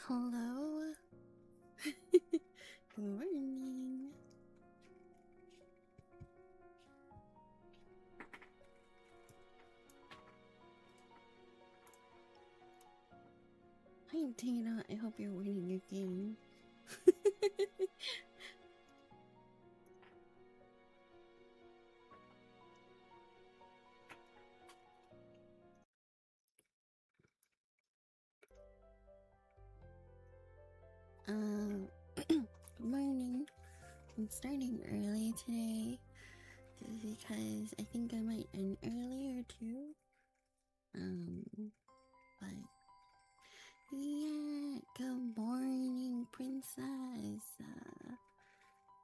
Hello. Good morning. Hi, Tina. I hope you're winning your game. Good morning. I'm starting early today just because I think I might end earlier too. But yeah, good morning, princess.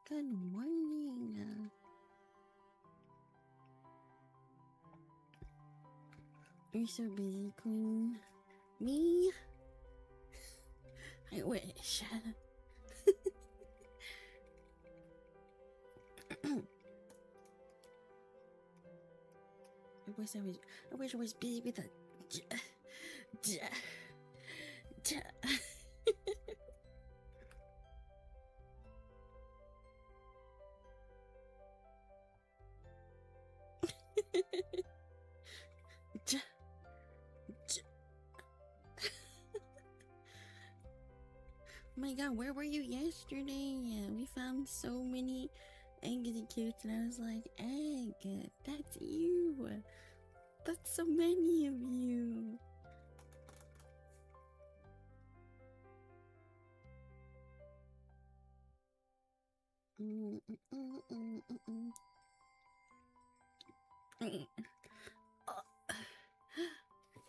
Good morning. You're so busy, queen. Me? I wish. I wish I was busy with a Oh my god, where were you yesterday? We found so many executes and I was like, Egg, that's you. That's so many of you.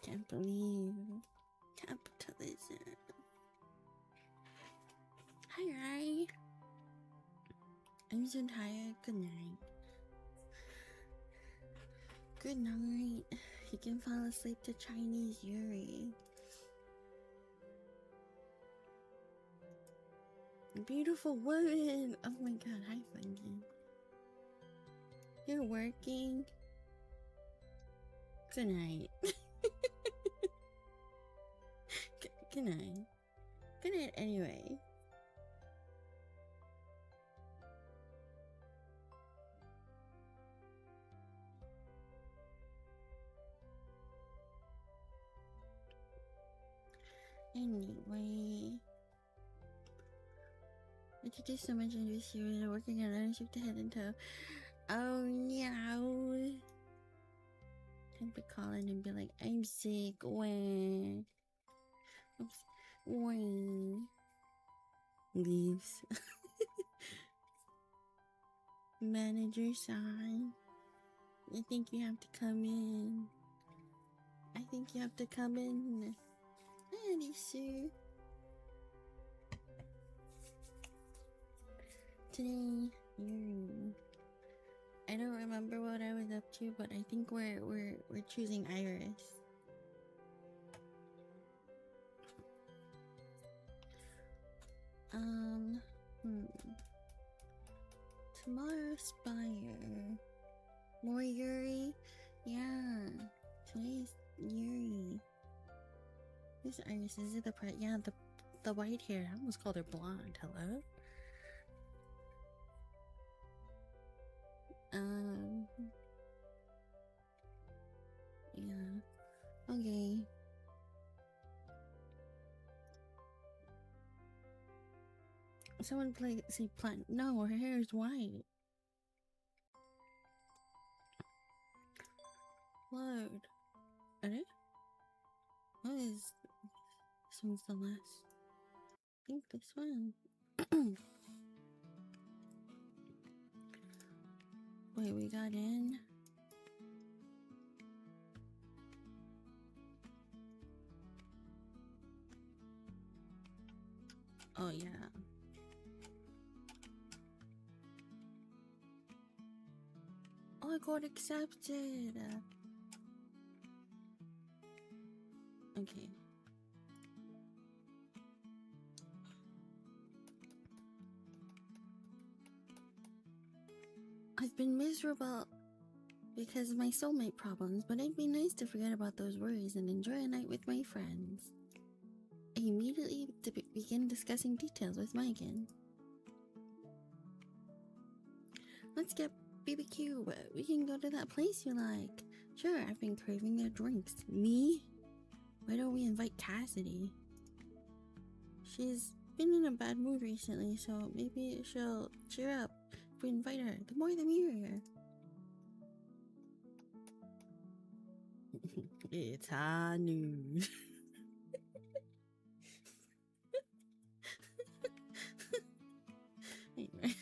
Can't believe capitalism. Hi, Rai. I'm so tired. Good night. Good night. You can fall asleep to Chinese Yuri. Beautiful woman. Oh my god, hi, Funky. You're working. Good night. Good night. Good night anyway. Anyway, I could do so much in this year and working on another shift to head into. Oh no! I'd be calling and be like, I'm sick. When? Oops. When? Leaves. Manager sign. I think you have to come in. I think you have to come in. Hi, sir. Today, I don't remember what I was up to, but I think we're choosing Iris. Tomorrow, Spire. More Yuri? Yeah. Today's Yuri. This Iris, is it yeah, the white hair. I almost called her blonde. Hello? Yeah. Okay. Someone say plant. No, her hair is white. Load. Alright? What is this one's the last? I think this one. Wait, we got in. Oh yeah. Oh, I got accepted. Okay. I've been miserable because of my soulmate problems, but it'd be nice to forget about those worries and enjoy a night with my friends. I immediately begin discussing details with Megan. Let's get BBQ. We can go to that place you like. Sure, I've been craving their drinks. Me? Why don't we invite Cassidy? She's been in a bad mood recently, so maybe she'll cheer up if we invite her. The more the merrier. It's high news. Anyway,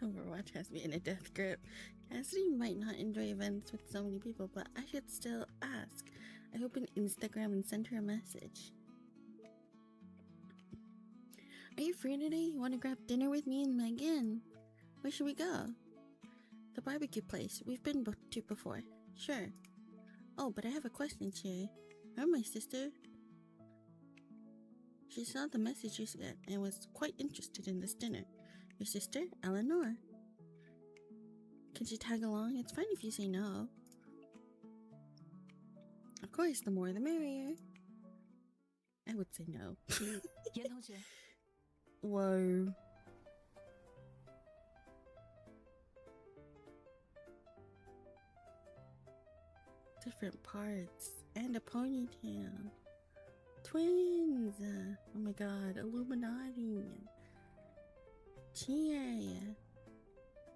Overwatch has me in a death grip. Cassidy might not enjoy events with so many people, but I should still ask. I open Instagram and send her a message. Are you free today? You want to grab dinner with me and Megan? Where should we go? The barbecue place. We've been to before. Sure. Oh, but I have a question, Chie. I'm my sister. She saw the message you sent and was quite interested in this dinner. Your sister, Eleanor. Can she tag along? It's fine if you say no. Of course, the more the merrier. I would say no. Whoa. Different parts and a ponytail. Twins! Oh my god, Illuminati. Chie!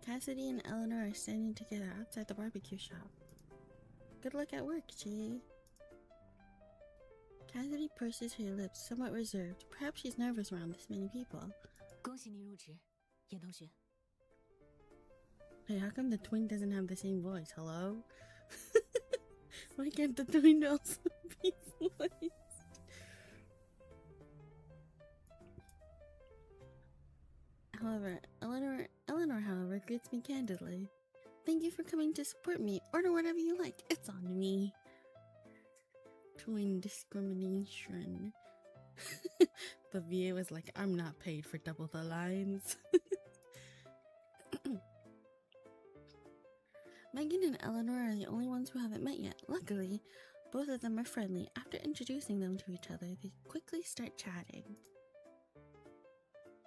Cassidy and Eleanor are standing together outside the barbecue shop. Good luck at work, Chie. Cassidy purses her lips, somewhat reserved. Perhaps she's nervous around this many people. Hey, how come the twin doesn't have the same voice? Hello? Why can't the twin also be voiced? However, Eleanor, however, greets me candidly. Thank you for coming to support me. Order whatever you like. It's on me. Twin discrimination. The VA was like, I'm not paid for double the lines. Megan and Eleanor are the only ones who haven't met yet. Luckily, both of them are friendly. After introducing them to each other, they quickly start chatting.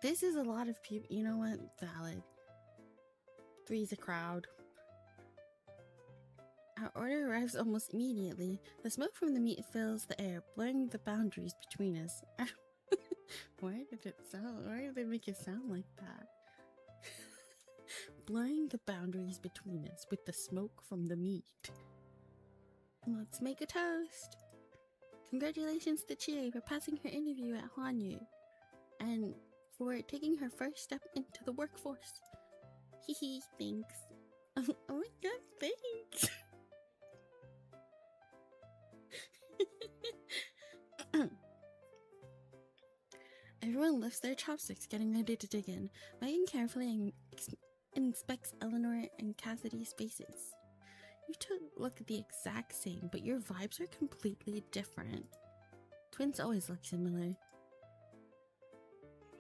This is a lot of people. You know what? Valid. Three's a crowd. Our order arrives almost immediately. The smoke from the meat fills the air, blurring the boundaries between us. Why did they make it sound like that? Blurring the boundaries between us with the smoke from the meat. Let's make a toast. Congratulations to Chie for passing her interview at Huanyu. And for taking her first step into the workforce. Hehe, thanks. Oh my god, thanks. Everyone lifts their chopsticks, getting ready to dig in. Megan carefully inspects Eleanor and Cassidy's faces. You two look the exact same, but your vibes are completely different. Twins always look similar.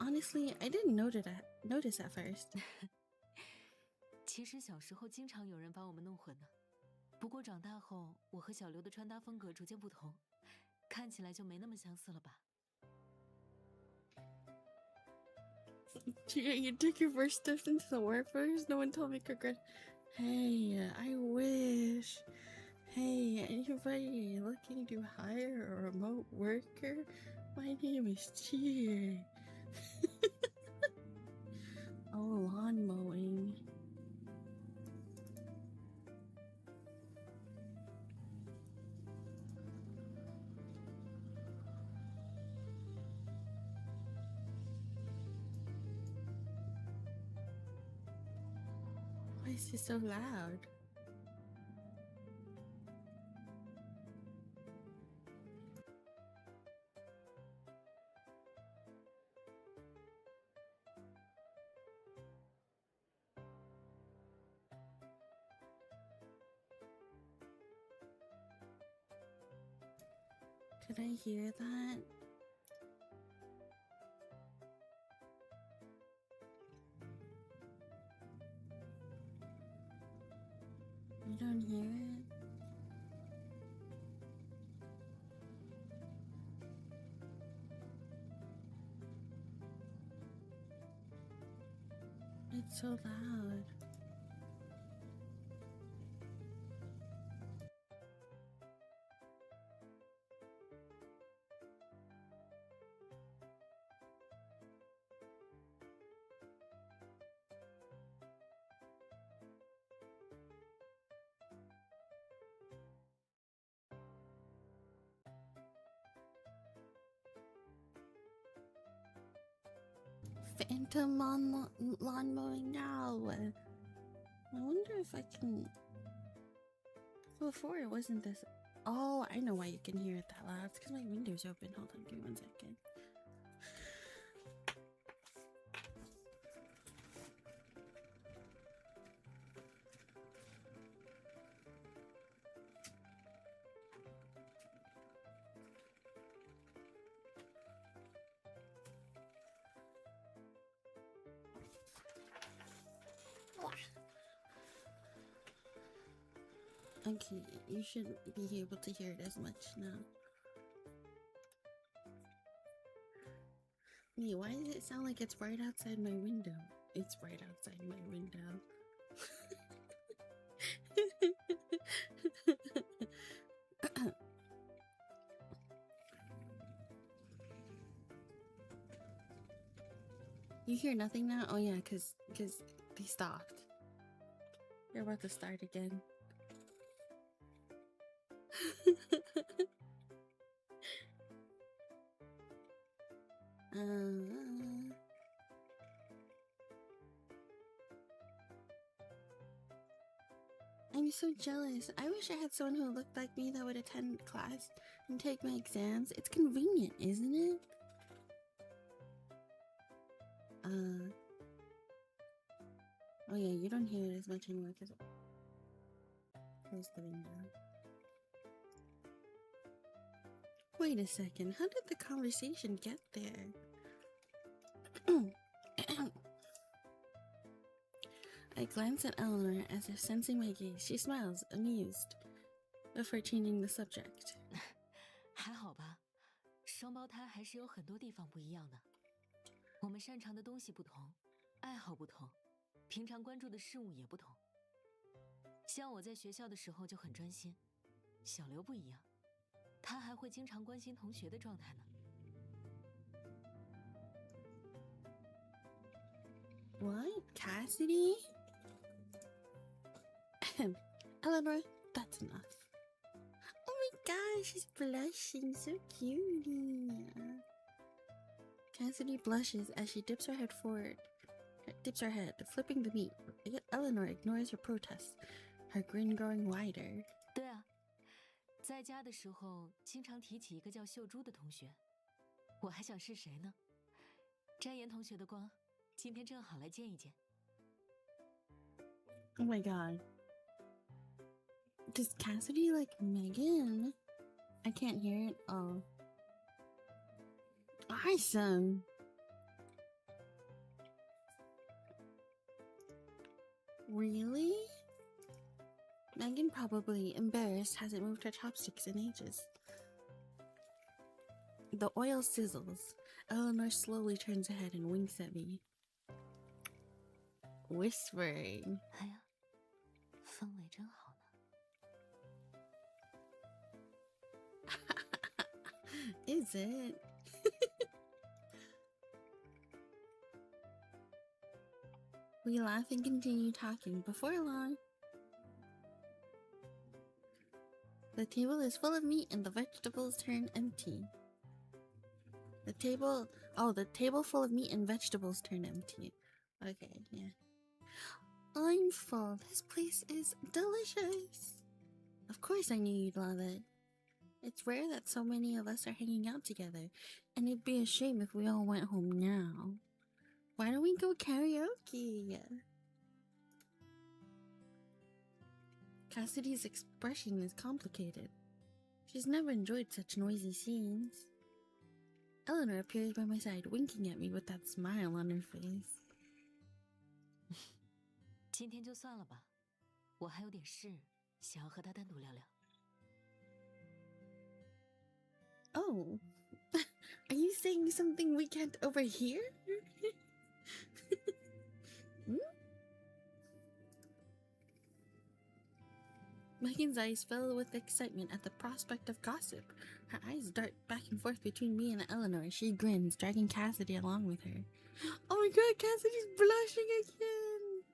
Honestly, I didn't notice at first. 其实小时候经常有人把我们弄混呢。不过长大后，我和小刘的穿搭风格逐渐不同，看起来就没那么相似了吧。 Chie, you took your first step into the workforce? No one told me Hey, I wish. Hey, anybody looking to hire a remote worker? My name is Chie. Oh, lawn mowing. Why is it so loud? Could I hear that? don't hear it? It's so loud. Phantom lawn mowing now. I wonder if I can. Before it wasn't this. Oh, I know why you can hear it that loud. It's because my window's open. Hold on, give me 1 second. Okay, you should be able to hear it as much now. Me, why does it sound like it's right outside my window? It's right outside my window. You hear nothing now? Oh yeah, cause they stopped. They're about to start again. I'm so jealous. I wish I had someone who looked like me that would attend class and take my exams. It's convenient, isn't it? Oh yeah, you don't hear it as much anymore because close the window. Wait a second, how did the conversation get there? I glance at Eleanor as if sensing my gaze. She smiles, amused, before changing the subject. 还好吧，双胞胎还是有很多地方不一样的。我们擅长的东西不同，爱好不同，平常关注的事物也不同。像我在学校的时候就很专心，小刘不一样，他还会经常关心同学的状态呢。What? Cassidy? Eleanor, that's enough. Oh my gosh, she's blushing, so cutie. Cassidy blushes as she dips her head forward. Dips her head, flipping the meat. Yet Eleanor ignores her protests, her grin growing wider. 对啊，在家的时候经常提起一个叫秀珠的同学，我还想是谁呢？詹岩同学的光，今天正好来见一见。Oh my god. Does Cassidy like Megan? I can't hear it. Oh. Awesome. Really? Megan, probably embarrassed, hasn't moved her chopsticks in ages. The oil sizzles. Eleanor slowly turns her head and winks at me. Whispering. 哎呀，氛围真好呢。Is it? We laugh and continue talking. Before long, the table is full of meat and the vegetables turn empty. The table full of meat and vegetables turn empty. Okay, yeah. I'm full. This place is delicious. Of course I knew you'd love it. It's rare that so many of us are hanging out together, and it'd be a shame if we all went home now. Why don't we go karaoke? Cassidy's expression is complicated. She's never enjoyed such noisy scenes. Eleanor appears by my side, winking at me with that smile on her face. 今天就算了吧，我还有点事，想要和他单独聊聊。Oh, are you saying something we can't overhear? Megan's eyes fill with excitement at the prospect of gossip. Her eyes dart back and forth between me and Eleanor. She grins, dragging Cassidy along with her. Oh my god, Cassidy's blushing again!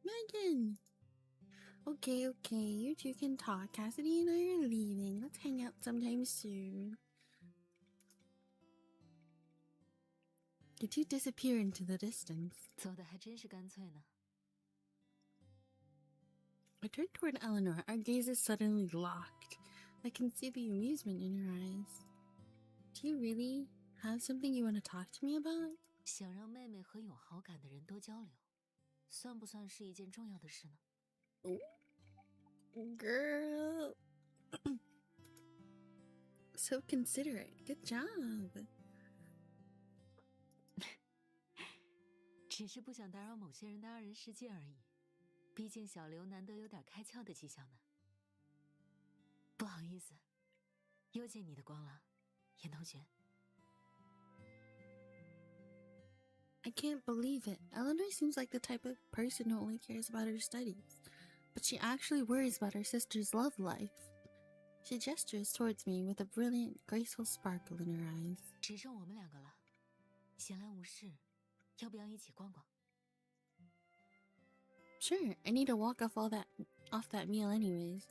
Megan! Okay, you two can talk. Cassidy and I are leaving. Let's hang out sometime soon. The two disappear into the distance. 走得还真是干脆呢。 I turn toward Eleanor, our gazes suddenly locked. I can see the amusement in her eyes. Do you really have something you want to talk to me about? 想让妹妹和有好感的人多交流，算不算是一件重要的事呢？ Girl. So considerate. Good job. 只是不想打扰某些人的二人世界而已。 毕竟小刘难得有点开窍的迹象呢。不好意思，又见你的光了，严同学。I can't believe it. Eleanor seems like the type of person who only cares about her studies, but she actually worries about her sister's love life. She gestures towards me with a brilliant, graceful sparkle in her eyes. 只剩我们两个了，闲来无事，要不要一起逛逛？ Sure, I need to walk off that meal anyways.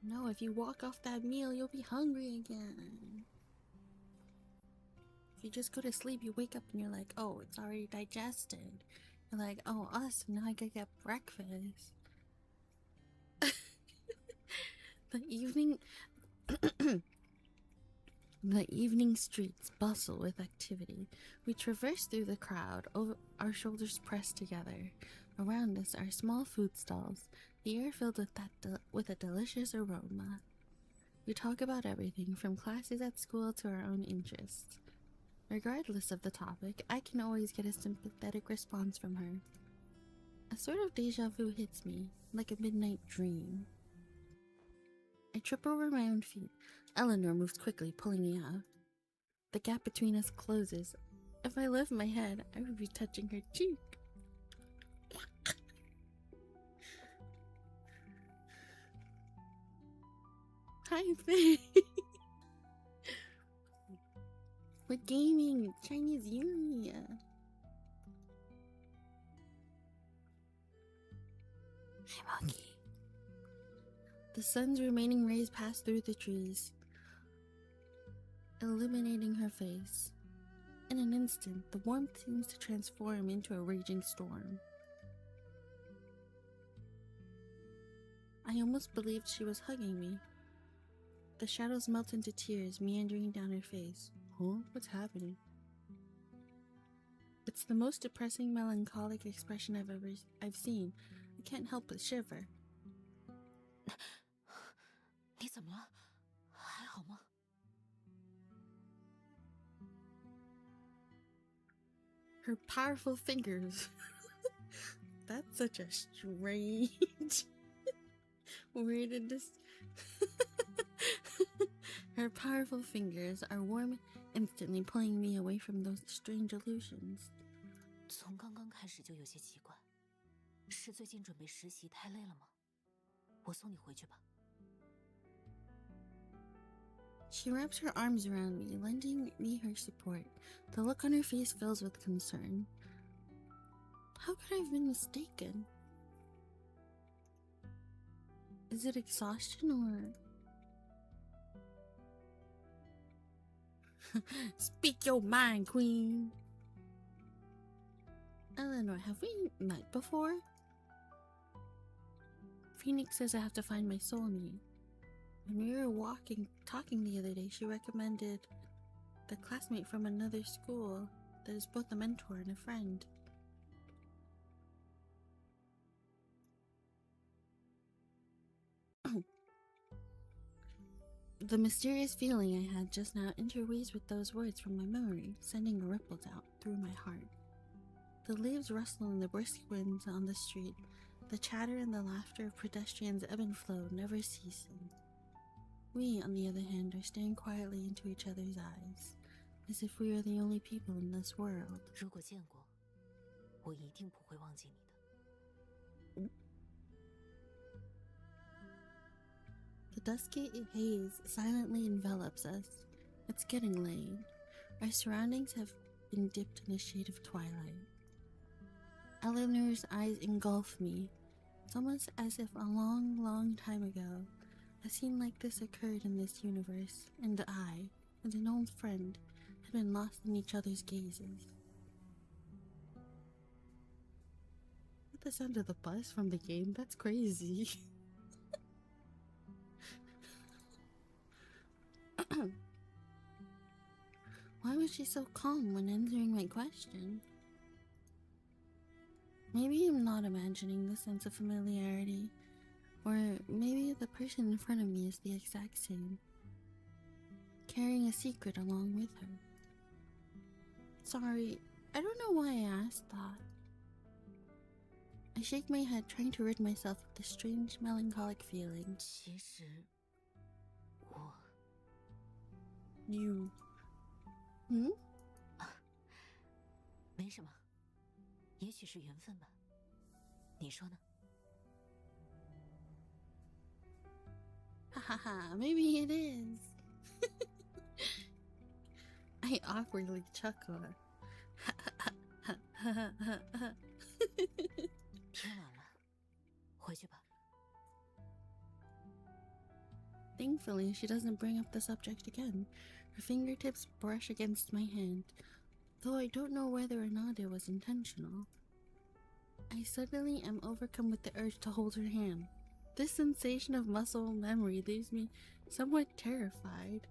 No, if you walk off that meal, you'll be hungry again. If you just go to sleep, you wake up and you're like, oh, it's already digested. You're like, oh, awesome, now I gotta get breakfast. The evening streets bustle with activity. We traverse through the crowd, our shoulders pressed together. Around us are small food stalls, the air filled with a delicious aroma. We talk about everything, from classes at school to our own interests. Regardless of the topic, I can always get a sympathetic response from her. A sort of deja vu hits me, like a midnight dream. I trip over my own feet. Eleanor moves quickly, pulling me out. The gap between us closes. If I lift my head, I would be touching her cheek. Hi, Faye. We're gaming Chinese Yuri. Hi, Monkey. The sun's remaining rays pass through the trees, illuminating her face. In an instant, the warmth seems to transform into a raging storm. I almost believed she was hugging me. The shadows melt into tears, meandering down her face. Huh? What's happening? It's the most depressing, melancholic expression I've seen. I can't help but shiver. 你怎么了？还好吗？ Her powerful fingers. That's such a strange way to Her powerful fingers are warm, instantly pulling me away from those strange illusions. 从刚刚开始就有些奇怪，是最近准备实习太累了吗？我送你回去吧。 She wraps her arms around me, lending me her support. The look on her face fills with concern. How could I have been mistaken? Is it exhaustion or... Speak your mind, queen! Eleanor, have we met before? Phoenix says I have to find my soulmate. When we were talking the other day, she recommended the classmate from another school that is both a mentor and a friend. The mysterious feeling I had just now interweaves with those words from my memory, sending a ripple down through my heart. The leaves rustle in the brisk winds on the street. The chatter and the laughter of pedestrians ebb and flow, never ceasing. We, on the other hand, are staring quietly into each other's eyes, as if we are the only people in this world. 如果见过，我一定不会忘记你的。 The dusky haze silently envelops us. It's getting late. Our surroundings have been dipped in a shade of twilight. Eleanor's eyes engulf me. It's almost as if a long, long time ago, a scene like this occurred in this universe, and I, and an old friend, had been lost in each other's gazes. What the sound of the bus from the game? That's crazy. Why was she so calm when answering my question? Maybe I'm not imagining the sense of familiarity, or maybe the person in front of me is the exact same, carrying a secret along with her. Sorry, I don't know why I asked that. I shake my head, trying to rid myself of the strange melancholic feeling. 其实，我 You. Hmm? 没什么，也许是缘分吧。你说呢？ Hahaha, maybe it is. I awkwardly chuckle. 天晚了，回去吧。 Thankfully, she doesn't bring up the subject again. Her fingertips brush against my hand, though I don't know whether or not it was intentional. I suddenly am overcome with the urge to hold her hand. This sensation of muscle memory leaves me somewhat terrified.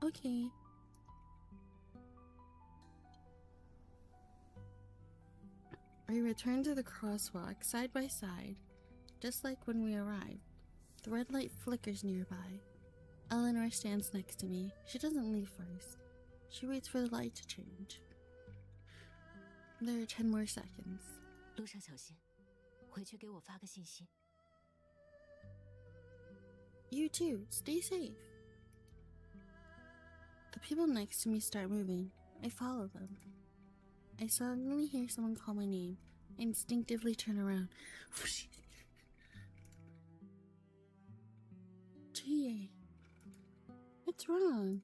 Okay. We return to the crosswalk side by side, just like when we arrived. The red light flickers nearby. Eleanor stands next to me. She doesn't leave first. She waits for the light to change. There are 10 more seconds. 路上小心，回去给我发个信息。 You too. Stay safe. The people next to me start moving. I follow them. I suddenly hear someone call my name. I instinctively turn around. Chie. What's wrong?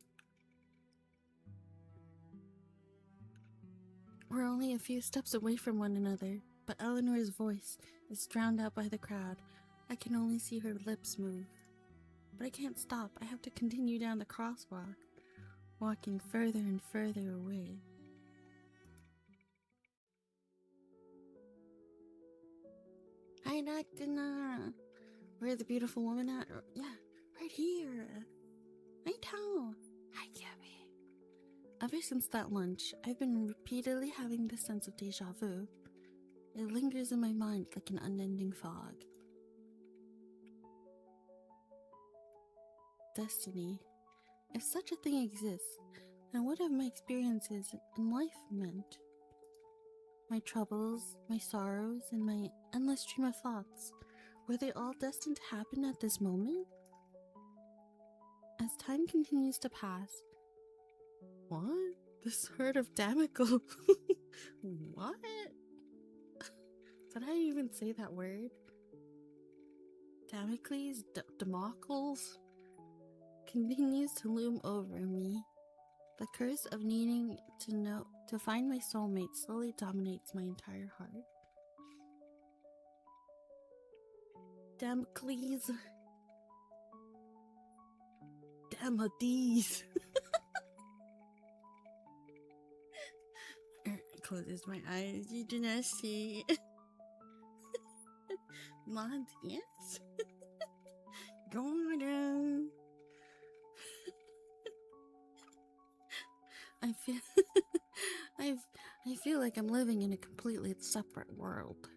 We're only a few steps away from one another, but Eleanor's voice is drowned out by the crowd. I can only see her lips move. But I can't stop. I have to continue down the crosswalk, walking further and further away. Hi, Nakana. Where's the beautiful woman at? Yeah, right here. Hi, Tao. Hi, Gabby. Ever since that lunch, I've been repeatedly having this sense of deja vu. It lingers in my mind like an unending fog. Destiny. If such a thing exists, then what have my experiences in life meant? My troubles, my sorrows, and my endless stream of thoughts, were they all destined to happen at this moment? As time continues to pass... What? The Sword of Damocles? What? Did I even say that word? Damocles? Damocles? Continues to loom over me. The curse of needing to find my soulmate slowly dominates my entire heart. Damocles. Damocles. Closes my eyes. You do not see. Mod, yes. Gordon. I feel like I'm living in a completely separate world.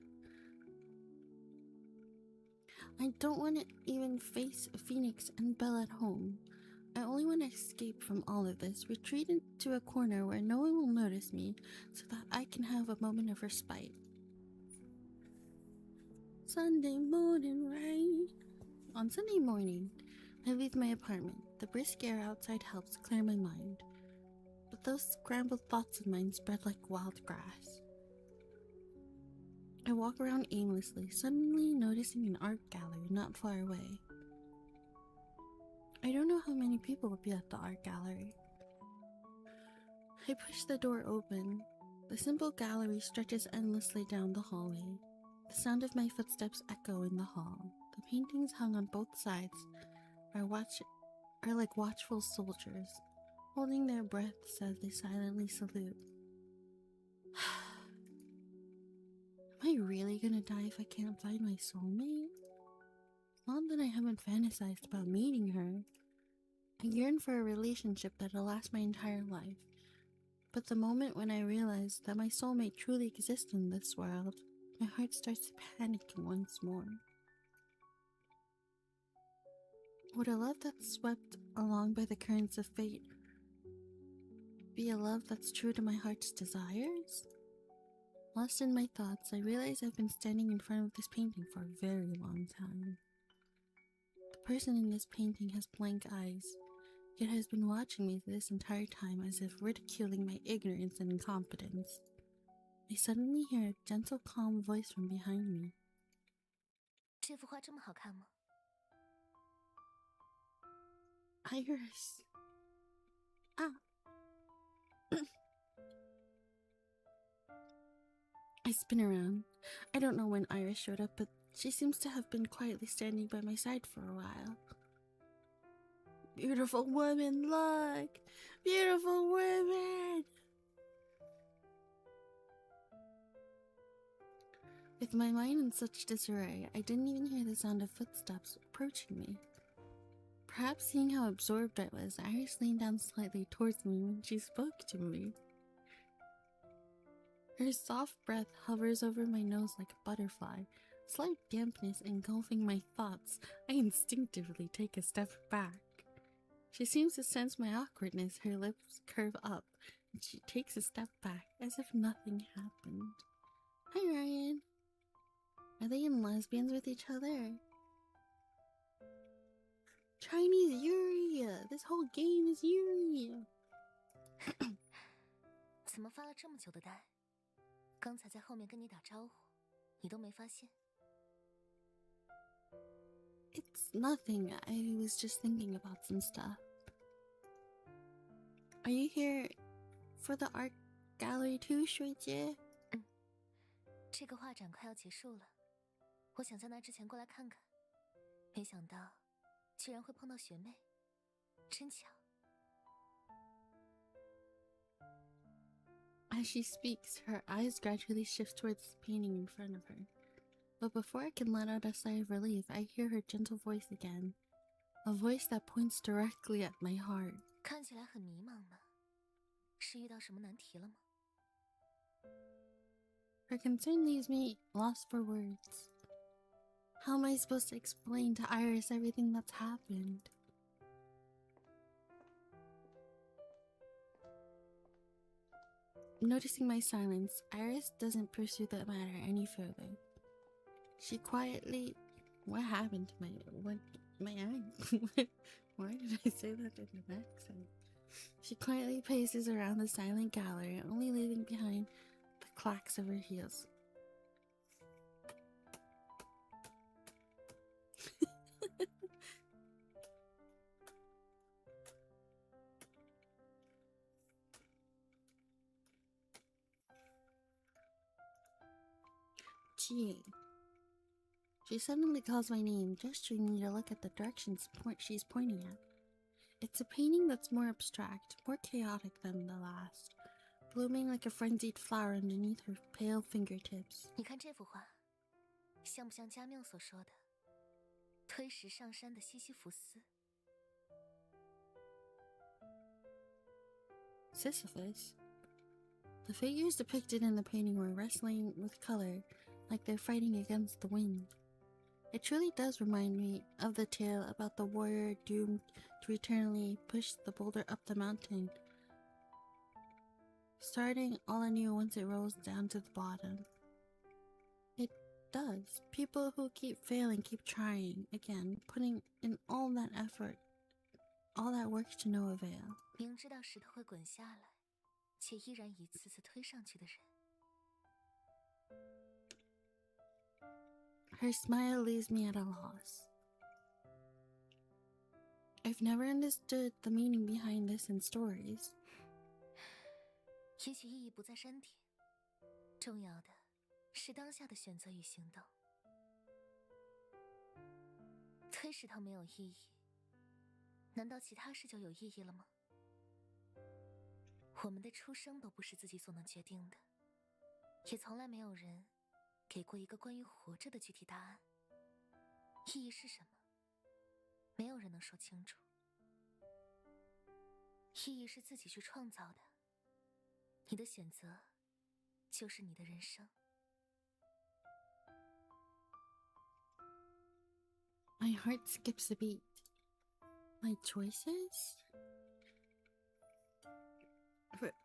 I don't want to even face Phoenix and Belle at home. I only want to escape from all of this, retreat into a corner where no one will notice me, so that I can have a moment of respite. Sunday morning rain. On Sunday morning, I leave my apartment. The brisk air outside helps clear my mind. But those scrambled thoughts of mine spread like wild grass. I walk around aimlessly, suddenly noticing an art gallery not far away. I don't know how many people would be at the art gallery. I push the door open. The simple gallery stretches endlessly down the hallway. The sound of my footsteps echo in the hall. The paintings hung on both sides are like watchful soldiers, holding their breaths as they silently salute. Am I really gonna die if I can't find my soulmate? Not that I haven't fantasized about meeting her. I yearn for a relationship that'll last my entire life. But the moment when I realize that my soulmate truly exists in this world, my heart starts panicking once more. Would a love that's swept along by the currents of fate be a love that's true to my heart's desires? Lost in my thoughts, I realize I've been standing in front of this painting for a very long time. The person in this painting has blank eyes, yet has been watching me this entire time as if ridiculing my ignorance and incompetence. I suddenly hear a gentle, calm voice from behind me. 这幅画这么好看吗？ Iris. Ah. I spin around. I don't know when Iris showed up, but she seems to have been quietly standing by my side for a while. Beautiful woman, look! Beautiful women! With my mind in such disarray, I didn't even hear the sound of footsteps approaching me. Perhaps seeing how absorbed I was, Iris leaned down slightly towards me when she spoke to me. Her soft breath hovers over my nose like a butterfly, slight dampness engulfing my thoughts. I instinctively take a step back. She seems to sense my awkwardness. Her lips curve up, and she takes a step back as if nothing happened. Hi, Ryan. Are they in lesbians with each other? Chinese Yuri! This whole game is Yuri! 怎么发了这么久的呆？刚才在后面跟你打招呼，你都没发现。 It's nothing. I was just thinking about some stuff. Are you here for the art gallery too, Shui Jie? 这个画展快要结束了，我想在那之前过来看看，没想到居然会碰到学妹，真巧。 As she speaks, her eyes gradually shift towards the painting in front of her. But before I can let out a sigh of relief, I hear her gentle voice again. A voice that points directly at my heart. 看起来很迷茫呢，是遇到什么难题了吗？ Her concern leaves me lost for words. How am I supposed to explain to Iris everything that's happened? Noticing my silence, Iris doesn't pursue the matter any further. She quietly... What happened to my accent? Why did I say that in an accent? She quietly paces around the silent gallery, only leaving behind the clacks of her heels. Chie. She suddenly calls my name, gesturing me to look at the direction she's pointing at. It's a painting that's more abstract, more chaotic than the last, blooming like a frenzied flower underneath her pale fingertips. 你看这幅画，像不像加缪所说的“推石上山的西西弗斯”？ Sisyphus? The figures depicted in the painting were wrestling with color, like they're fighting against the wind. It truly does remind me of the tale about the warrior doomed to eternally push the boulder up the mountain, starting all anew once it rolls down to the bottom. It does. People who keep failing keep trying again, putting in all that effort, all that work to no avail. 明知道石头会滚下来，却依然一次次推上去的人。 Her smile leaves me at a loss. I've never understood the meaning behind this in stories. 也许意义不在山顶，重要的是当下的选择与行动。推石头没有意义，难道其他事就有意义了吗？我们的出生都不是自己所能决定的，也从来没有人 给过一个关于活着的具体答案，意义是什么？没有人能说清楚。意义是自己去创造的，你的选择就是你的人生。My heart skips a beat. My choices?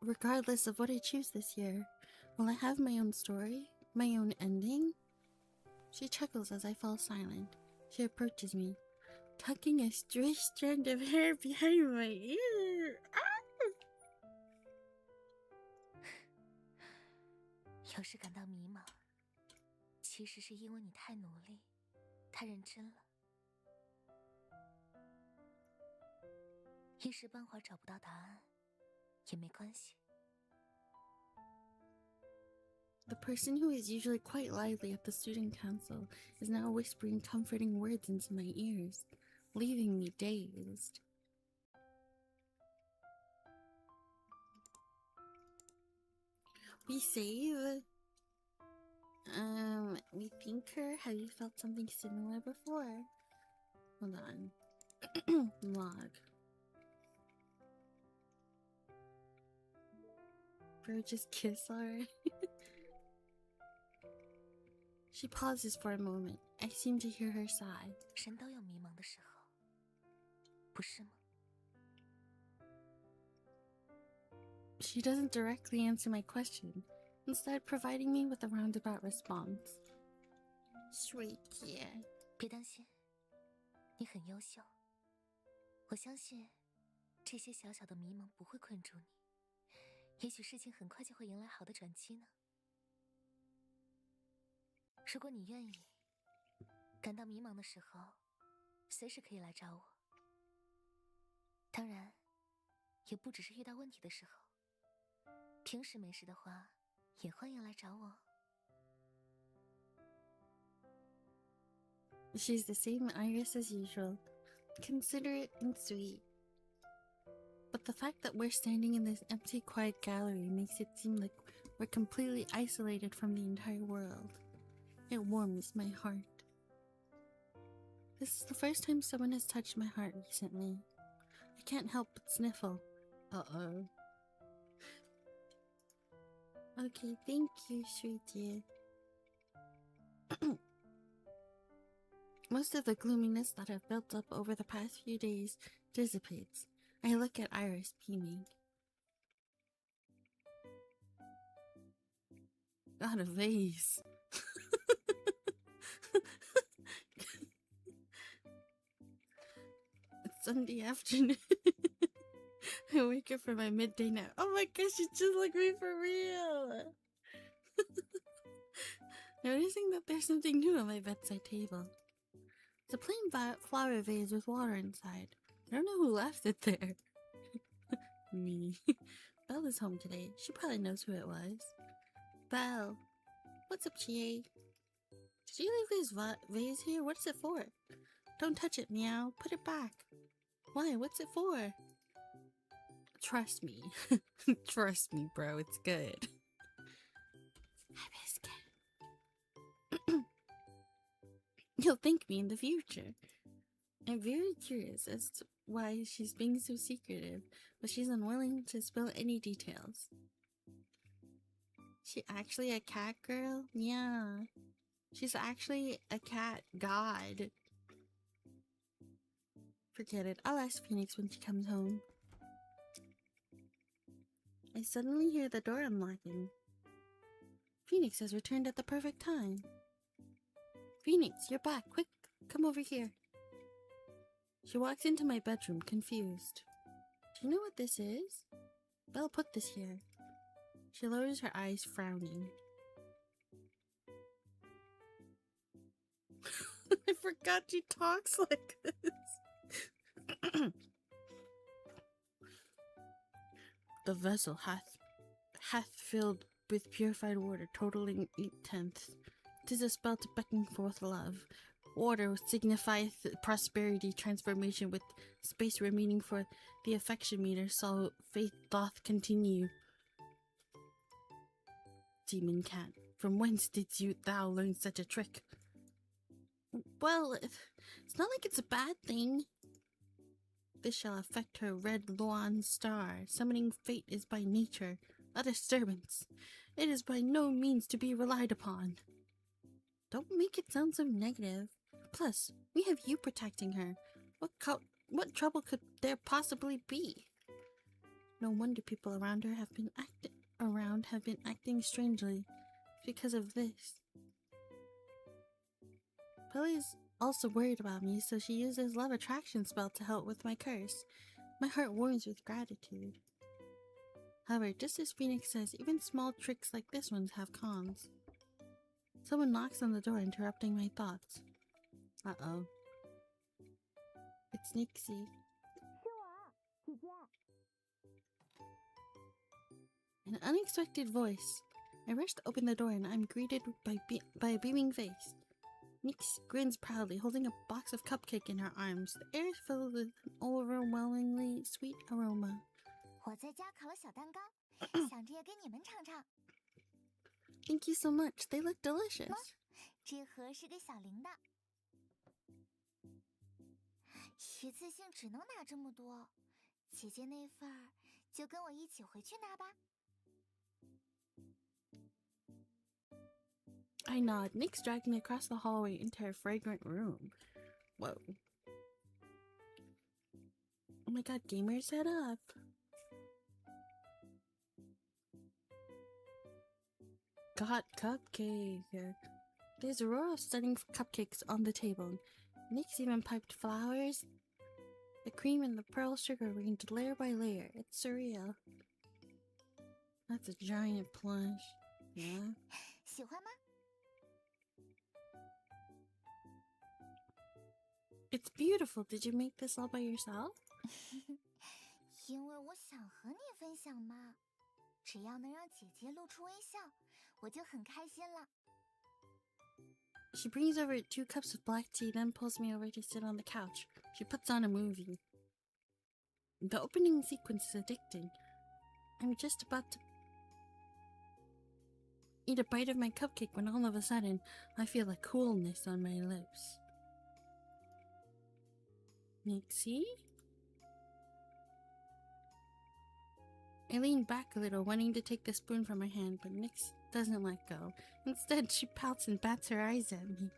Regardless of what I choose this year, will I have my own story? My own ending? She chuckles as I fall silent. She approaches me, tucking a stray strand of hair behind my ear. Ah! 有时感到迷茫，其实是因为你太努力，太认真了，一时半会儿找不到答案，也没关系。 The person who is usually quite lively at the student council is now whispering comforting words into my ears, leaving me dazed. We save. We think her. Have you felt something similar before? Hold on. Log. Bro, just kiss already. She pauses for a moment. I seem to hear her sigh. 人都有迷茫的时候，不是吗？ She doesn't directly answer my question, instead providing me with a roundabout response. Sweet, yeah. 别担心，你很优秀。我相信，这些小小的迷茫不会困住你。也许事情很快就会迎来好的转机呢。如果你愿意，感到迷茫的时候，随时可以来找我。当然，也不只是遇到问题的时候。平时没事的话，也欢迎来找我。 She's the same iris as usual, considerate and sweet. But the fact that we're standing in this empty, quiet gallery makes it seem like we're completely isolated from the entire world. It warms my heart. This is the first time someone has touched my heart recently. I can't help but sniffle. Uh-oh. Okay, thank you, sweetie. Most of the gloominess that I've built up over the past few days dissipates. I look at Iris beaming. Got a vase. It's Sunday afternoon. I wake up from my midday nap. Oh my gosh, you just like me for real. Noticing that there's something new on my bedside table. It's a plain flower vase with water inside. I don't know who left it there. Me. Belle is home today. She probably knows who it was. Belle. What's up, Chie? Did you leave this vase here? What's it for? Don't touch it, meow. Put it back. Why? What's it for? Trust me. Trust me, bro. It's good. You'll thank me in the future. I'm very curious as to why she's being so secretive, but she's unwilling to spill any details. She actually a cat girl? Yeah. She's actually a cat god. Forget it. I'll ask Phoenix when she comes home. I suddenly hear the door unlocking. Phoenix has returned at the perfect time. Phoenix, you're back. Quick, come over here. She walks into my bedroom, confused. Do you know what this is? Belle put this here. She lowers her eyes, frowning. I forgot she talks like this. The vessel hath filled with purified water, totaling 8/10. 'Tis a spell to beckon forth love. Water signifieth prosperity, transformation, with space remaining for the affection meter, so faith doth continue. Demon cat, from whence didst thou learn such a trick? Well, it's not like it's a bad thing. This shall affect her red Luan star. Summoning fate is by nature a disturbance. It is by no means to be relied upon. Don't make it sound so negative. Plus, we have you protecting her. What trouble could there possibly be? No wonder people around her have been acting strangely. It's because of this. Pelly's also worried about me, so she uses love attraction spell to help with my curse. My heart warms with gratitude. However, just as Phoenix says, even small tricks like this ones have cons. Someone knocks on the door, interrupting my thoughts. Uh-oh. It's Nixie. An unexpected voice. I rush to open the door and I'm greeted by a beaming face. Nix grins proudly, holding a box of cupcake in her arms. The air is filled with an overwhelmingly sweet aroma. Thank you so much. They look delicious. I nod. Nick's dragging me across the hallway into her fragrant room. Whoa. Oh my god, gamers, head up. Got cupcake. There's a row of stunning cupcakes on the table. Nick's even piped flowers. The cream and the pearl sugar arranged layer by layer. It's surreal. That's a giant plush. Yeah. It's beautiful. Did you make this all by yourself? She brings over 2 cups of black tea, then pulls me over to sit on the couch. She puts on a movie. The opening sequence is addicting. I'm just about to eat a bite of my cupcake when all of a sudden, I feel a coolness on my lips. Nixie? I lean back a little, wanting to take the spoon from her hand, but Nix doesn't let go. Instead, she pouts and bats her eyes at me.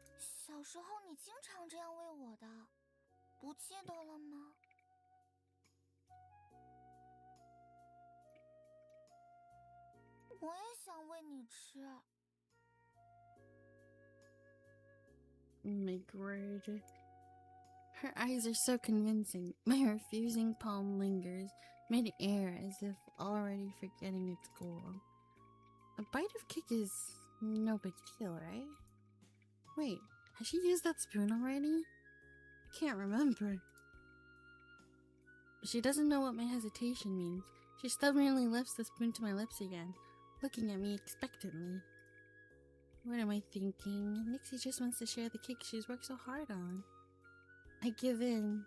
Oh my god. Her eyes are so convincing. My refusing palm lingers mid-air as if already forgetting its goal. A bite of cake is no big deal, right? Wait, has she used that spoon already? I can't remember. She doesn't know what my hesitation means. She stubbornly lifts the spoon to my lips again, looking at me expectantly. What am I thinking? Nixie just wants to share the cake she's worked so hard on. I give in,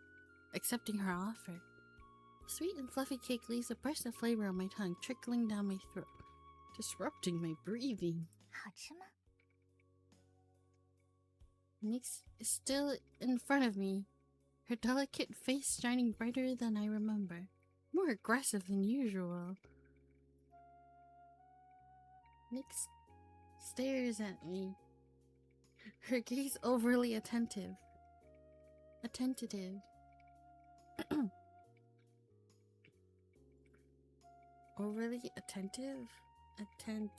accepting her offer. The sweet and fluffy cake leaves a burst of flavor on my tongue, trickling down my throat, disrupting my breathing. Nix is still in front of me, her delicate face shining brighter than I remember, more aggressive than usual. Nix stares at me. Her gaze overly attentive. Attentative. Overly attentive? Attentive.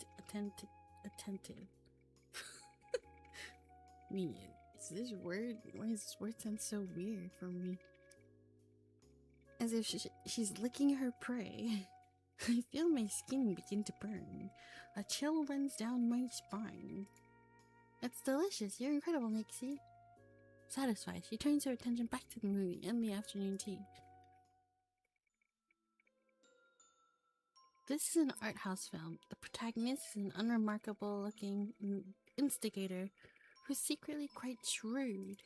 Me, is this word? Why does this word sound so weird for me? As if she's licking her prey. I feel my skin begin to burn. A chill runs down my spine. It's delicious. You're incredible, Nixie. Satisfied, she turns her attention back to the movie and the afternoon tea. This is an art house film. The protagonist is an unremarkable-looking instigator who's secretly quite shrewd.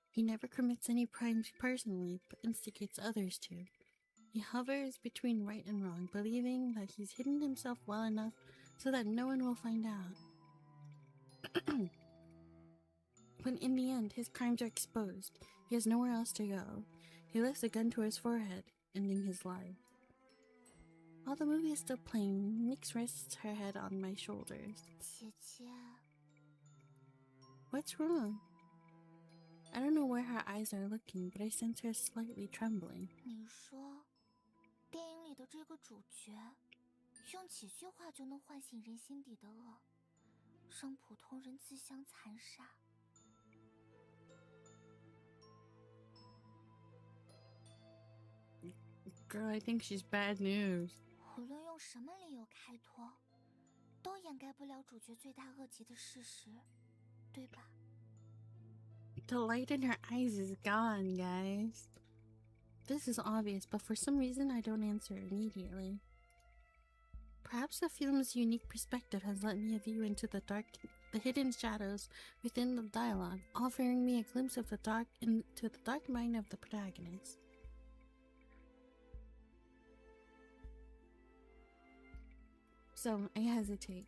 He never commits any crimes personally, but instigates others to. He hovers between right and wrong, believing that he's hidden himself well enough so that no one will find out. When in the end his crimes are exposed, he has nowhere else to go. He lifts a gun to his forehead, ending his life. While the movie is still playing, Nix rests her head on my shoulders. What's wrong? I don't know where her eyes are looking, but I sense her slightly trembling. 你说，电影里的这个主角，用几句话就能唤醒人心底的恶，让普通人自相残杀。Girl, I think she's bad news. 无论用什么理由开脱，都掩盖不了主角罪大恶极的事实，对吧？ The light in her eyes is gone, guys. This is obvious, but for some reason I don't answer immediately. Perhaps the film's unique perspective has let me a view into the hidden shadows within the dialogue, offering me a glimpse of the dark mind of the protagonist. So I hesitate.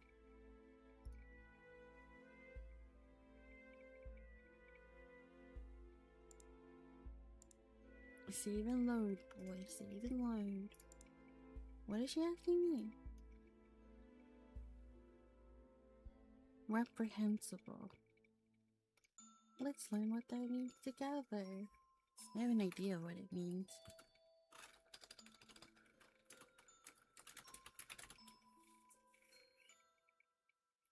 Save and load, boy. Save and load. What is she asking me? Reprehensible. Let's learn what that means together. I have an idea of what it means.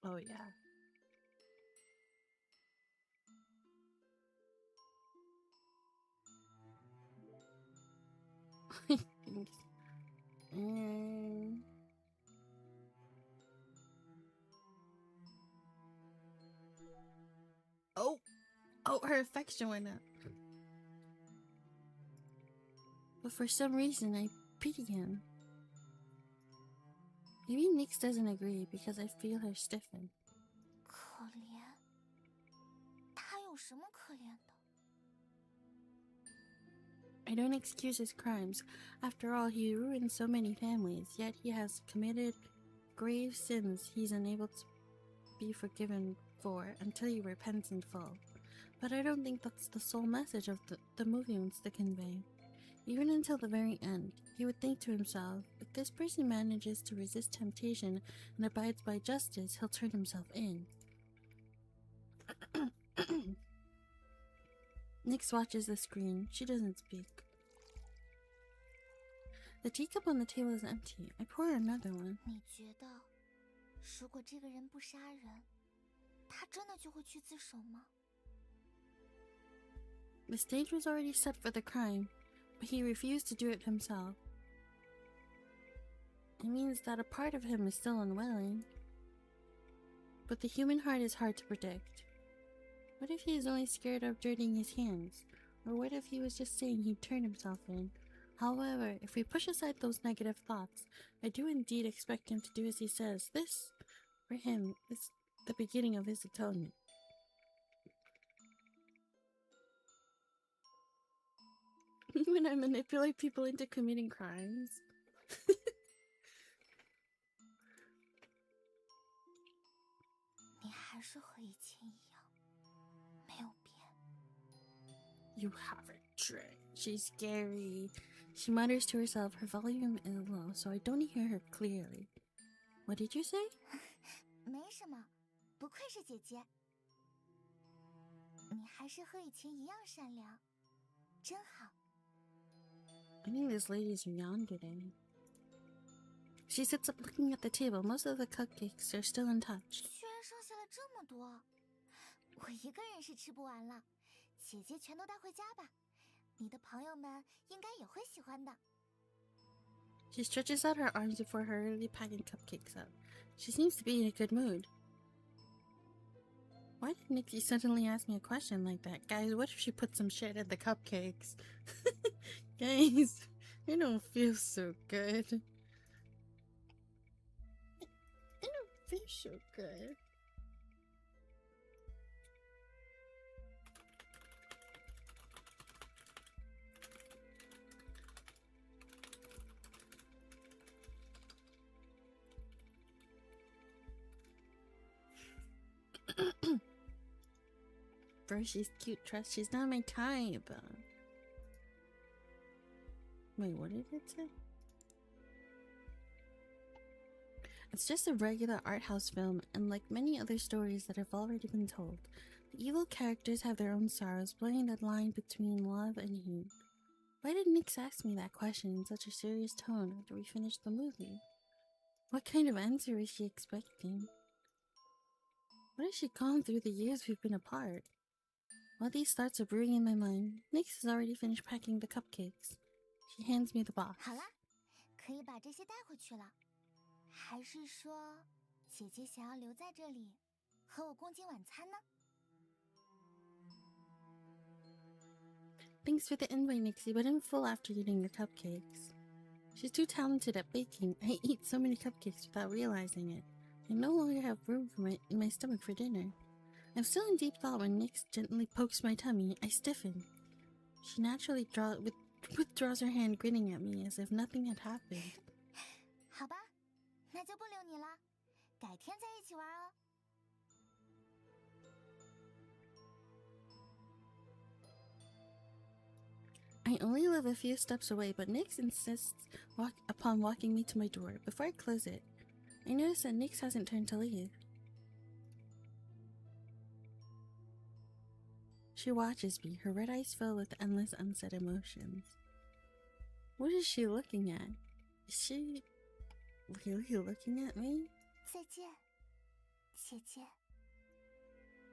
Oh yeah. Oh, her affection went up. But for some reason, I pity him. Maybe Nix doesn't agree because I feel her stiffen. 可怜，他有什么可怜的？ I don't excuse his crimes. After all, he ruined so many families, yet he has committed grave sins he's unable to be forgiven for until he repents in full. But I don't think that's the sole message of the movie wants to convey. Even until the very end, he would think to himself, if this person manages to resist temptation and abides by justice, he'll turn himself in. Nix watches the screen. She doesn't speak. The teacup on the table is empty. I pour another one. 你觉得，如果这个人不杀人，他真的就会去自首吗？ The stage was already set for the crime, but he refused to do it himself. It means that a part of him is still unwilling. But the human heart is hard to predict. What if he is only scared of dirtying his hands? Or what if he was just saying he'd turn himself in? However, if we push aside those negative thoughts, I do indeed expect him to do as he says. This, for him, is the beginning of his atonement. When I manipulate people into committing crimes. 你还是和以前一样，没有变。 You have a trick. She's scary. She mutters to herself. Her volume is low, so I don't hear her clearly. What did you say? 没什么，不愧是姐姐。你还是和以前一样善良，真好。I think this lady's yawned today. She sits up looking at the table. Most of the cupcakes are still untouched. 居然剩下了这么多，我一个人是吃不完了。姐姐全都带回家吧，你的朋友们应该也会喜欢的。She stretches out her arms before hurriedly packing cupcakes up. She seems to be in a good mood. Why did Nixie suddenly ask me a question like that? Guys, what if she put some shit in the cupcakes? Guys, I don't feel so good. I don't feel so good. Bro, she's cute. Trust, she's not my type. Wait, what did it say? It's just a regular art house film, and like many other stories that have already been told, the evil characters have their own sorrows, blurring the line between love and hate. Why did Nix ask me that question in such a serious tone after we finished the movie? What kind of answer was she expecting? What has she gone through the years we've been apart? While these thoughts are brewing in my mind, Nix has already finished packing the cupcakes. She hands me the box. 好啦，可以把这些带回去了。还是说，姐姐想要留在这里，和我共进晚餐呢？ Thanks for the invite, Nixie, but I'm full after eating the cupcakes. She's too talented at baking. I eat so many cupcakes without realizing it. I no longer have room in my stomach for dinner. I'm still in deep thought when Nix gently pokes my tummy. I stiffen. She naturally withdraws her hand, grinning at me as if nothing had happened. 好吧，那就不留你了，改天再一起玩哦。 I only live a few steps away, but Nix insists upon walking me to my door. Before I close it, I notice that Nix hasn't turned to leave. She watches me, her red eyes filled with endless unsaid emotions. What is she looking at? Is she really looking at me? 再见，姐姐。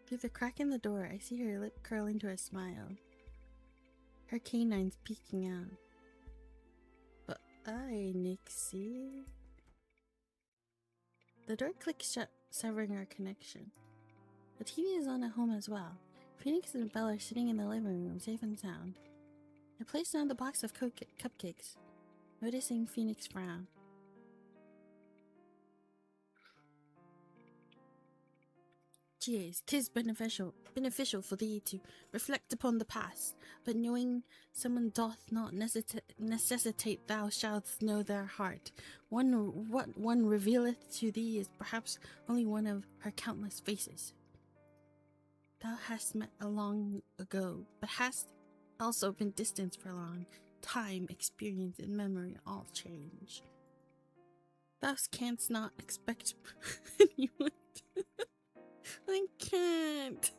Through the crack in the door, I see her lip curl into a smile. Her canines peeking out. But Nixie. The door clicks shut, severing our connection. The TV is on at home as well. Phoenix and Belle are sitting in the living room, safe and sound. I place down the box of cupcakes, noticing Phoenix frown. Chie, 'tis beneficial for thee to reflect upon the past, but knowing someone doth not necessitate thou shalt know their heart. What one revealeth to thee is perhaps only one of her countless faces. Thou hast met a long ago, but hast also been distant for long. Time, experience, and memory all change. Thou canst not expect anyone to... I can't.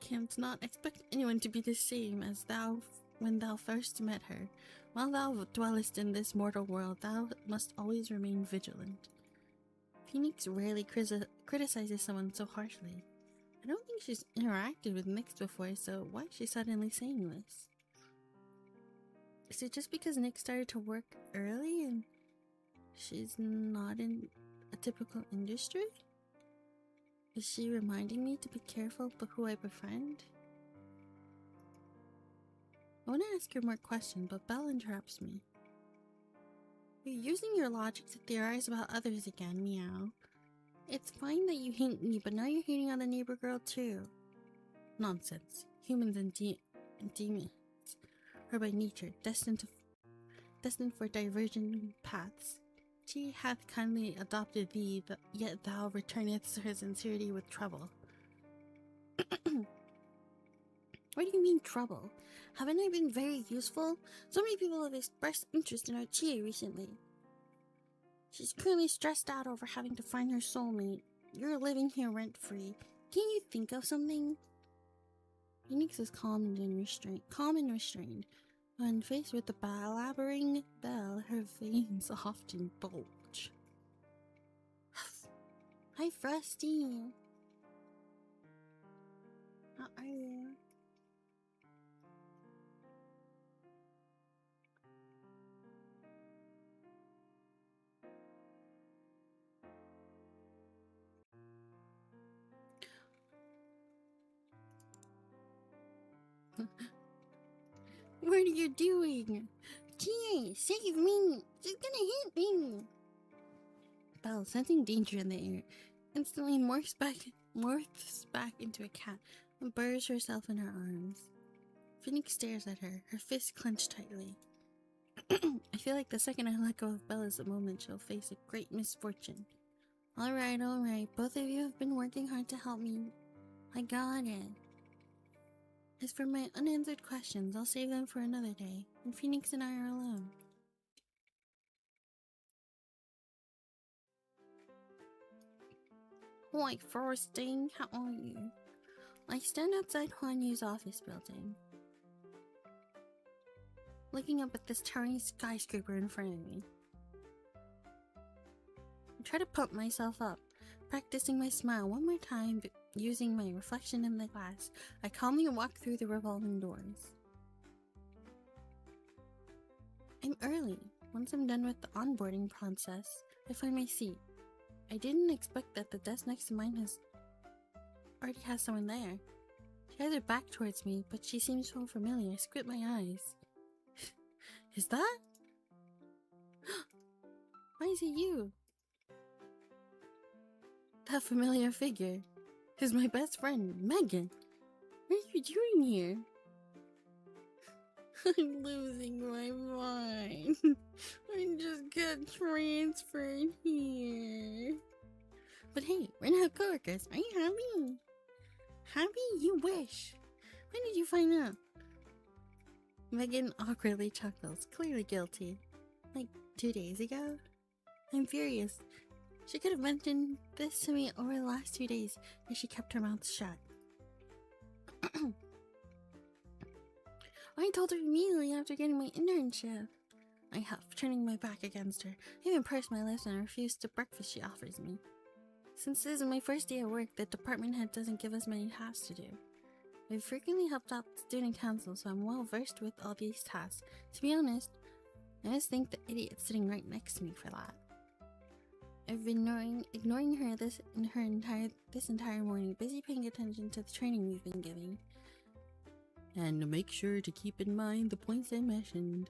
Canst not expect anyone to be the same as thou when thou first met her. While thou dwellest in this mortal world, thou must always remain vigilant. Phoenix rarely criticizes someone so harshly. I don't think she's interacted with Nyx before, so why is she suddenly saying this? Is it just because Nyx started to work early and she's not in a typical industry? Is she reminding me to be careful about who I befriend? I want to ask her more questions, but Belle interrupts me. You're using your logic to theorize about others again, meow. It's fine that you hate me, but now you're hating on the neighbor girl too. Nonsense. Humans and demons are by nature destined for divergent paths. Chie hath kindly adopted thee, yet thou returnest her sincerity with trouble. What do you mean trouble? Haven't I been very useful? So many people have expressed interest in our Chie recently. She's currently stressed out over having to find her soulmate. You're living here rent-free. Can you think of something? Phoenix is calm and restrained. When faced with the blabbering Belle, her veins often bulge. Hi, Frosty. How are you? What are you doing? Chie, save me! She's gonna hit me! Belle, sensing danger in the air, instantly morphs back into a cat and buries herself in her arms. Phoenix stares at her, her fists clenched tightly. I feel like the second I let go of Belle is the moment she'll face a great misfortune. Alright, both of you have been working hard to help me. I got it. As for my unanswered questions, I'll save them for another day, when Phoenix and I are alone. Hi, Frosty, how are you? I stand outside Huan Yu's office building, looking up at this towering skyscraper in front of me. I try to pump myself up, practicing my smile one more time, but using my reflection in the glass, I calmly walk through the revolving doors. I'm early. Once I'm done with the onboarding process, I find my seat. I didn't expect that the desk next to mine already has someone there. She has her back towards me, but she seems so familiar. I squint my eyes. Is that? Why is it you? That familiar figure is my best friend, Megan. What are you doing here? I'm losing my mind. I just got transferred here. But hey, we're not coworkers. Are you happy? Happy? You wish. When did you find out? Megan awkwardly chuckles, clearly guilty. Like 2 days ago? I'm furious. She could have mentioned this to me over the last 2 days if she kept her mouth shut. I told her immediately after getting my internship. I huff, turning my back against her. I even pursed my lips and refused the breakfast she offers me. Since this is my first day at work, the department head doesn't give us many tasks to do. I've frequently helped out the student council, so I'm well versed with all these tasks. To be honest, I just thank the idiot sitting right next to me for that. I've been ignoring her this entire morning, busy paying attention to the training we've been giving. And make sure to keep in mind the points I mentioned.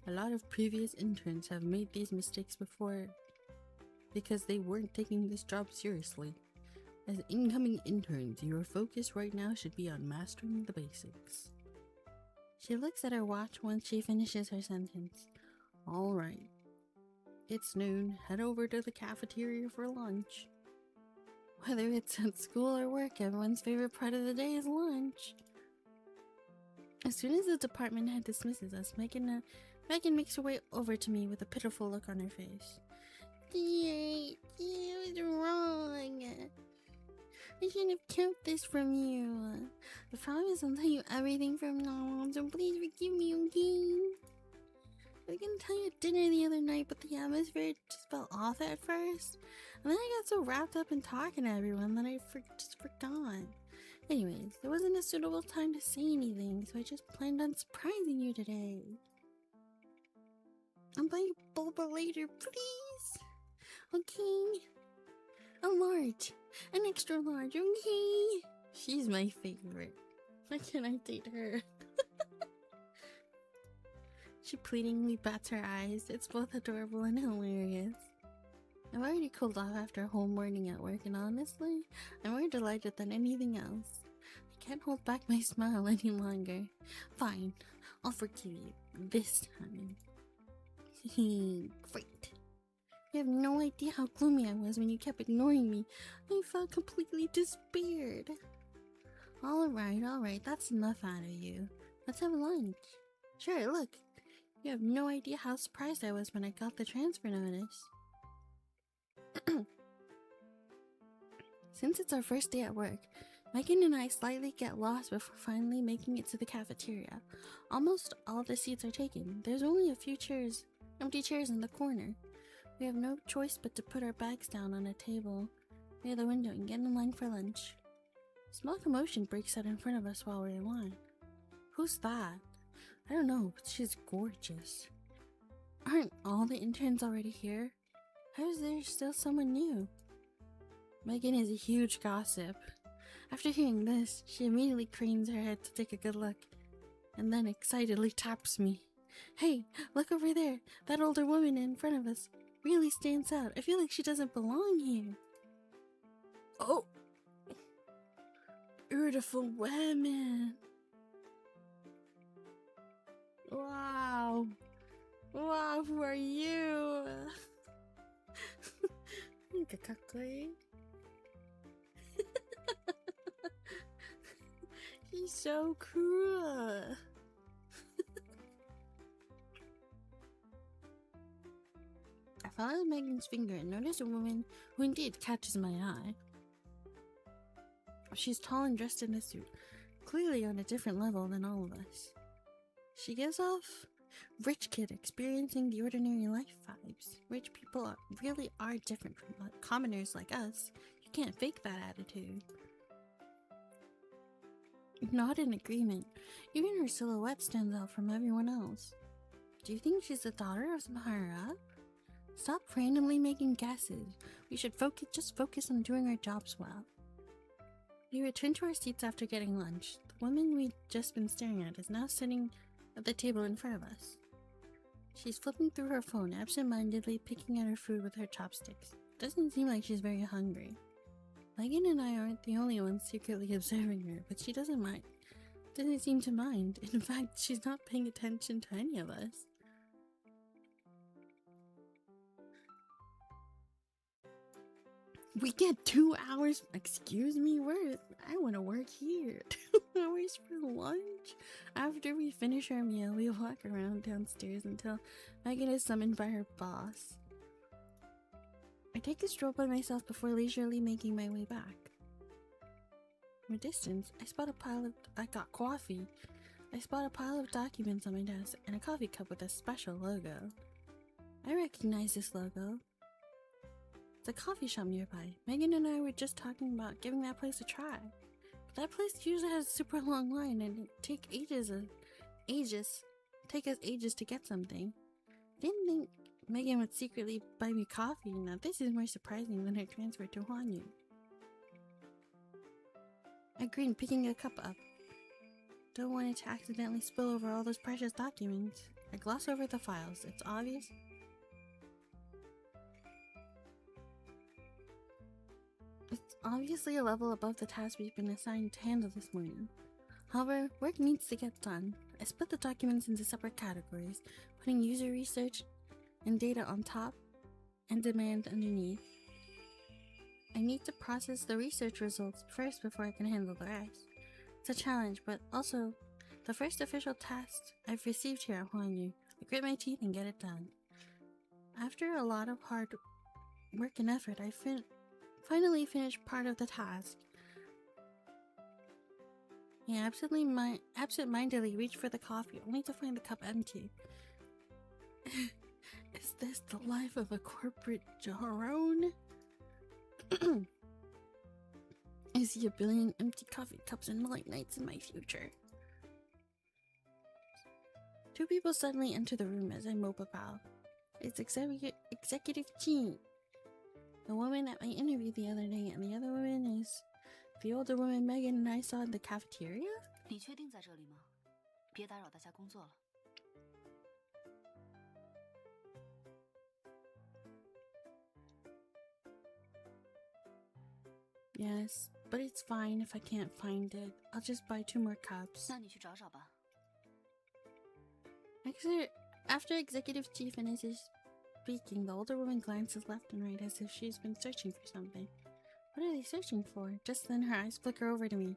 A lot of previous interns have made these mistakes before because they weren't taking this job seriously. As incoming interns, your focus right now should be on mastering the basics. She looks at her watch once she finishes her sentence. Alright. It's noon. Head over to the cafeteria for lunch. Whether it's at school or work, everyone's favorite part of the day is lunch. As soon as the department head dismisses us, Megan makes her way over to me with a pitiful look on her face. Chie, I was wrong. I shouldn't have kept this from you. I promise I'll tell you everything from now on, so please forgive me, okay? I was gonna tell you at dinner the other night, but the atmosphere just felt off at first. And then I got so wrapped up in talking to everyone that I just forgot. Anyways, there wasn't a suitable time to say anything, so I just planned on surprising you today. I'm buying a boba later, please. Okay. A large. An extra large, okay? She's my favorite. Why can't I date her? She pleadingly bats her eyes. It's both adorable and hilarious. I've already cooled off after a whole morning at work, and honestly, I'm more delighted than anything else. I can't hold back my smile any longer. Fine, I'll forgive you this time. Great. You have no idea how gloomy I was when you kept ignoring me. I felt completely despaired. Alright, that's enough out of you. Let's have lunch. Sure, look. You have no idea how surprised I was when I got the transfer notice. Since it's our first day at work, Megan and I slightly get lost before finally making it to the cafeteria. Almost all the seats are taken. There's only a few empty chairs in the corner. We have no choice but to put our bags down on a table near the window and get in line for lunch. Small commotion breaks out in front of us while we're in line. Who's that? I don't know, but she's gorgeous. Aren't all the interns already here? How is there still someone new? Megan is a huge gossip. After hearing this, she immediately cranes her head to take a good look, and then excitedly taps me. Hey, look over there! That older woman in front of us really stands out. I feel like she doesn't belong here. Oh! Beautiful women! Wow! Wow, who are you? なんかかっこいい He's so cool. I followed Megan's finger and noticed a woman who indeed catches my eye. She's tall and dressed in a suit, clearly on a different level than all of us. She gives off rich kid experiencing the ordinary life vibes. Rich people really are different from commoners like us. You can't fake that attitude. Not in agreement. Even her silhouette stands out from everyone else. Do you think she's the daughter of some higher up? Stop randomly making guesses. We should just focus on doing our jobs well. We return to our seats after getting lunch. The woman we'd just been staring at is now sitting at the table in front of us. She's flipping through her phone, absent-mindedly picking at her food with her chopsticks. Doesn't seem like she's very hungry. Megan and I aren't the only ones secretly observing her, but she doesn't seem to mind. In fact, she's not paying attention to any of us. We get 2 hours. Excuse me, I want to work here. 2 hours for lunch. After we finish our meal, we walk around downstairs until Megan is summoned by her boss. I take a stroll by myself before leisurely making my way back. From a distance, I spot a pile of documents on my desk and a coffee cup with a special logo. I recognize this logo. It's a coffee shop nearby. Megan and I were just talking about giving that place a try. But that place usually has a super long line and it take us ages to get something. Didn't think Megan would secretly buy me coffee. Now this is more surprising than her transfer to Huanyu. I grinned, picking a cup up. Don't want it to accidentally spill over all those precious documents. I gloss over the files. It's obvious. It's obviously a level above the task we've been assigned to handle this morning. However, work needs to get done. I split the documents into separate categories, putting user research and data on top and demand underneath. I need to process the research results first before I can handle the rest. It's a challenge, but also the first official task I've received here at Huanyu. I grit my teeth and get it done. After a lot of hard work and effort, I finally finished part of the task. I absent-mindedly reached for the coffee, only to find the cup empty. Is this the life of a corporate Jaron? I see a billion empty coffee cups and late nights in my future. 2 people suddenly enter the room as I mope about. It's Executive Chie, the woman at my interview the other day, and the other woman is the older woman Megan and I saw in the cafeteria? 你确定在这里吗？别打扰大家工作了。 Yes, but it's fine if I can't find it. I'll just buy 2 more cups. 那你去找找吧。 After Executive Chie finishes speaking, the older woman glances left and right as if she's been searching for something. What are they searching for? Just then her eyes flicker over to me.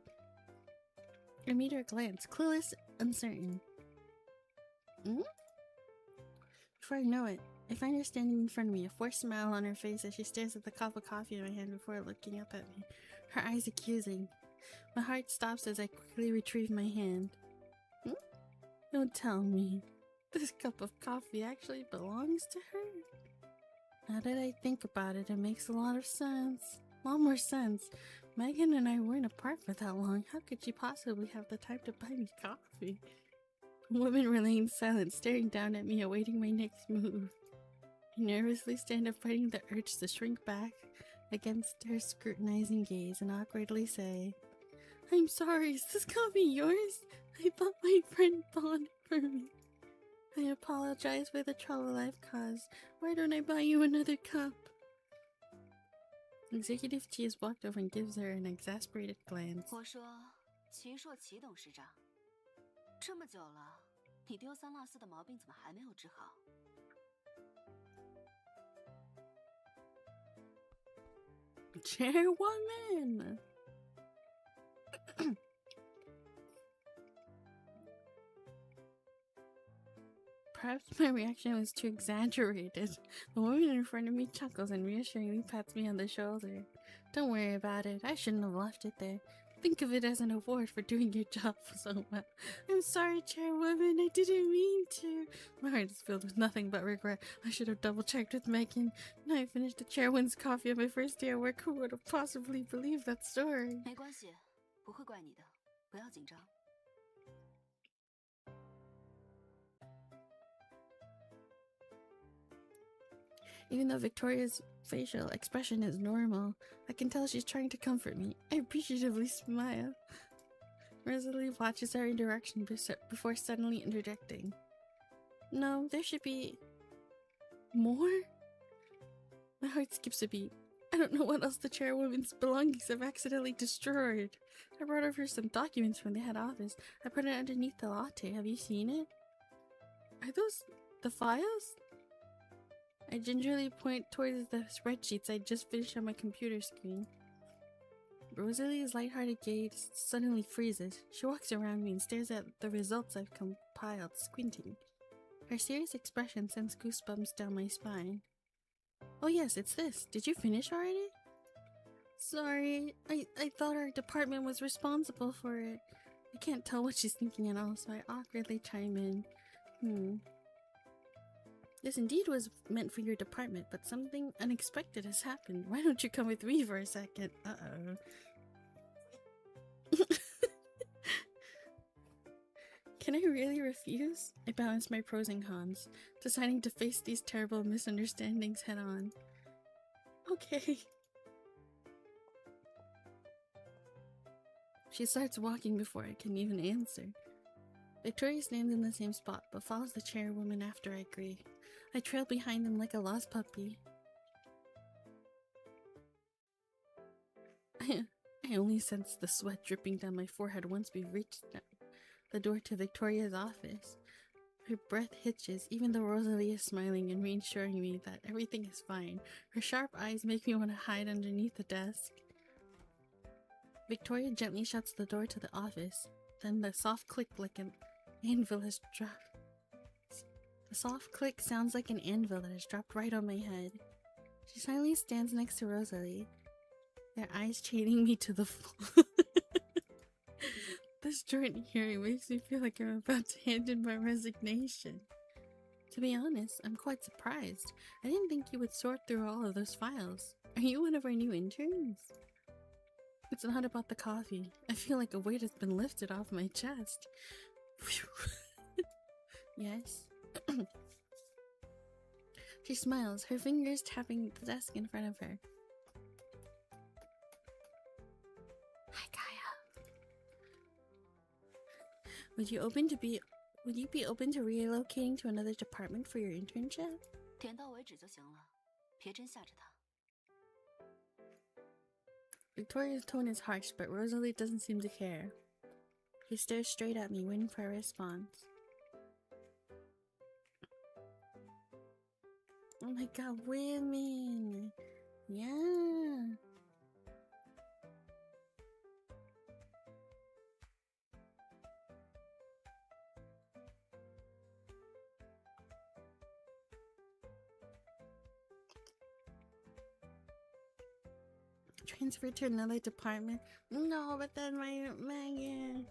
I meet her glance, clueless, uncertain. Before I know it, I find her standing in front of me, a forced smile on her face as she stares at the cup of coffee in my hand before looking up at me. her eyes accusing. My heart stops as I quickly retrieve my hand. Don't tell me. This cup of coffee actually belongs to her? Now that I think about it, it makes a lot of sense. A lot more sense. Megan and I weren't apart for that long. How could she possibly have the time to buy me coffee? The woman remained silent, staring down at me, awaiting my next move. I nervously stand up, fighting the urge to shrink back against her scrutinizing gaze and awkwardly say, I'm sorry, is this coffee yours? I thought my friend bought it for me. I apologize for the trouble I've caused. Why don't I buy you another cup? Executive Chie has walked over and gives her an exasperated glance. 我说，齐硕齐董事长，这么久了，你丢三落四的毛病怎么还没有治好？ Chairwoman! Perhaps my reaction was too exaggerated. The woman in front of me chuckles and reassuringly pats me on the shoulder. Don't worry about it. I shouldn't have left it there. Think of it as an award for doing your job so well. I'm sorry, Chairwoman. I didn't mean to. My heart is filled with nothing but regret. I should have double-checked with Megan. Now I finished the Chairwoman's coffee on my first day at work. Who would have possibly believed that story? 没关系，不会怪你的，不要紧张。 Even though Victoria's facial expression is normal, I can tell she's trying to comfort me. I appreciatively smile. Rosalie watches our interaction before suddenly interjecting. No, there should be... more? My heart skips a beat. I don't know what else the chairwoman's belongings have accidentally destroyed. I brought over some documents from the head office. I put it underneath the latte. Have you seen it? Are those the files? I gingerly point towards the spreadsheets I just finished on my computer screen. Rosalie's lighthearted gaze suddenly freezes. She walks around me and stares at the results I've compiled, squinting. Her serious expression sends goosebumps down my spine. Oh yes, it's this. Did you finish already? Sorry, I thought our department was responsible for it. I can't tell what she's thinking at all, so I awkwardly chime in. This indeed was meant for your department, but something unexpected has happened. Why don't you come with me for a second? Uh-oh. Can I really refuse? I balance my pros and cons, deciding to face these terrible misunderstandings head on. Okay. She starts walking before I can even answer. Victoria stands in the same spot, but follows the chairwoman after I agree. I trail behind them like a lost puppy. I only sensed the sweat dripping down my forehead once we reached the door to Victoria's office. Her breath hitches, even though Rosalie is smiling and reassuring me that everything is fine. Her sharp eyes make me want to hide underneath the desk. Victoria gently shuts the door to the office. Then the soft click like an anvil has dropped. The soft click sounds like an anvil that has dropped right on my head. She silently stands next to Rosalie, their eyes chaining me to the floor. This joint hearing makes me feel like I'm about to hand in my resignation. To be honest, I'm quite surprised. I didn't think you would sort through all of those files. Are you one of our new interns? It's not about the coffee. I feel like a weight has been lifted off my chest. Yes? She smiles, her fingers tapping the desk in front of her. Hi, Kaya. Would you be open to relocating to another department for your internship? 点到为止就行了，别真吓着他。 Victoria's tone is harsh, but Rosalie doesn't seem to care. She stares straight at me, waiting for a response. Oh my god, women! Yeah! Transferred to another department? No, but then my Megan.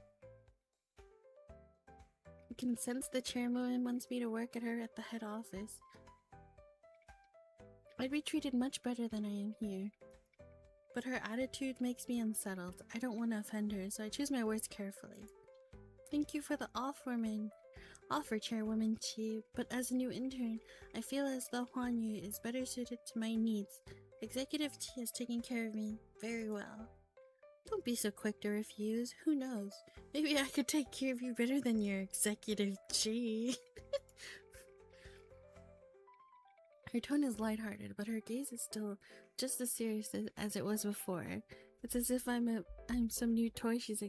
I can sense the chairwoman wants me to work at her at the head office. I'd be treated much better than I am here. But her attitude makes me unsettled. I don't want to offend her, so I choose my words carefully. Thank you for the offer, Chairwoman Chie, but as a new intern, I feel as though Huan Yu is better suited to my needs. Executive Chie has taken care of me very well. Don't be so quick to refuse. Who knows? Maybe I could take care of you better than your Executive Chie. Her tone is lighthearted, but her gaze is still just as serious as it was before. It's as if I'm some new toy she's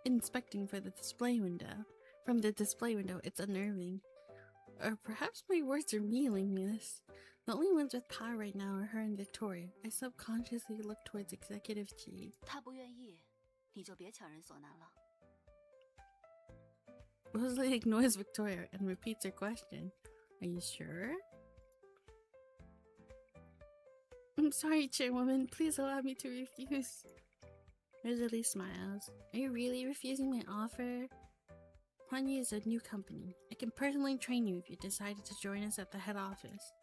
inspecting for the display window. From the display window, it's unnerving. Or perhaps my words are meaningless. The only ones with power right now are her and Victoria. I subconsciously look towards Executive Chie. 他不愿意，你就别强人所难了。 Rosalie ignores Victoria and repeats her question. Are you sure? I'm sorry, Chairwoman. Please allow me to refuse. Rosalie smiles. Are you really refusing my offer? Huan Yu is a new company. I can personally train you if you decided to join us at the head office.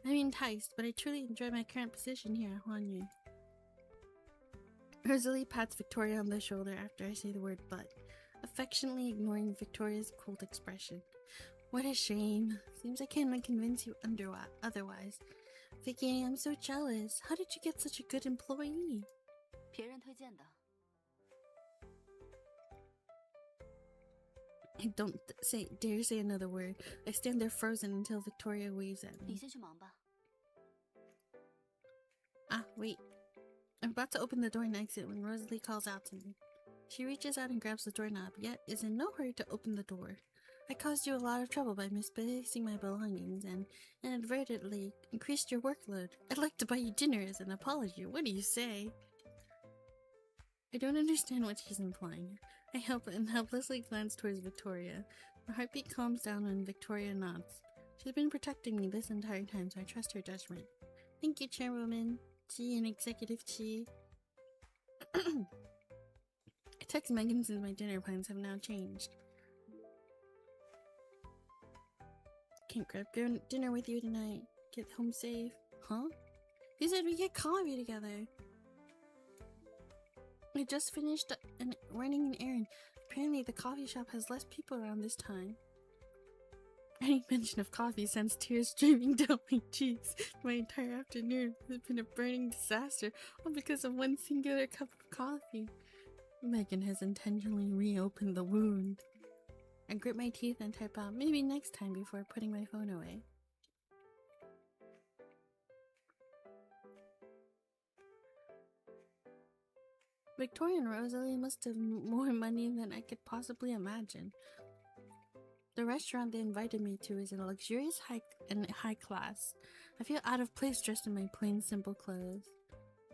I'm enticed, but I truly enjoy my current position here at Huan Yu. Rosalie pats Victoria on the shoulder after I say the word but, affectionately ignoring Victoria's cold expression. What a shame. Seems I cannot convince you otherwise. Vicky, I'm so jealous. How did you get such a good employee? 别人推荐的。 I don't dare say another word. I stand there frozen until Victoria waves at me. 你先去忙吧。 Ah, wait. I'm about to open the door and exit when Rosalie calls out to me. She reaches out and grabs the doorknob, yet is in no hurry to open the door. I caused you a lot of trouble by misplacing my belongings and inadvertently increased your workload. I'd like to buy you dinner as an apology. What do you say? I don't understand what she's implying. I helplessly glance towards Victoria. My heartbeat calms down when Victoria nods. She's been protecting me this entire time, so I trust her judgment. Thank you, Chairwoman Chie and Executive Chie. I text Megan since my dinner plans have now changed. Can't grab dinner with you tonight. Get home safe. Huh? You said we get coffee together. I just finished running an errand. Apparently the coffee shop has less people around this time. Any mention of coffee sends tears streaming down my cheeks. My entire afternoon has been a burning disaster, all because of one singular cup of coffee. Megan has intentionally reopened the wound. I grit my teeth and type out, maybe next time, before putting my phone away. Victoria and Rosalie must have more money than I could possibly imagine. The restaurant they invited me to is in a luxurious high class. I feel out of place dressed in my plain, simple clothes.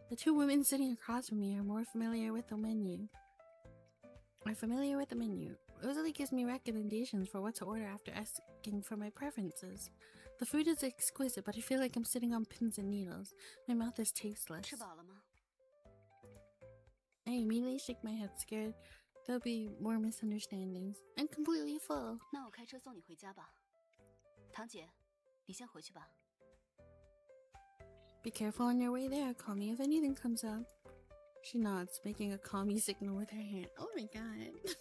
The two women sitting across from me are familiar with the menu. Rosalie gives me recommendations for what to order after asking for my preferences. The food is exquisite, but I feel like I'm sitting on pins and needles. My mouth is tasteless. 吃饱了吗？ I immediately shake my head, scared there'll be more misunderstandings. I'm completely full. 那我开车送你回家吧。堂姐，你先回去吧。 Be careful on your way there. Call me if anything comes up. She nods, making a call me signal with her hand. Oh my god.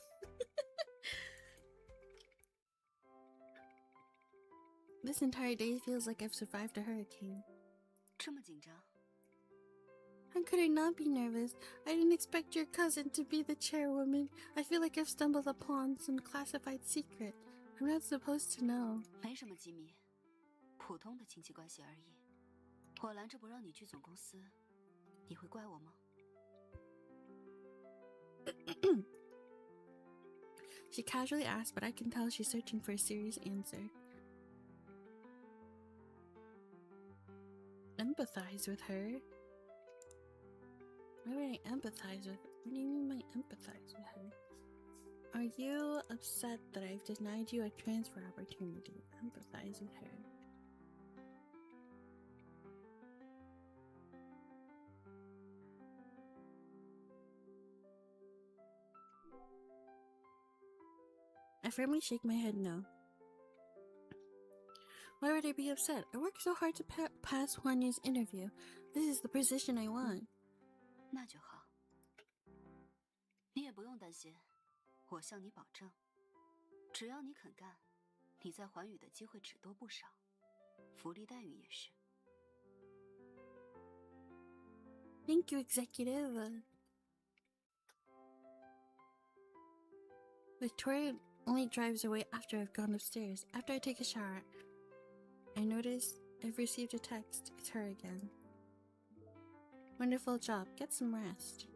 This entire day feels like I've survived a hurricane. 这么紧张？ How could I not be nervous? I didn't expect your cousin to be the chairwoman. I feel like I've stumbled upon some classified secret. I'm not supposed to know. 没什么机密，普通的亲戚关系而已。我拦着不让你去总公司，你会怪我吗？ She casually asks, but I can tell she's searching for a serious answer. Empathize with her? Why would I empathize with her? What do you mean by empathize with her? Are you upset that I've denied you a transfer opportunity? Empathize with her. I firmly shake my head no. Why would I be upset? I worked so hard to pass Huanya's interview. This is the position I want. 那就好。你也不用担心，我向你保证，只要你肯干，你在寰宇的机会只多不少，福利待遇也是。Thank you, executive. Victoria only drives away after I've gone upstairs. After I take a shower, I notice I've received a text. It's her again. Wonderful job. Get some rest.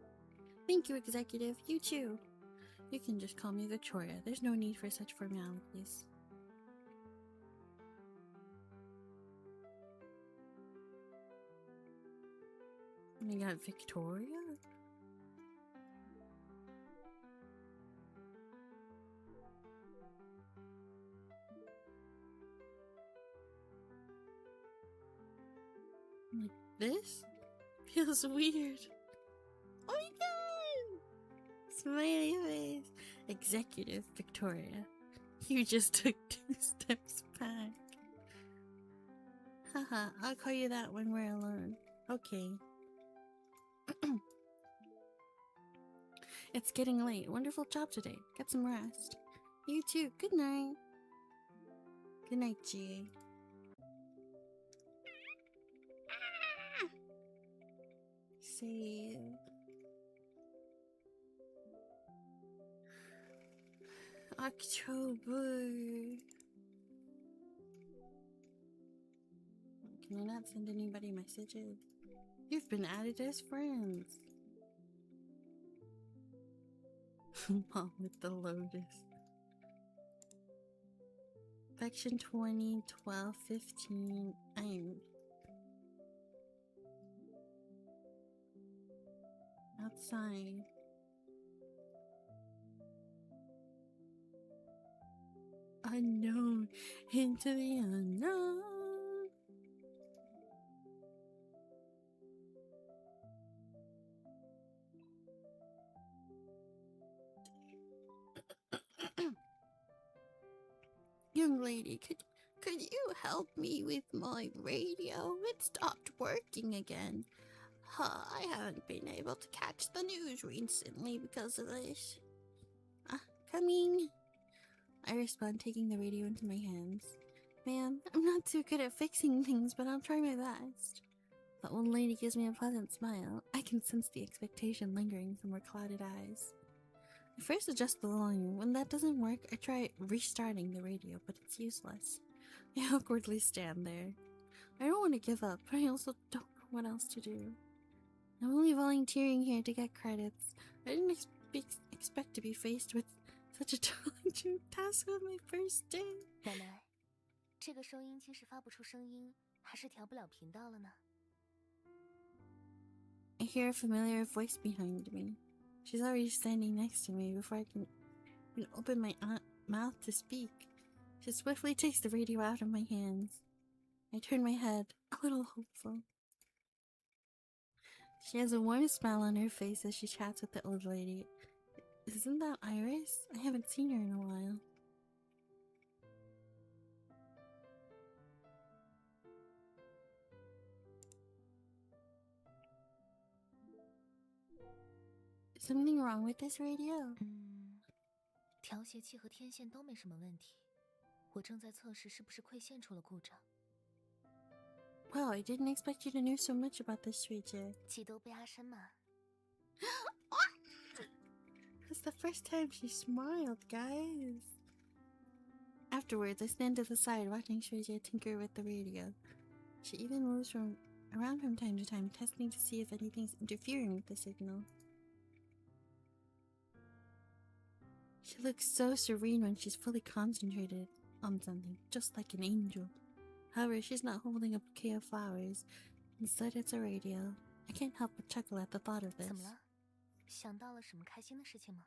Thank you, executive. You too. You can just call me Victoria. There's no need for such formalities. And I got Victoria? Like this? Feels weird. Oh my god! Smiley face. Executive Victoria. You just took 2 steps back. Haha, I'll call you that when we're alone. Okay. It's getting late. Wonderful job today. Get some rest. You too. Good night. Good night, Chie. Save. October. Can I not send anybody messages? You've been added as friends. Mom with the lotus. Section 20, 12, 15. I'm outside. Unknown. Into the unknown. Young lady, could you help me with my radio? It stopped working again. I haven't been able to catch the news recently because of this. Coming. I respond, taking the radio into my hands. Ma'am, I'm not too good at fixing things, but I'll try my best. The old lady gives me a pleasant smile. I can sense the expectation lingering from her clouded eyes. I first adjust the volume. When that doesn't work, I try restarting the radio, but it's useless. I awkwardly stand there. I don't want to give up, but I also don't know what else to do. I'm only volunteering here to get credits. I didn't expect to be faced with such a challenging task on my first day. 奶奶，这个收音机是发不出声音，还是调不了频道了呢？ I hear a familiar voice behind me. She's already standing next to me before I can even open my mouth to speak. She swiftly takes the radio out of my hands. I turn my head, a little hopeful. She has a warm smile on her face as she chats with the old lady. Isn't that Iris? I haven't seen her in a while. Is something wrong with this radio? 调谐器和天线都没什么问题，我正在测试是不是馈线出了故障。Wow, I didn't expect you to know so much about this, Chie. 技都被阿深嘛。That's the first time she smiled, guys. Afterwards, I stand to the side watching Chie tinker with the radio. She even moves around from time to time, testing to see if anything's interfering with the signal. She looks so serene when she's fully concentrated on something, just like an angel. However, she's not holding a bouquet of flowers. Instead, it's a radio. I can't help but chuckle at the thought of this. 怎么了？想到了什么开心的事情吗？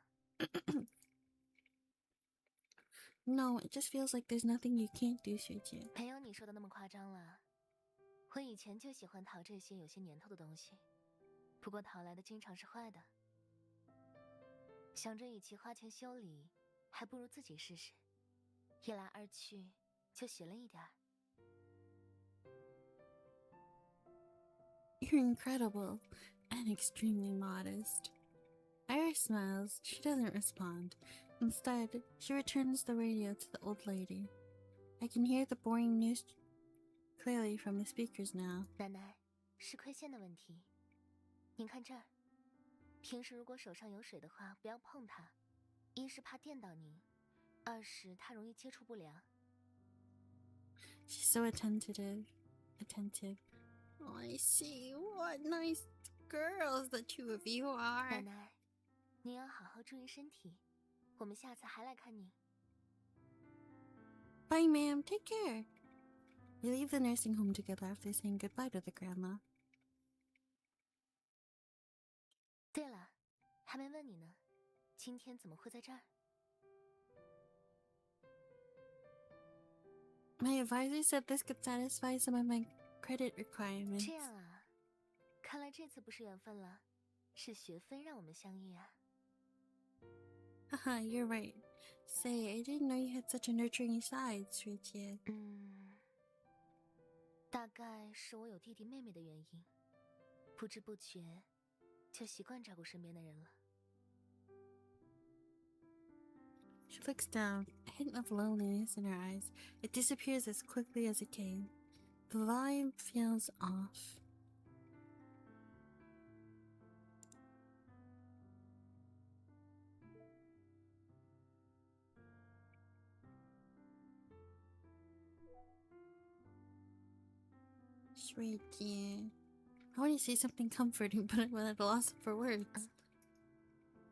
No, it just feels like there's nothing you can't do, Chie. 没有你说的那么夸张了。我以前就喜欢淘这些有些年头的东西，不过淘来的经常是坏的。想着与其花钱修理，还不如自己试试。一来二去，就学了一点儿。You're incredible and extremely modest. Iris smiles. She doesn't respond. Instead, she returns the radio to the old lady. I can hear the boring news clearly from the speakers now. 奶奶，是亏线的问题。您看这儿，平时如果手上有水的话，不要碰它，一是怕电到您，二是它容易接触不良。She's so attentive. Oh, I see. What nice girls the two of you 奶 are. 奶，您要好好注意身体，我们下次还来看您。 Bye, ma'am. Take care. We leave the nursing home together after saying goodbye to the grandma. 对了，还没问你呢，今天怎么会在这儿？ My advisor said this could satisfy some of my credit requirements. 这样啊，看来这次不是缘分了，是学分让我们相遇啊。 Haha, you're right. Say, I didn't know you had such a nurturing side, sweet Chie. 大概是我有弟弟妹妹的原因，不知不觉就习惯照顾身边的人了。 She looks down, a hint of loneliness in her eyes. It disappears as quickly as it came. The volume feels off. Sweetie. I want to say something comforting, but I'm at a loss for words.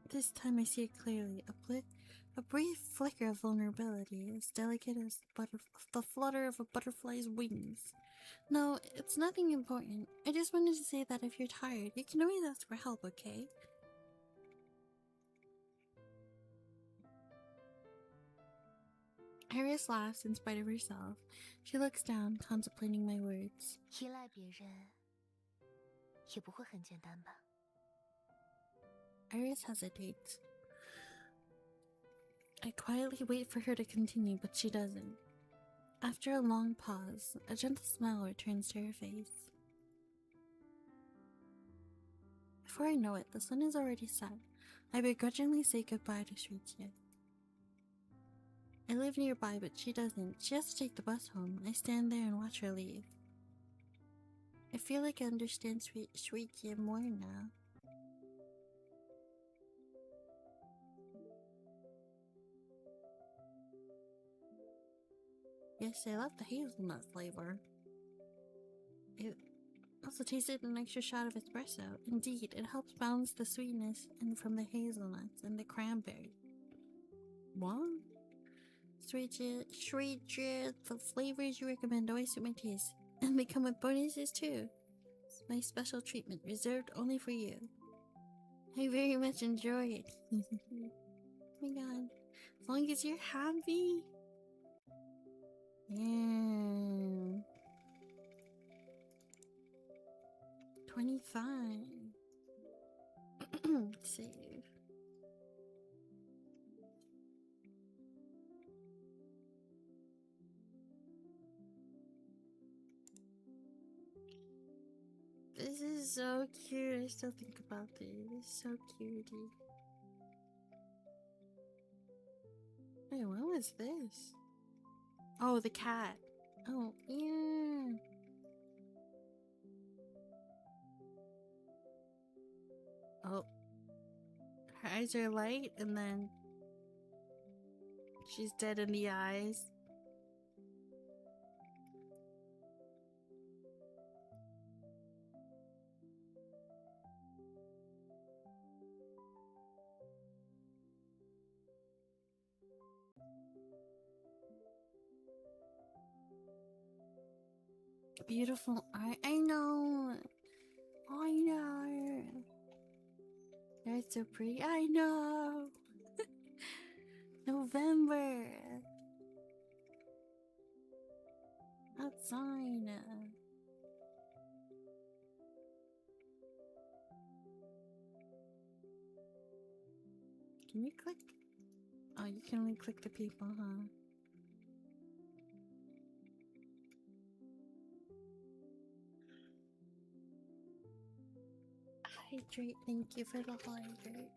This time I see it clearly. A brief flicker of vulnerability, as delicate as the flutter of a butterfly's wings. No, it's nothing important. I just wanted to say that if you're tired, you can always ask for help, okay? Iris laughs in spite of herself. She looks down, contemplating my words. 依赖别人也不会很简单吧？ Iris hesitates. I quietly wait for her to continue, but she doesn't. After a long pause, a gentle smile returns to her face. Before I know it, the sun is already set. I begrudgingly say goodbye to Chie. I live nearby, but she doesn't. She has to take the bus home. I stand there and watch her leave. I feel like I understand Chie more now. Yes, I love the hazelnut flavor. It also tasted an extra shot of espresso. Indeed, it helps balance the sweetness from the hazelnuts and the cranberry. What? Sweet, the flavors you recommend always suit my taste. And they come with bonuses too. It's my special treatment, reserved only for you. I very much enjoy it. Oh my god. As long as you're happy. Yeah. 25. Save. This is so cute. I still think about this. It's so cutie. Wait, what was this? Oh, the cat. Oh, yeah. Oh. Her eyes are light and then she's dead in the eyes. Beautiful art. I know. I know. They're so pretty. I know. November. Asahina. Can we click? Oh you can only click the people, huh? Hydrate, thank you for the hydrate.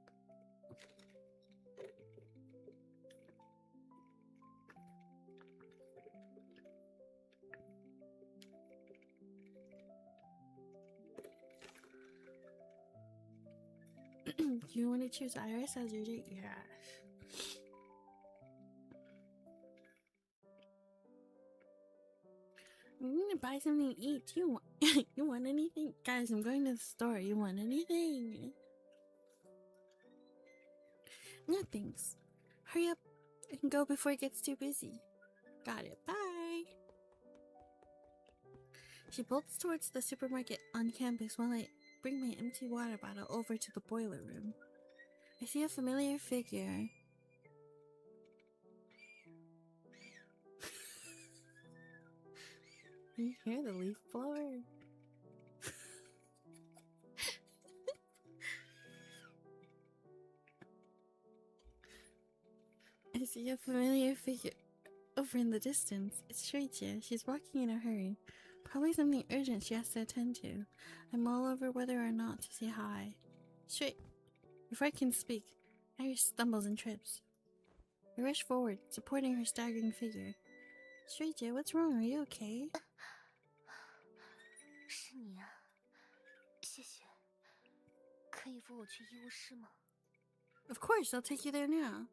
Do you want to choose Iris as your date? Yeah. I'm gonna buy something to eat. You want you want anything? Guys, I'm going to the store. You want anything? No thanks. Hurry up and go before it gets too busy. Got it. Bye. She bolts towards the supermarket on campus while I bring my empty water bottle over to the boiler room. I see a familiar figure. You hear the leaf blower? I see a familiar figure over in the distance. It's Chie. She's walking in a hurry. Probably something urgent she has to attend to. I'm all over whether or not to say hi. Chie. Before I can speak, Iris stumbles and trips. I rush forward, supporting her staggering figure. Chie, what's wrong? Are you okay? 是你啊，谢谢。可以扶我去医务室吗？ Of course, I'll take you there now.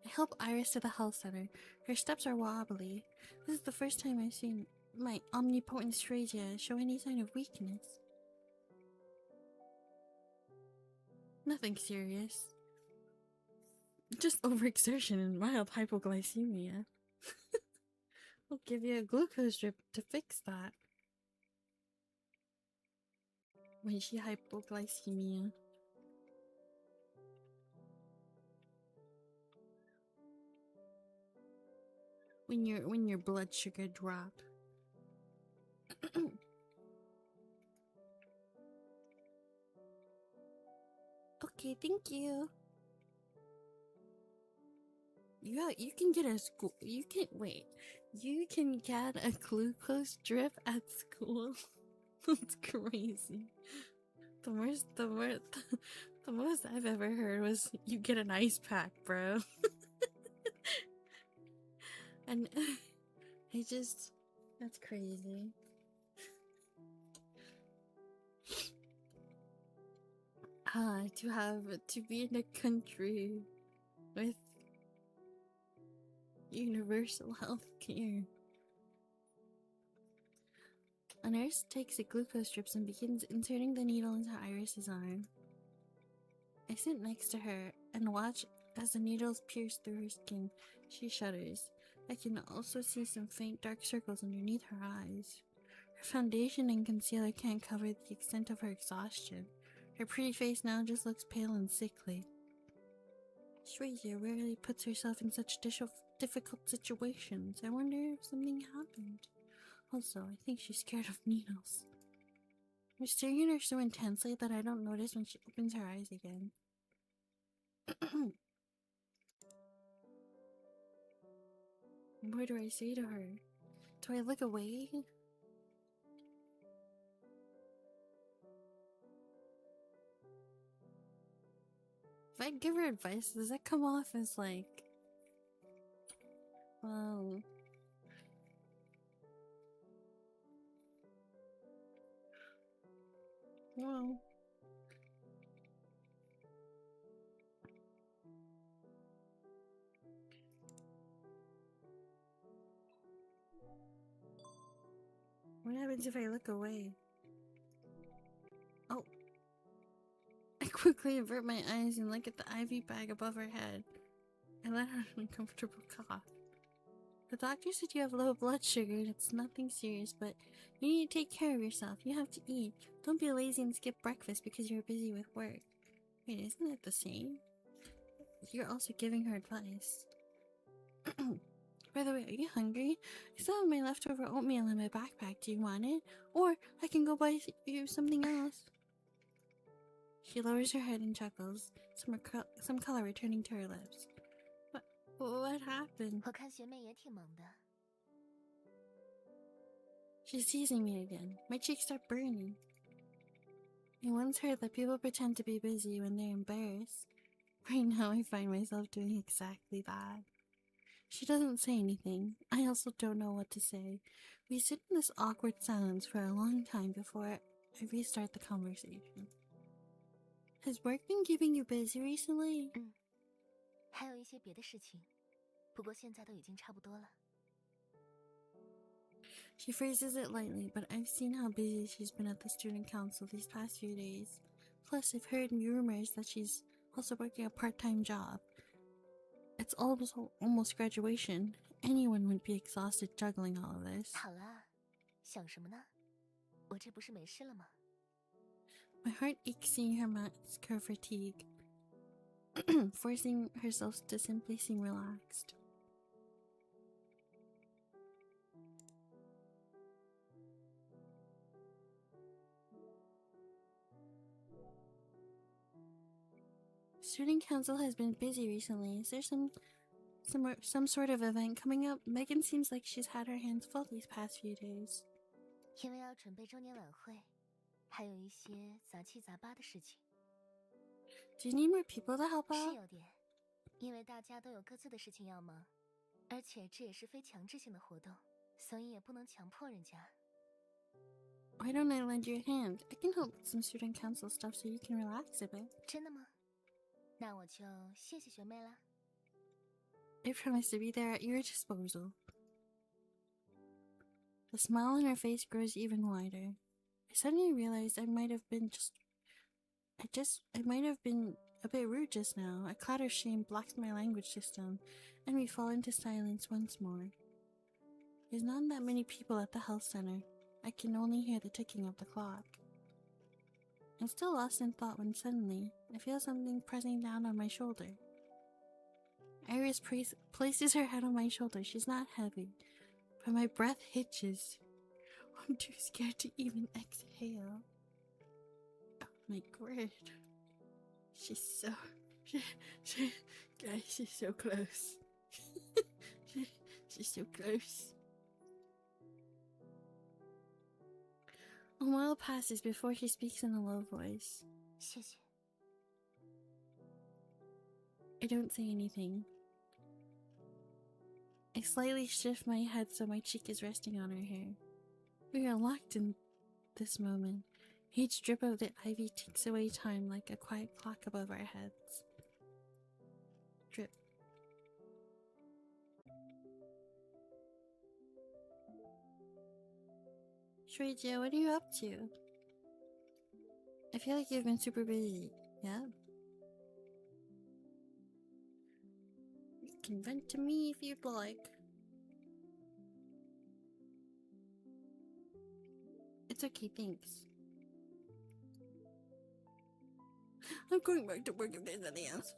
I help Iris to the health center. Her steps are wobbly. This is the first time I've seen my omnipotent Stragia show any sign of weakness. Nothing serious. Just overexertion and mild hypoglycemia. I'll give you a glucose drip to fix that. When she hypoglycemia. When your blood sugar drop. Okay, thank you. Yeah, you can get a school. You can wait. You can get a glucose drip at school. That's crazy. The most I've ever heard was you get an ice pack, bro. And that's crazy. To be in a country with universal health care. A nurse takes the glucose strips and begins inserting the needle into Iris's arm. I sit next to her and watch as the needles pierce through her skin. She shudders. I can also see some faint dark circles underneath her eyes. Her foundation and concealer can't cover the extent of her exhaustion. Her pretty face now just looks pale and sickly. Strasia rarely puts herself in such difficult situations. I wonder if something happened. Also, I think she's scared of needles. I'm staring at her so intensely that I don't notice when she opens her eyes again. What do I say to her? Do I look away? If I give her advice, does that come off as like, well, what happens if I look away? Oh. I quickly avert my eyes and look at the IV bag above her head. I let out an uncomfortable cough. The doctor said you have low blood sugar and it's nothing serious, but you need to take care of yourself. You have to eat. Don't be lazy and skip breakfast because you're busy with work. Wait, isn't it the same? You're also giving her advice. By the way, are you hungry? I still have my leftover oatmeal in my backpack. Do you want it? Or I can go buy you something else. She lowers her head and chuckles, some color returning to her lips. What happened? 我看学妹也挺忙的。 She's teasing me again. My cheeks start burning. I once heard that people pretend to be busy when they're embarrassed. Right now I find myself doing exactly that. She doesn't say anything. I also don't know what to say. We sit in this awkward silence for a long time before I restart the conversation. Has work been keeping you busy recently? 还有一些别的事情，不过现在都已经差不多了。 She phrases it lightly, but I've seen how busy she's been at the student council these past few days. Plus, I've heard rumors that she's also working a part-time job. It's almost graduation. Anyone would be exhausted juggling all of this. 好了，想什么呢？我这不是没事了吗？ My heart aches seeing her mask her fatigue, forcing herself to simply seem relaxed. Student council has been busy recently. Is there some sort of event coming up? Megan seems like she's had her hands full these past few days. 因为要准备周年晚会，还有一些杂七杂八的事情。 Do you need more people to help 是 out? 有点，因为大家都有各自的事情要忙，而且这也是非强制性的活动，所以也不能强迫人家。 Why don't I lend you a hand? I can help with some student council stuff so you can relax a bit. 真的吗？那我就谢谢学妹啦。 I promise to be there at your disposal. The smile on her face grows even wider. I suddenly realized I might have been a bit rude just now. A cloud of shame blocks my language system, and we fall into silence once more. There's not that many people at the health center. I can only hear the ticking of the clock. I'm still lost in thought when suddenly I feel something pressing down on my shoulder. Iris places her head on my shoulder. She's not heavy, but my breath hitches. I'm too scared to even exhale. Oh my god. She's so... Guys, she's so close. She's so close. A while passes before she speaks in a low voice. 谢谢。 I don't say anything. I slightly shift my head so my cheek is resting on her hair. We are locked in this moment. Each drip of the ivy ticks away time like a quiet clock above our heads. Drip. Chie, what are you up to? I feel like you've been super busy. Yeah? You can vent to me if you'd like. It's okay, thanks. I'm going back to work if there's anything else.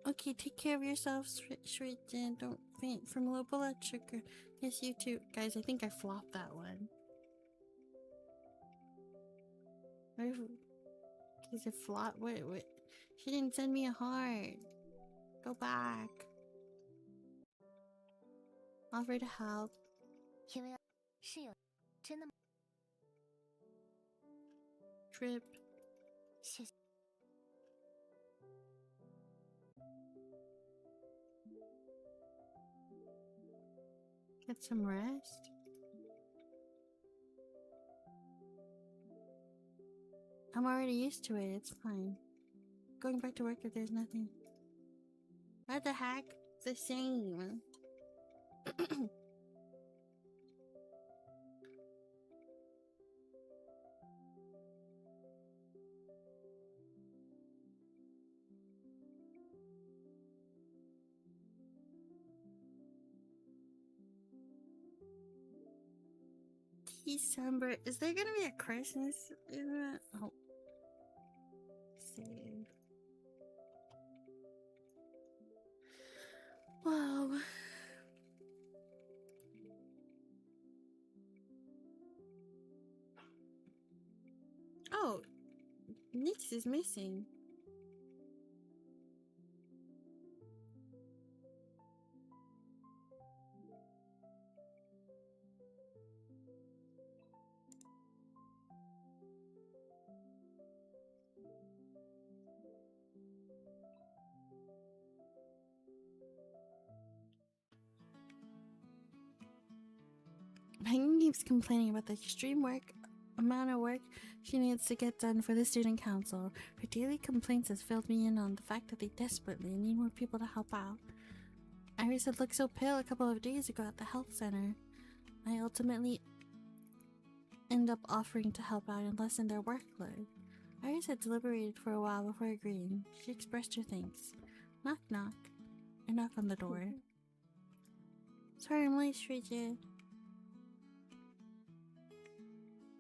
Okay, take care of yourself, Shreet, and don't faint from low blood sugar. Yes, you too. Guys, I think I flopped that one. Is it flop? Wait. She didn't send me a heart. Go back. Offer to help. 因为是有，真的吗？ Trip. 谢谢。 Get some rest. I'm already used to it, it's fine. Going back to work if there's nothing. What the heck? It's the same. December. Is there gonna be a Christmas event? Oh. Save. Wow. Oh, Nyx is missing. Megan keeps complaining about the extreme amount of work she needs to get done for the student council. Her daily complaints has filled me in on the fact that they desperately need more people to help out. Iris had looked so pale a couple of days ago at the health center. I ultimately end up offering to help out and lessen their workload. Iris had deliberated for a while before agreeing. She expressed her thanks. Knock knock. I knock on the door. Sorry I'm late, Shrija.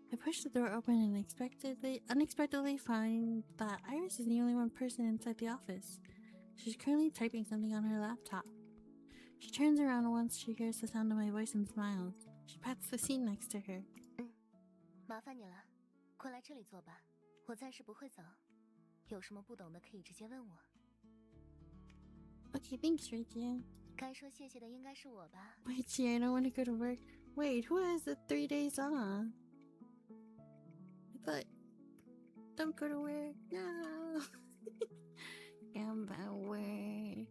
I push the door open and unexpectedly find that Iris is the only one person inside the office. She's currently typing something on her laptop. She turns around once she hears the sound of my voice and smiles. She pats the seat next to her. 麻烦你了，快来这里坐吧，我暂时不会走，有什么不懂的可以直接问我。Okay, thanks, Rachel. 该说谢谢的应该是我吧。 Wait, Chie, I don't want to go to work. Wait, who has the 3 days off? I thought... Don't go to work. No. Come about work.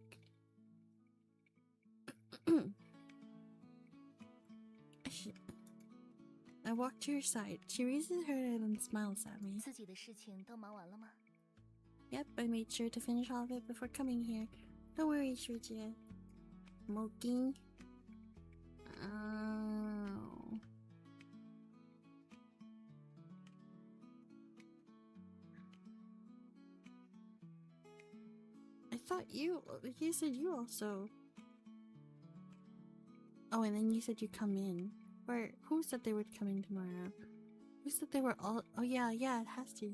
I walk to her side. She raises her head and smiles at me. 自己的事情都忙完了吗？ Yep, I made sure to finish all of it before coming here. Don't worry, Shuji. Smoking. Oh. I thought you said you also. Oh, and then you said you come in. Or who said they would come in tomorrow? Who said they were all? Oh yeah, it has to.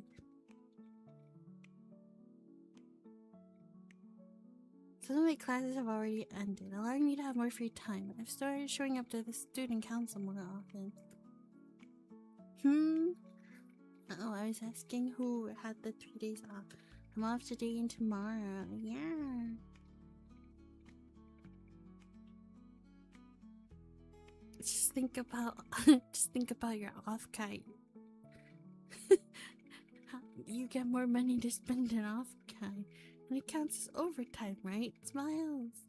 Some of my classes have already ended, allowing me to have more free time. I've started showing up to the student council more often. Oh, I was asking who had the 3 days off. I'm off today and tomorrow. Yeah. Just think about your off, Kite. You get more money to spend it off, Kite. And it counts as overtime, right? Smiles.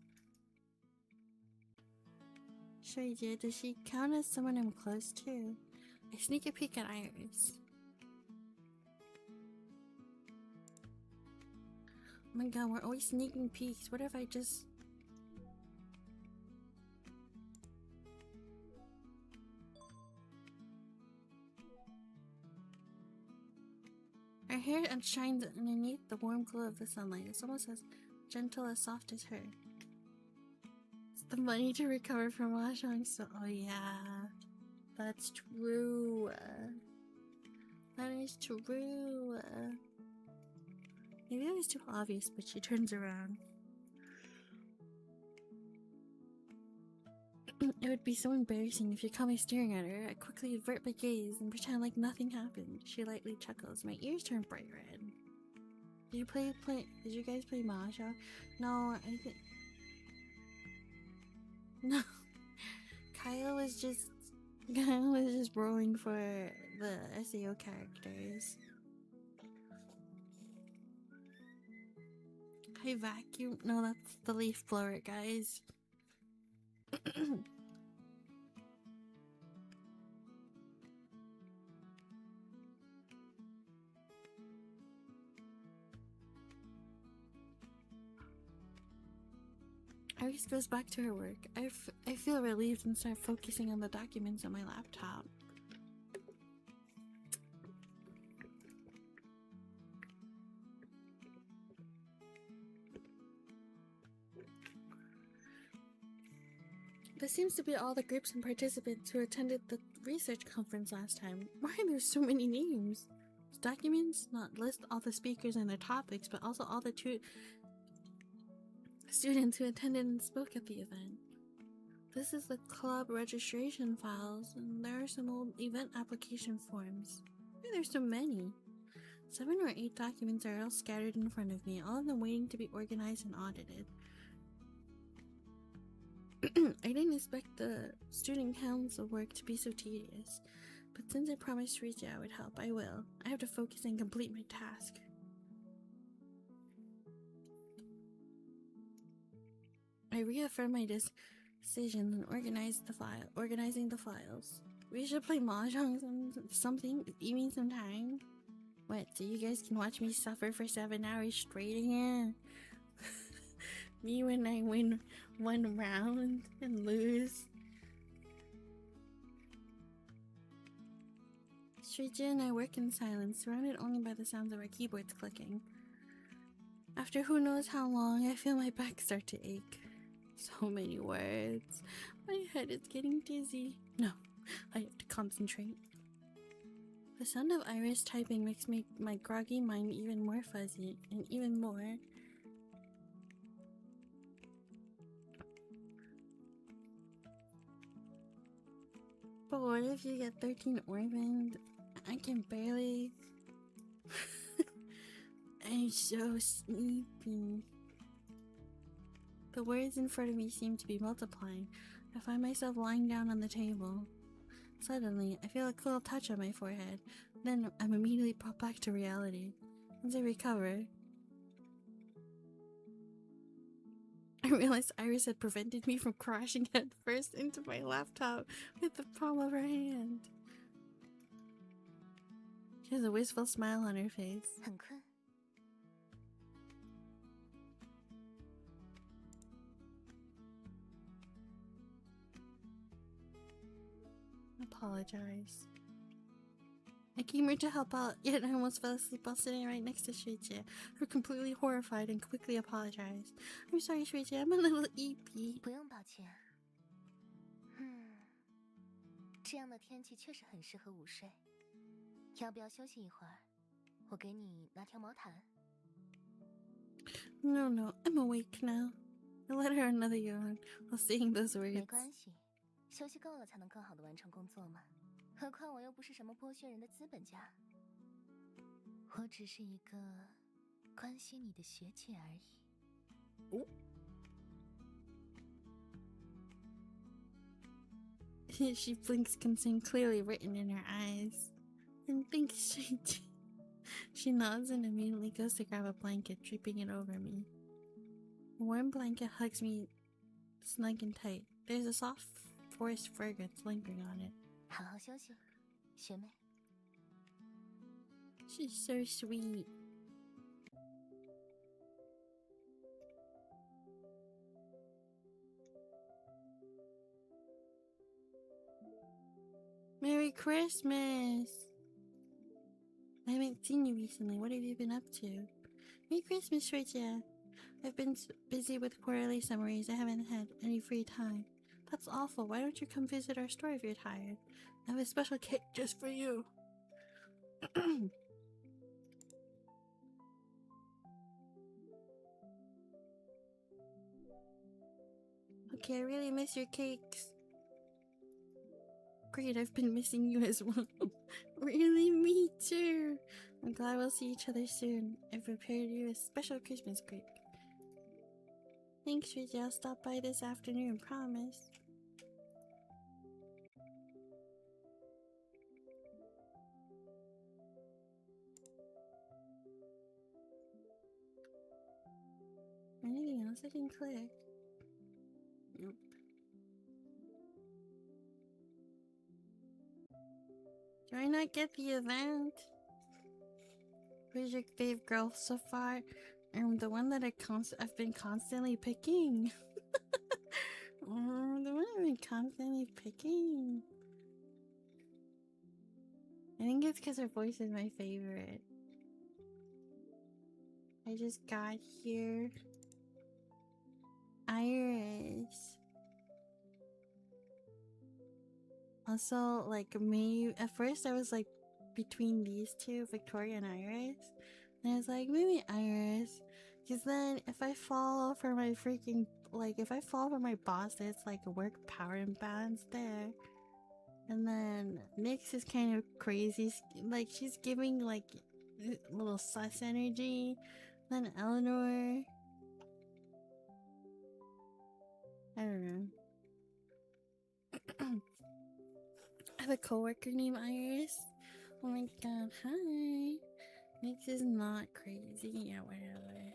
Shuji, does she count as someone I'm close to? I sneak a peek at Iris. Oh my god, we're always sneaking peeks. What if I just... Her hair shines underneath the warm glow of the sunlight. It's almost as gentle as soft as her. It's the money to recover from Mahjong, so oh yeah. That's true. That is true. Maybe it was too obvious, but she turns around. It would be so embarrassing if you caught me staring at her. I quickly avert my gaze and pretend like nothing happened. She lightly chuckles. My ears turn bright red. Did you guys play Mahjong? No, I think... No. Kyle was just rolling for the SEO characters. I vacuum. No, that's the leaf blower, guys. Iris goes back to her work. I feel relieved and start focusing on the documents on my laptop. This seems to be all the groups and participants who attended the research conference last time. Why are there so many names? These documents not list all the speakers and their topics, but also all the students who attended and spoke at the event. This is the club registration files, and there are some old event application forms. Why are there so many? 7 or 8 documents are all scattered in front of me, all of them waiting to be organized and audited. I didn't expect the student council work to be so tedious, but since I promised Rija I would help, I will. I have to focus and complete my task. I reaffirm my decision and organizing the files. We should play mahjong something. You mean sometime? What? So you guys can watch me suffer for 7 hours straight again? Me when I win 1 round and lose. Shuichi and I work in silence, surrounded only by the sounds of our keyboards clicking. After who knows how long, I feel my back start to ache. So many words. My head is getting dizzy. No, I have to concentrate. The sound of Iris typing makes my groggy mind even more fuzzy, and even more. But what if you get 13 orphans? I can barely... I'm so sleepy. The words in front of me seem to be multiplying. I find myself lying down on the table. Suddenly, I feel a cool touch on my forehead. Then I'm immediately brought back to reality. Once I recover, I realized Iris had prevented me from crashing headfirst into my laptop with the palm of her hand. She has a wistful smile on her face. 很困。 Apologize. I came here to help out, yet I almost fell asleep while sitting right next to Shuichi, who completely horrified and quickly apologized. I'm sorry, Shuichi, I'm a little eepy. 不用抱歉。这样的天气确实很适合午睡。要不要休息一会儿？我给你拿条毛毯。 No, I'm awake now. I let her another yawn while saying those 没 words. 关系，休息够了才能更好的完成工作嘛。何况我又不是什么剥削人的资本家，我只是一个关心你的学姐而已。Oh. She blinks concern clearly written in her eyes. And thinks she nods and immediately goes to grab a blanket, draping it over me. A warm blanket hugs me snug and tight. There's a soft forest fragrance lingering on it. 好好休息，学妹。 She's so sweet. Merry Christmas! I haven't seen you recently. What have you been up to? Merry Christmas, Shuichi. I've been busy with quarterly summaries. I haven't had any free time. That's awful. Why don't you come visit our store if you're tired? I have a special cake just for you. Okay, I really miss your cakes. Great, I've been missing you as well. Really, me too. I'm glad we'll see each other soon. I've prepared you a special Christmas cake. Thanks, Shuichi. I'll stop by this afternoon, promise. Anything else I can click? Nope. Do I not get the event? Who's your fave girl so far? I'm the one that I've been constantly picking. The one I've been constantly picking. I think it's because her voice is my favorite. I just got here. Iris. Also, like, at first I was like between these two, Victoria and Iris. And I was like, maybe Iris. Because then if I fall for my freaking, like, if I fall for my boss, it's like a work power imbalance there. And then Nyx is kind of crazy. Like, she's giving, like, a little sus energy. Then Eleanor. I don't know. I have a coworker named Iris. Oh my god, hi. Nyx is not crazy. Yeah, whatever.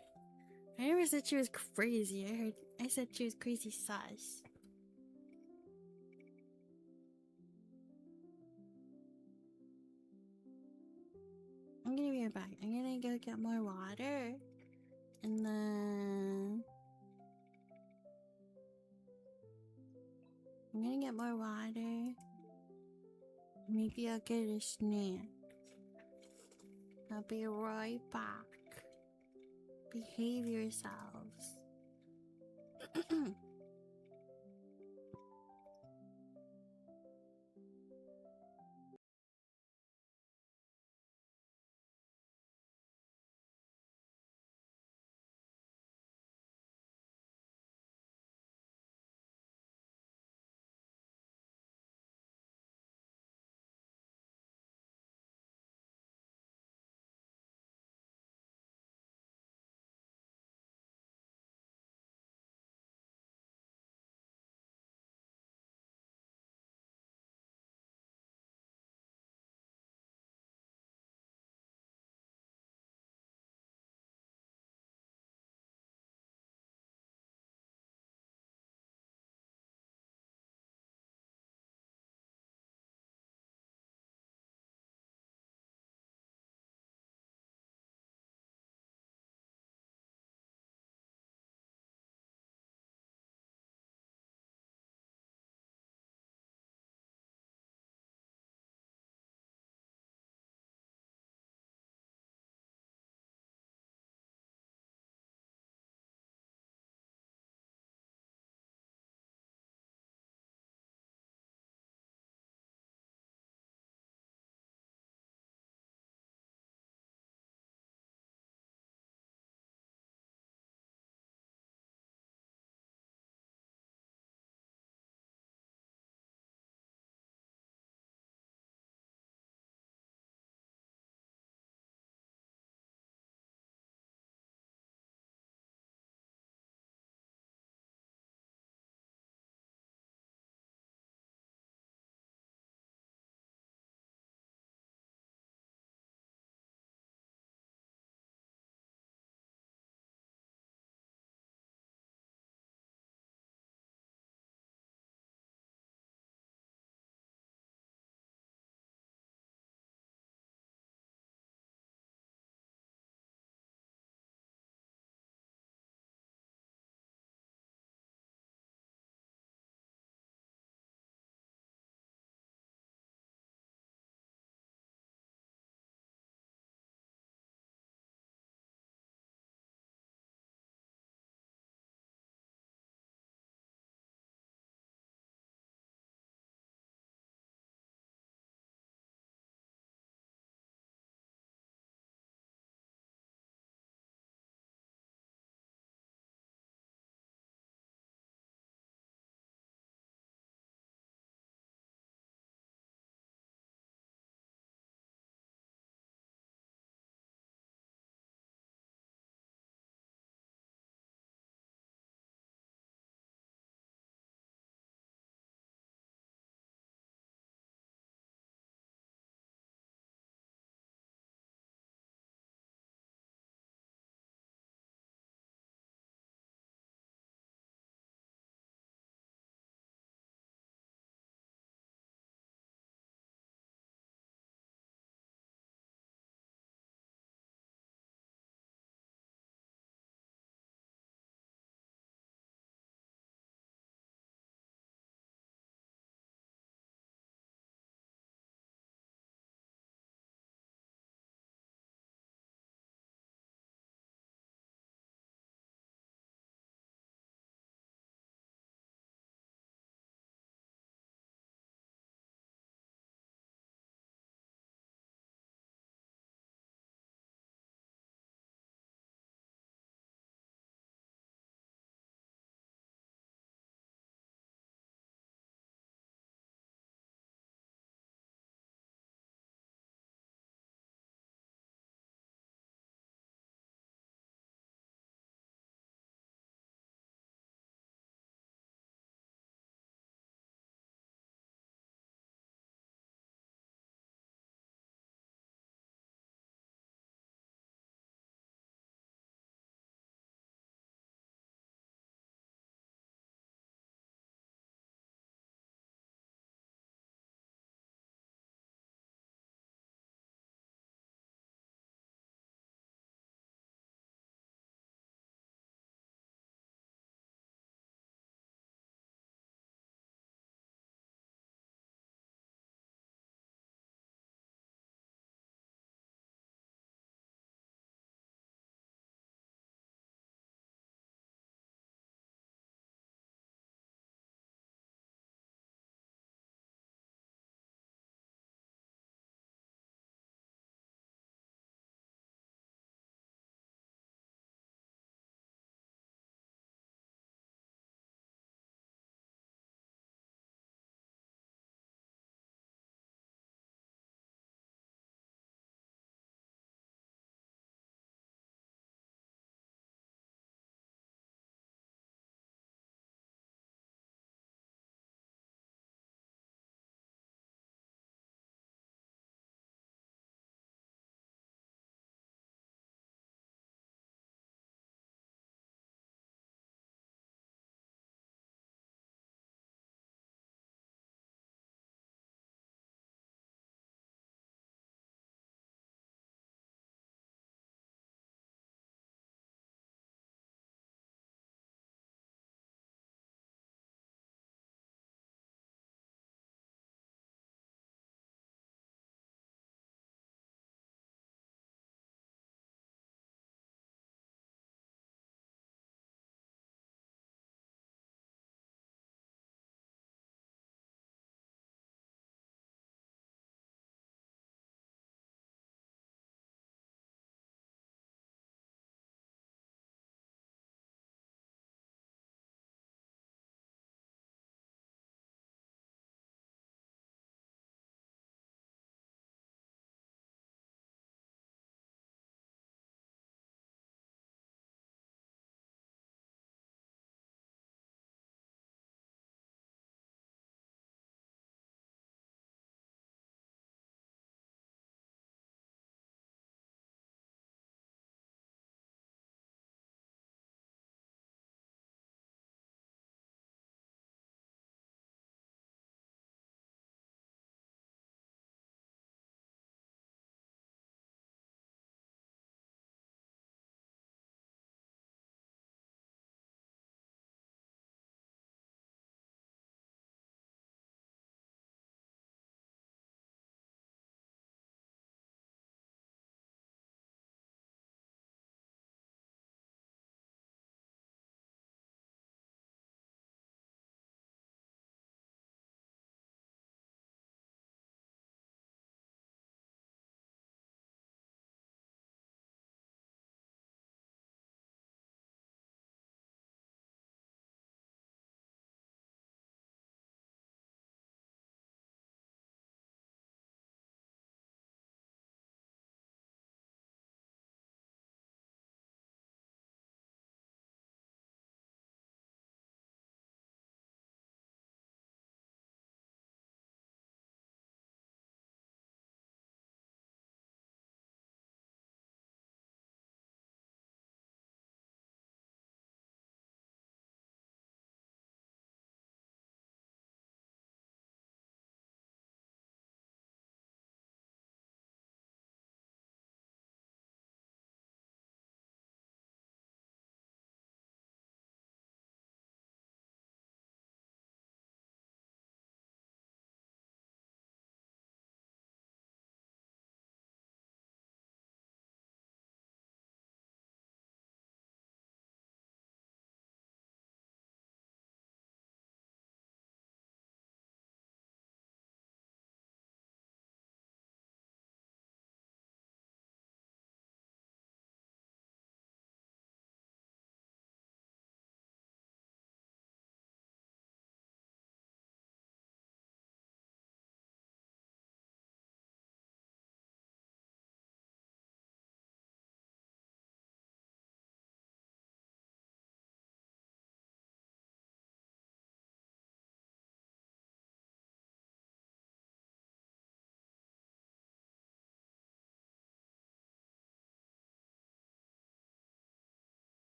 I never said she was crazy. I said she was crazy sus. I'm gonna be right back. I'm gonna go get more water. And then I'm gonna get more water. Maybe I'll get a snack. I'll be right back. Behave yourselves.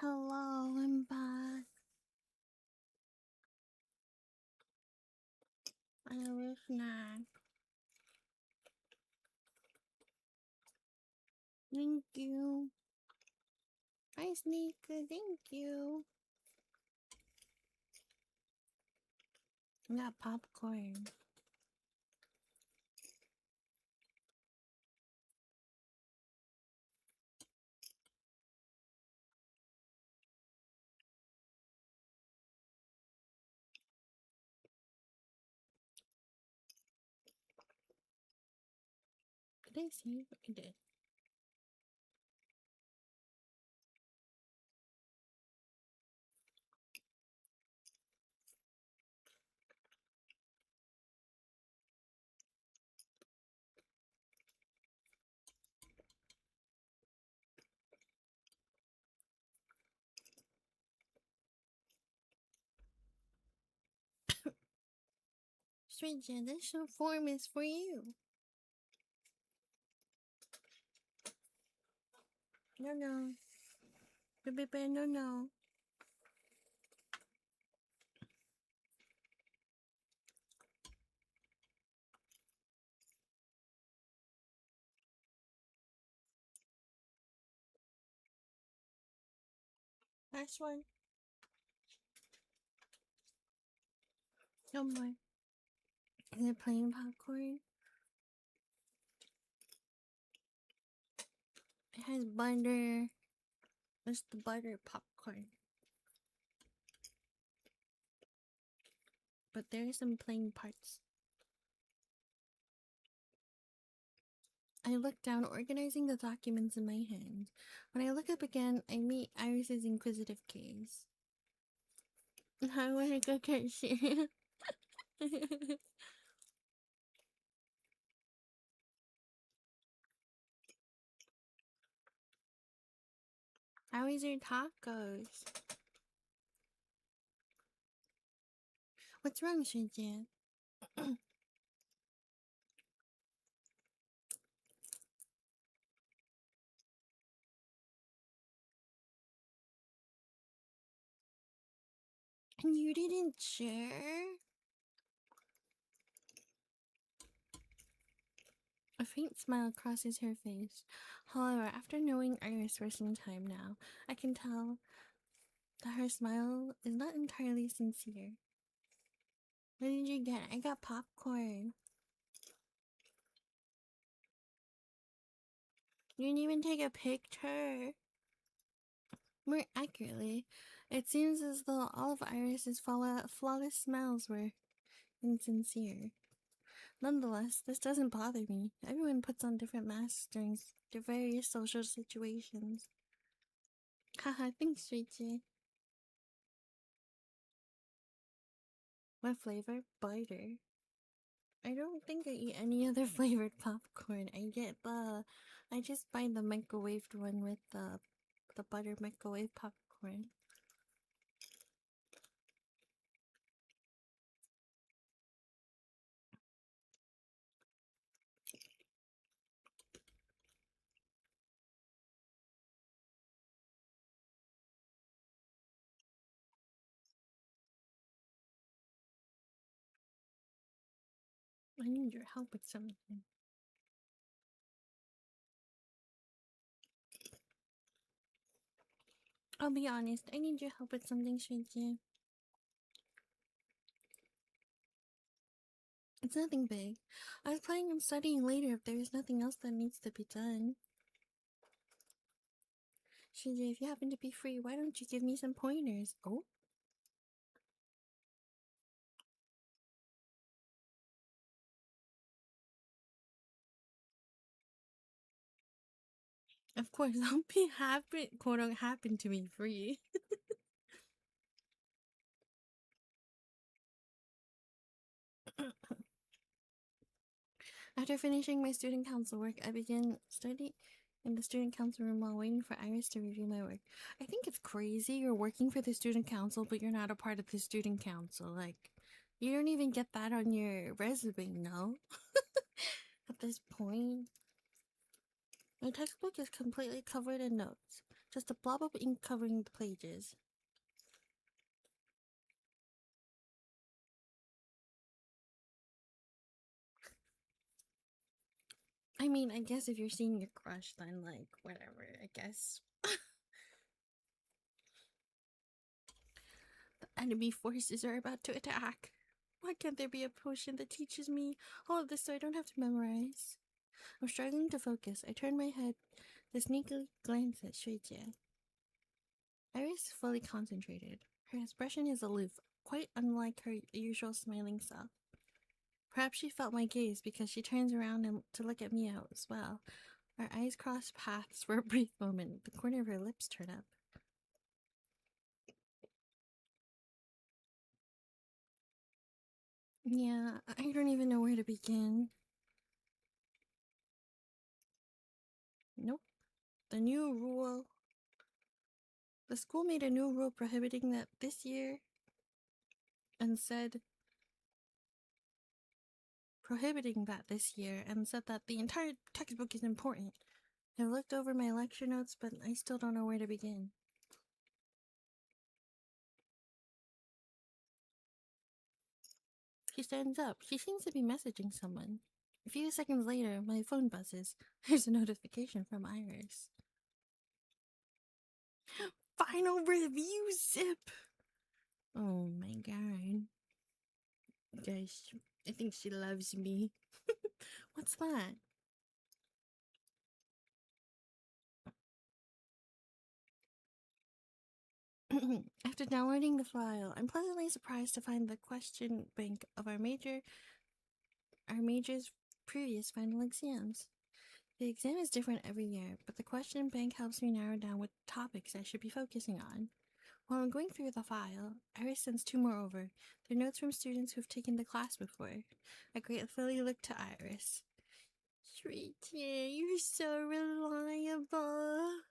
Hello, I'm back. I have a snack. Thank you. Hi, Sneaker. Thank you. I got popcorn. Did I see? I did. Stranger, this short form is for you. No, no. No, no. Last one. No more. Is it plain popcorn? It has butter. It's the butter popcorn. But there are some plain parts. I look down, organizing the documents in my hand. When I look up again, I meet Iris's inquisitive gaze. I want to go catch Chie. How is your tacos? What's wrong, Shinji? And you didn't share? A faint smile crosses her face. However, after knowing Iris for some time now, I can tell that her smile is not entirely sincere. What did you get? I got popcorn. You didn't even take a picture. More accurately, it seems as though all of Iris's flawless smiles were insincere. Nonetheless, this doesn't bother me. Everyone puts on different masks during their various social situations. Haha, thanks, Richie. What flavor? Butter. I don't think I eat any other flavored popcorn. I just buy the microwaved one with the butter microwave popcorn. I need your help with something. I'll be honest, I need your help with something, Shinji. It's nothing big. I was planning on studying later if there is nothing else that needs to be done. Shinji, if you happen to be free, why don't you give me some pointers? Oh? Of course, I'll be happy, happen to be free. After finishing my student council work, I began studying in the student council room while waiting for Iris to review my work. I think it's crazy you're working for the student council, but you're not a part of the student council. Like, you don't even get that on your resume, no? At this point. My textbook is completely covered in notes. Just a blob of ink covering the pages. I mean, I guess if you're seeing your crush, then, like, whatever, I guess. The enemy forces are about to attack. Why can't there be a potion that teaches me all of this so I don't have to memorize? I'm struggling to focus. I turn my head to sneakily glance at Chie. Iris is fully concentrated. Her expression is aloof, quite unlike her usual smiling self. Perhaps she felt my gaze because she turns around to look at me out as well. Our eyes cross paths for a brief moment. The corner of her lips turn up. Yeah, I don't even know where to begin. Nope. The new rule. The school made a new rule prohibiting that this year and said that the entire textbook is important. I looked over my lecture notes, but I still don't know where to begin. She stands up. She seems to be messaging someone. A few seconds later, my phone buzzes. There's a notification from Iris. Final review zip! Oh my god. Guys, I think she loves me. What's that? After downloading the file, I'm pleasantly surprised to find the question bank of our major's previous final exams. The exam is different every year, but the question bank helps me narrow down what topics I should be focusing on. While I'm going through the file, Iris sends 2 more over. They're notes from students who've taken the class before. I gratefully look to Iris. Sweetie, you're so reliable.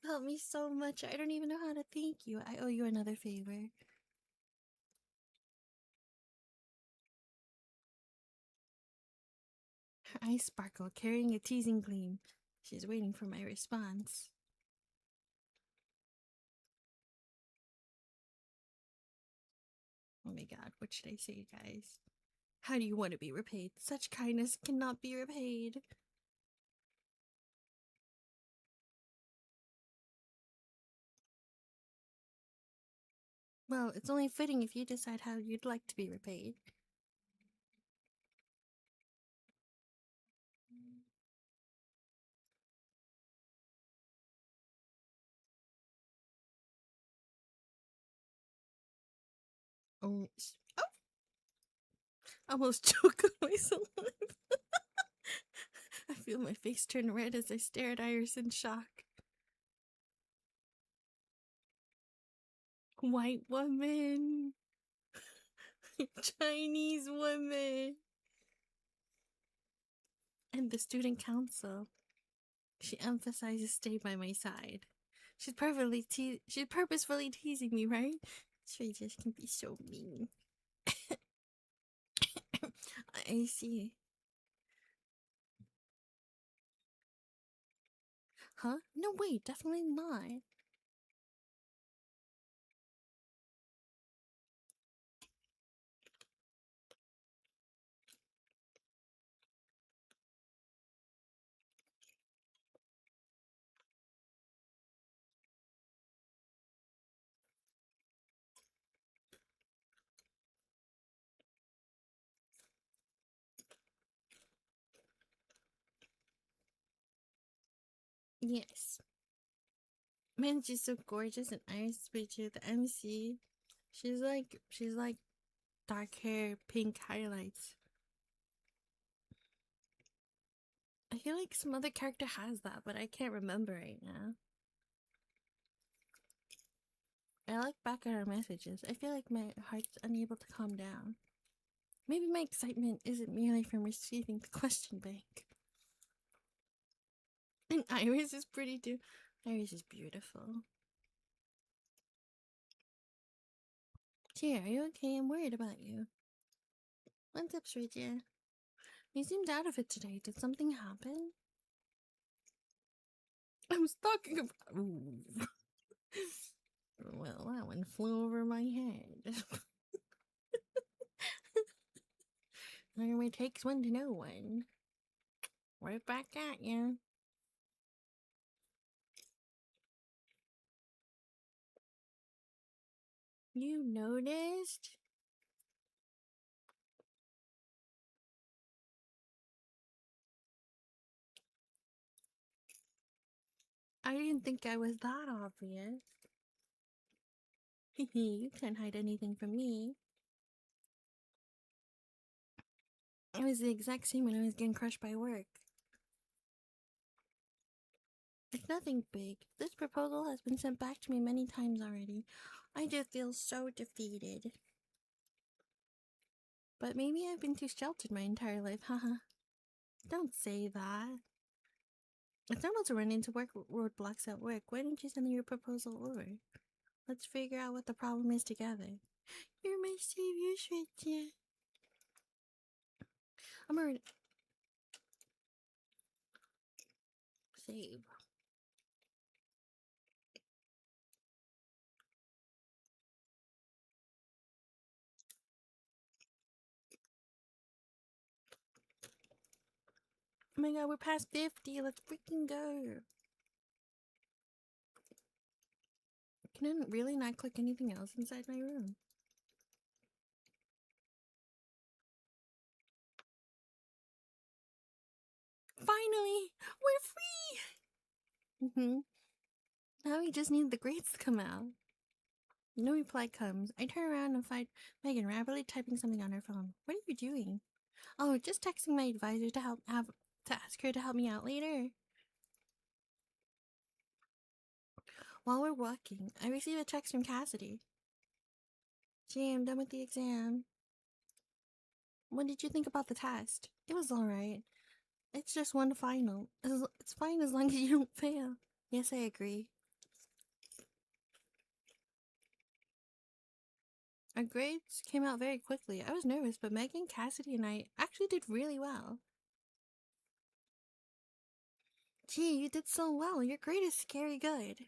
You helped me so much. I don't even know how to thank you. I owe you another favor. Her eyes sparkle, carrying a teasing gleam. She's waiting for my response. Oh my god, what should I say, guys? How do you want to be repaid? Such kindness cannot be repaid. Well, it's only fitting if you decide how you'd like to be repaid. Oh, I almost choked on my saliva. I feel my face turn red as I stare at Iris in shock. White woman. Chinese woman. And the student council. She emphasizes stay by my side. She's purposefully teasing me, right? She just can be so mean. I see. Huh? No, wait, definitely not. Yes. Man, she's so gorgeous and Iris Picture, the MC. She's like dark hair, pink highlights. I feel like some other character has that, but I can't remember right now. I look back at our messages. I feel like my heart's unable to calm down. Maybe my excitement isn't merely from receiving the question bank. And Iris is pretty too. Iris is beautiful. Chie, are you okay? I'm worried about you. What's up, Chie? You seemed out of it today. Did something happen? I was talking about. Ooh. Well, that one flew over my head. It takes one to know one. Right back at you. You noticed? I didn't think I was that obvious. You can't hide anything from me. It was the exact same when I was getting crushed by work. It's nothing big. This proposal has been sent back to me many times already. I just feel so defeated. But maybe I've been too sheltered my entire life, haha. Don't say that. It's normal to run into work roadblocks at work. Why don't you send your proposal over? Let's figure out what the problem is together. You're my savior, Shredja. I'm already... Save. Oh my god, we're past 50. Let's freaking go. Can I really not click anything else inside my room? Finally! We're free! Now we just need the grades to come out. No reply comes. I turn around and find Megan rapidly typing something on her phone. What are you doing? Oh, just texting my advisor to ask her to help me out later. While we're walking, I receive a text from Cassidy. Gee, I'm done with the exam. What did you think about the test? It was alright. It's just one final. It's fine as long as you don't fail. Yes, I agree. Our grades came out very quickly. I was nervous, but Megan, Cassidy, and I actually did really well. Gee, you did so well. Your grade is scary good.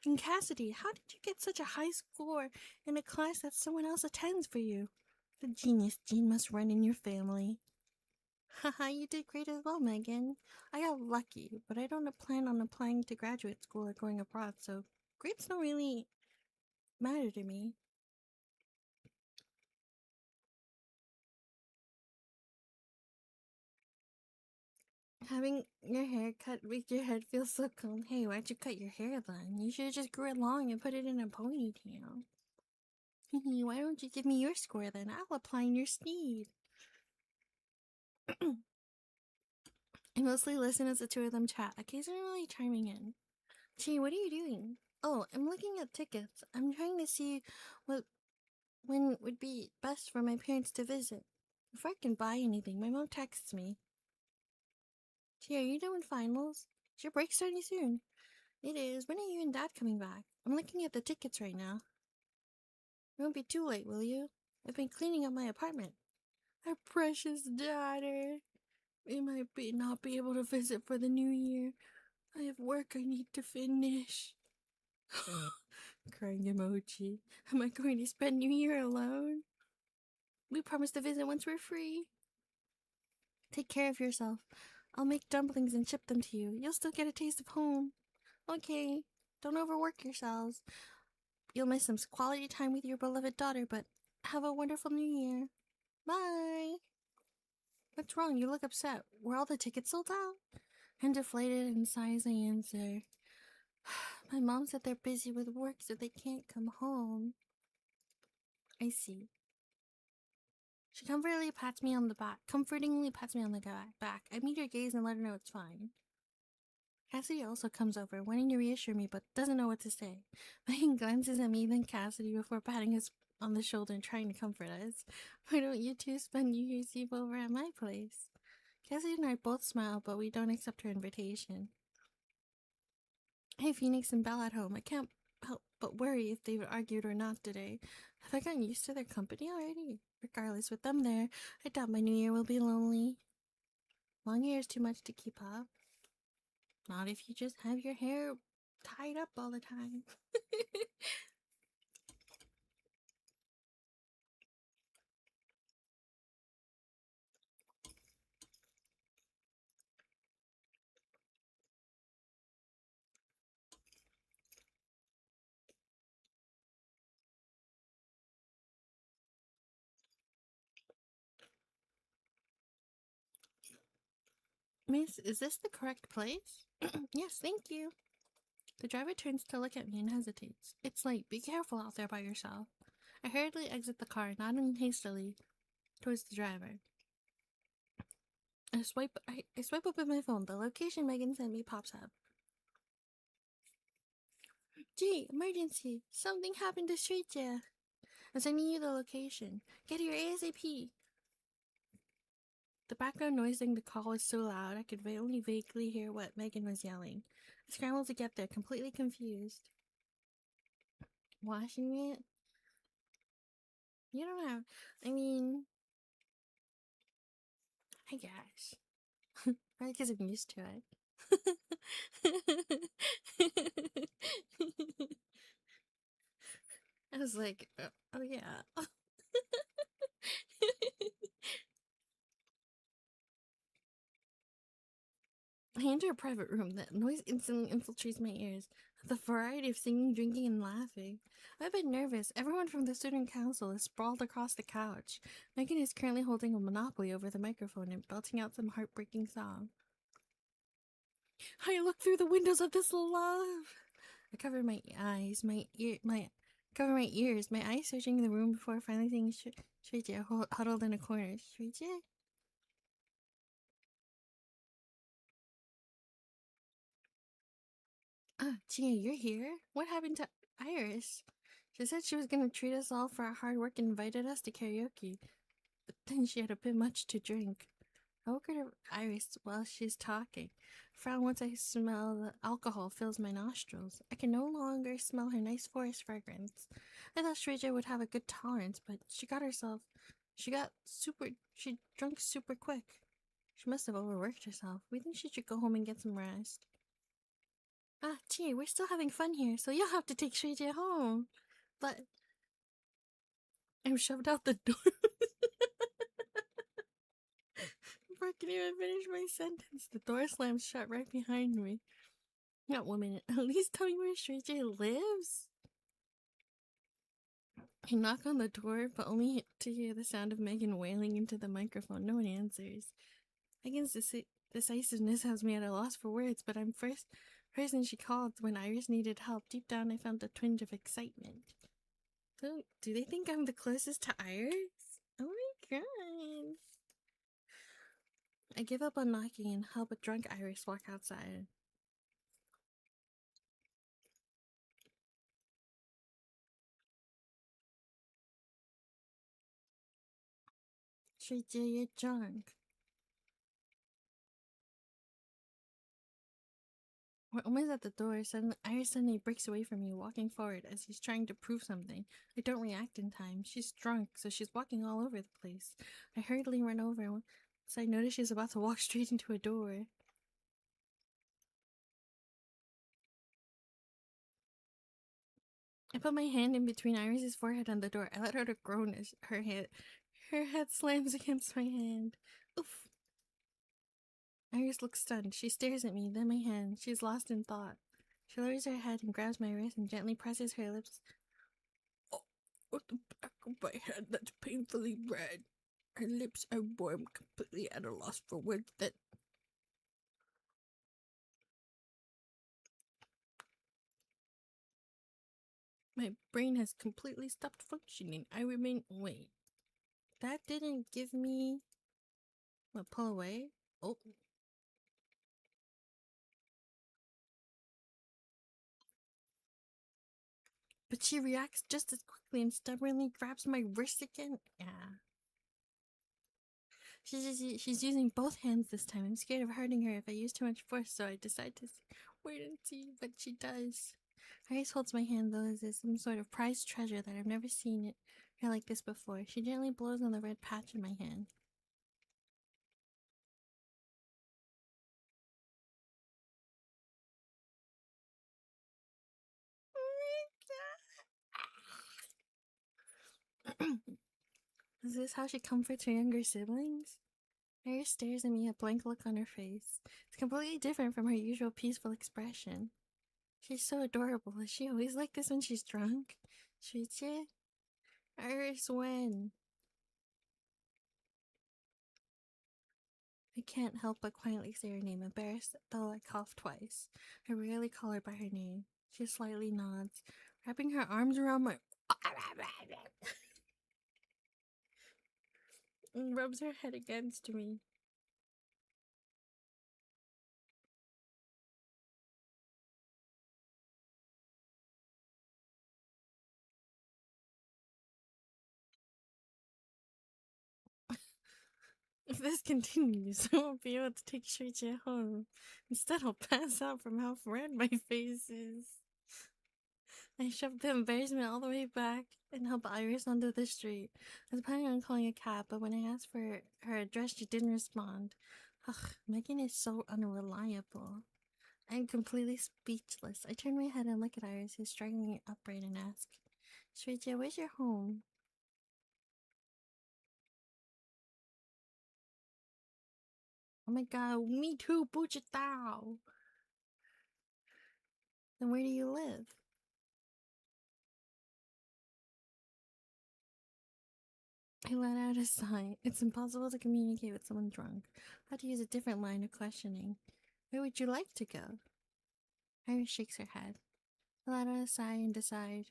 And Cassidy, how did you get such a high score in a class that someone else attends for you? The genius gene must run in your family. Haha, you did great as well, Megan. I got lucky, but I don't plan on applying to graduate school or going abroad, so grades don't really matter to me. Having your hair cut makes your head feel so calm. Hey, why'd you cut your hair then? You should have just grew it long and put it in a ponytail. Why don't you give me your score then? I'll apply in your stead. I mostly listen as the two of them chat, occasionally chiming in. Chie, what are you doing? Oh, I'm looking at tickets. I'm trying to see when would be best for my parents to visit. Before I can buy anything, my mom texts me. Chie, are you done with finals? Is your break starting soon? It is. When are you and Dad coming back? I'm looking at the tickets right now. You won't be too late, will you? I've been cleaning up my apartment. Our precious daughter. We might not be able to visit for the new year. I have work I need to finish. Crying emoji. Am I going to spend New Year alone? We promised to visit once we're free. Take care of yourself. I'll make dumplings and ship them to you. You'll still get a taste of home. Okay, don't overwork yourselves. You'll miss some quality time with your beloved daughter, but have a wonderful New Year. Bye. What's wrong? You look upset. Were all the tickets sold out? And deflated and sighs, I answer. My mom said they're busy with work, so they can't come home. I see. She comfortingly pats me on the back. I meet her gaze and let her know it's fine. Cassidy also comes over, wanting to reassure me, but doesn't know what to say. Megan glances at me, then Cassidy, before patting us on the shoulder and trying to comfort us. Why don't you two spend New Year's Eve over at my place? Cassidy and I both smile, but we don't accept her invitation. Hey, Phoenix and Belle at home. I can't help but worry if they've argued or not today. Have I gotten used to their company already? Regardless, with them there, I doubt my new year will be lonely. Long hair is too much to keep up. Not if you just have your hair tied up all the time. Miss, is this the correct place? Yes, thank you. The driver turns to look at me and hesitates. It's late. Be careful out there by yourself. I hurriedly exit the car, nodding hastily towards the driver. I swipe open my phone. The location Megan sent me pops up. Gee, emergency! Something happened to Chie. I'm sending you the location. Get here ASAP. The background noise during the call was so loud I could only vaguely hear what Megan was yelling. I scrambled to get there, completely confused. Washing it? You don't have... I mean... I guess. Probably because I'm used to it. I was like, oh yeah. I enter a private room. That noise instantly infiltrates my ears. The variety of singing, drinking, and laughing. I'm a bit nervous. Everyone from the student council is sprawled across the couch. Megan is currently holding a monopoly over the microphone and belting out some heartbreaking song. I look through the windows of this love. I cover my eyes, cover my ears, my eyes searching the room before finally seeing Chie huddled in a corner. Chie? Chie, you're here? What happened to Iris? She said she was gonna treat us all for our hard work and invited us to karaoke. But then she had a bit much to drink. I look at Iris while she's talking. Frown once I smell the alcohol fills my nostrils. I can no longer smell her nice forest fragrance. I thought Shreya would have a good tolerance, but she drank super quick. She must have overworked herself. We think she should go home and get some rest. Gee, we're still having fun here, so you'll have to take Shreya home. But I'm shoved out the door. Before I can even finish my sentence, the door slams shut right behind me. Not 1 minute. At least tell me where Shreya lives. I knock on the door, but only to hear the sound of Megan wailing into the microphone. No one answers. Megan's decisiveness has me at a loss for words, but I'm first person she called when Iris needed help. Deep down, I felt a twinge of excitement. So, do they think I'm the closest to Iris? Oh my god. I give up on knocking and help a drunk Iris walk outside. Shreya, you're drunk. We're almost at the door. Iris suddenly breaks away from me, walking forward as he's trying to prove something. I don't react in time. She's drunk, so she's walking all over the place. I hurriedly run over once I notice she's about to walk straight into a door. I put my hand in between Iris's forehead and the door. I let her groan as her head slams against my hand. Oof. Iris looks stunned. She stares at me, then my hand. She's lost in thought. She lowers her head and grabs my wrist and gently presses her lips. Oh, at the back of my head that's painfully red. Her lips are warm, completely at a loss for words that... My brain has completely stopped functioning. I remain... Wait. That didn't give me... What, pull away? Oh. But she reacts just as quickly and stubbornly grabs my wrist again. Yeah. She's using both hands this time. I'm scared of hurting her if I use too much force, so I decide to wait and see what she does. Iris holds my hand though as some sort of prized treasure that I've never seen her like this before. She gently blows on the red patch in my hand. Is this how she comforts her younger siblings? Iris stares at me, a blank look on her face. It's completely different from her usual peaceful expression. She's so adorable. Is she always like this when she's drunk? Chie? Iris, when? I can't help but quietly say her name, embarrassed though I cough twice. I rarely call her by her name. She slightly nods, wrapping her arms around my and rubs her head against me. If this continues, I won't be able to take Chie home. Instead, I'll pass out from how red my face is. I shoved the embarrassment all the way back and helped Iris onto the street. I was planning on calling a cab, but when I asked for her address, she didn't respond. Ugh, Megan is so unreliable. I'm completely speechless. I turn my head and look at Iris, who's struggling upright, and ask, Chie, where's your home? Oh my god, me too, Puchitao! Then where do you live? I let out a sigh. It's impossible to communicate with someone drunk. I had to use a different line of questioning. Where would you like to go? Iris shakes her head. I let out a sigh and decide.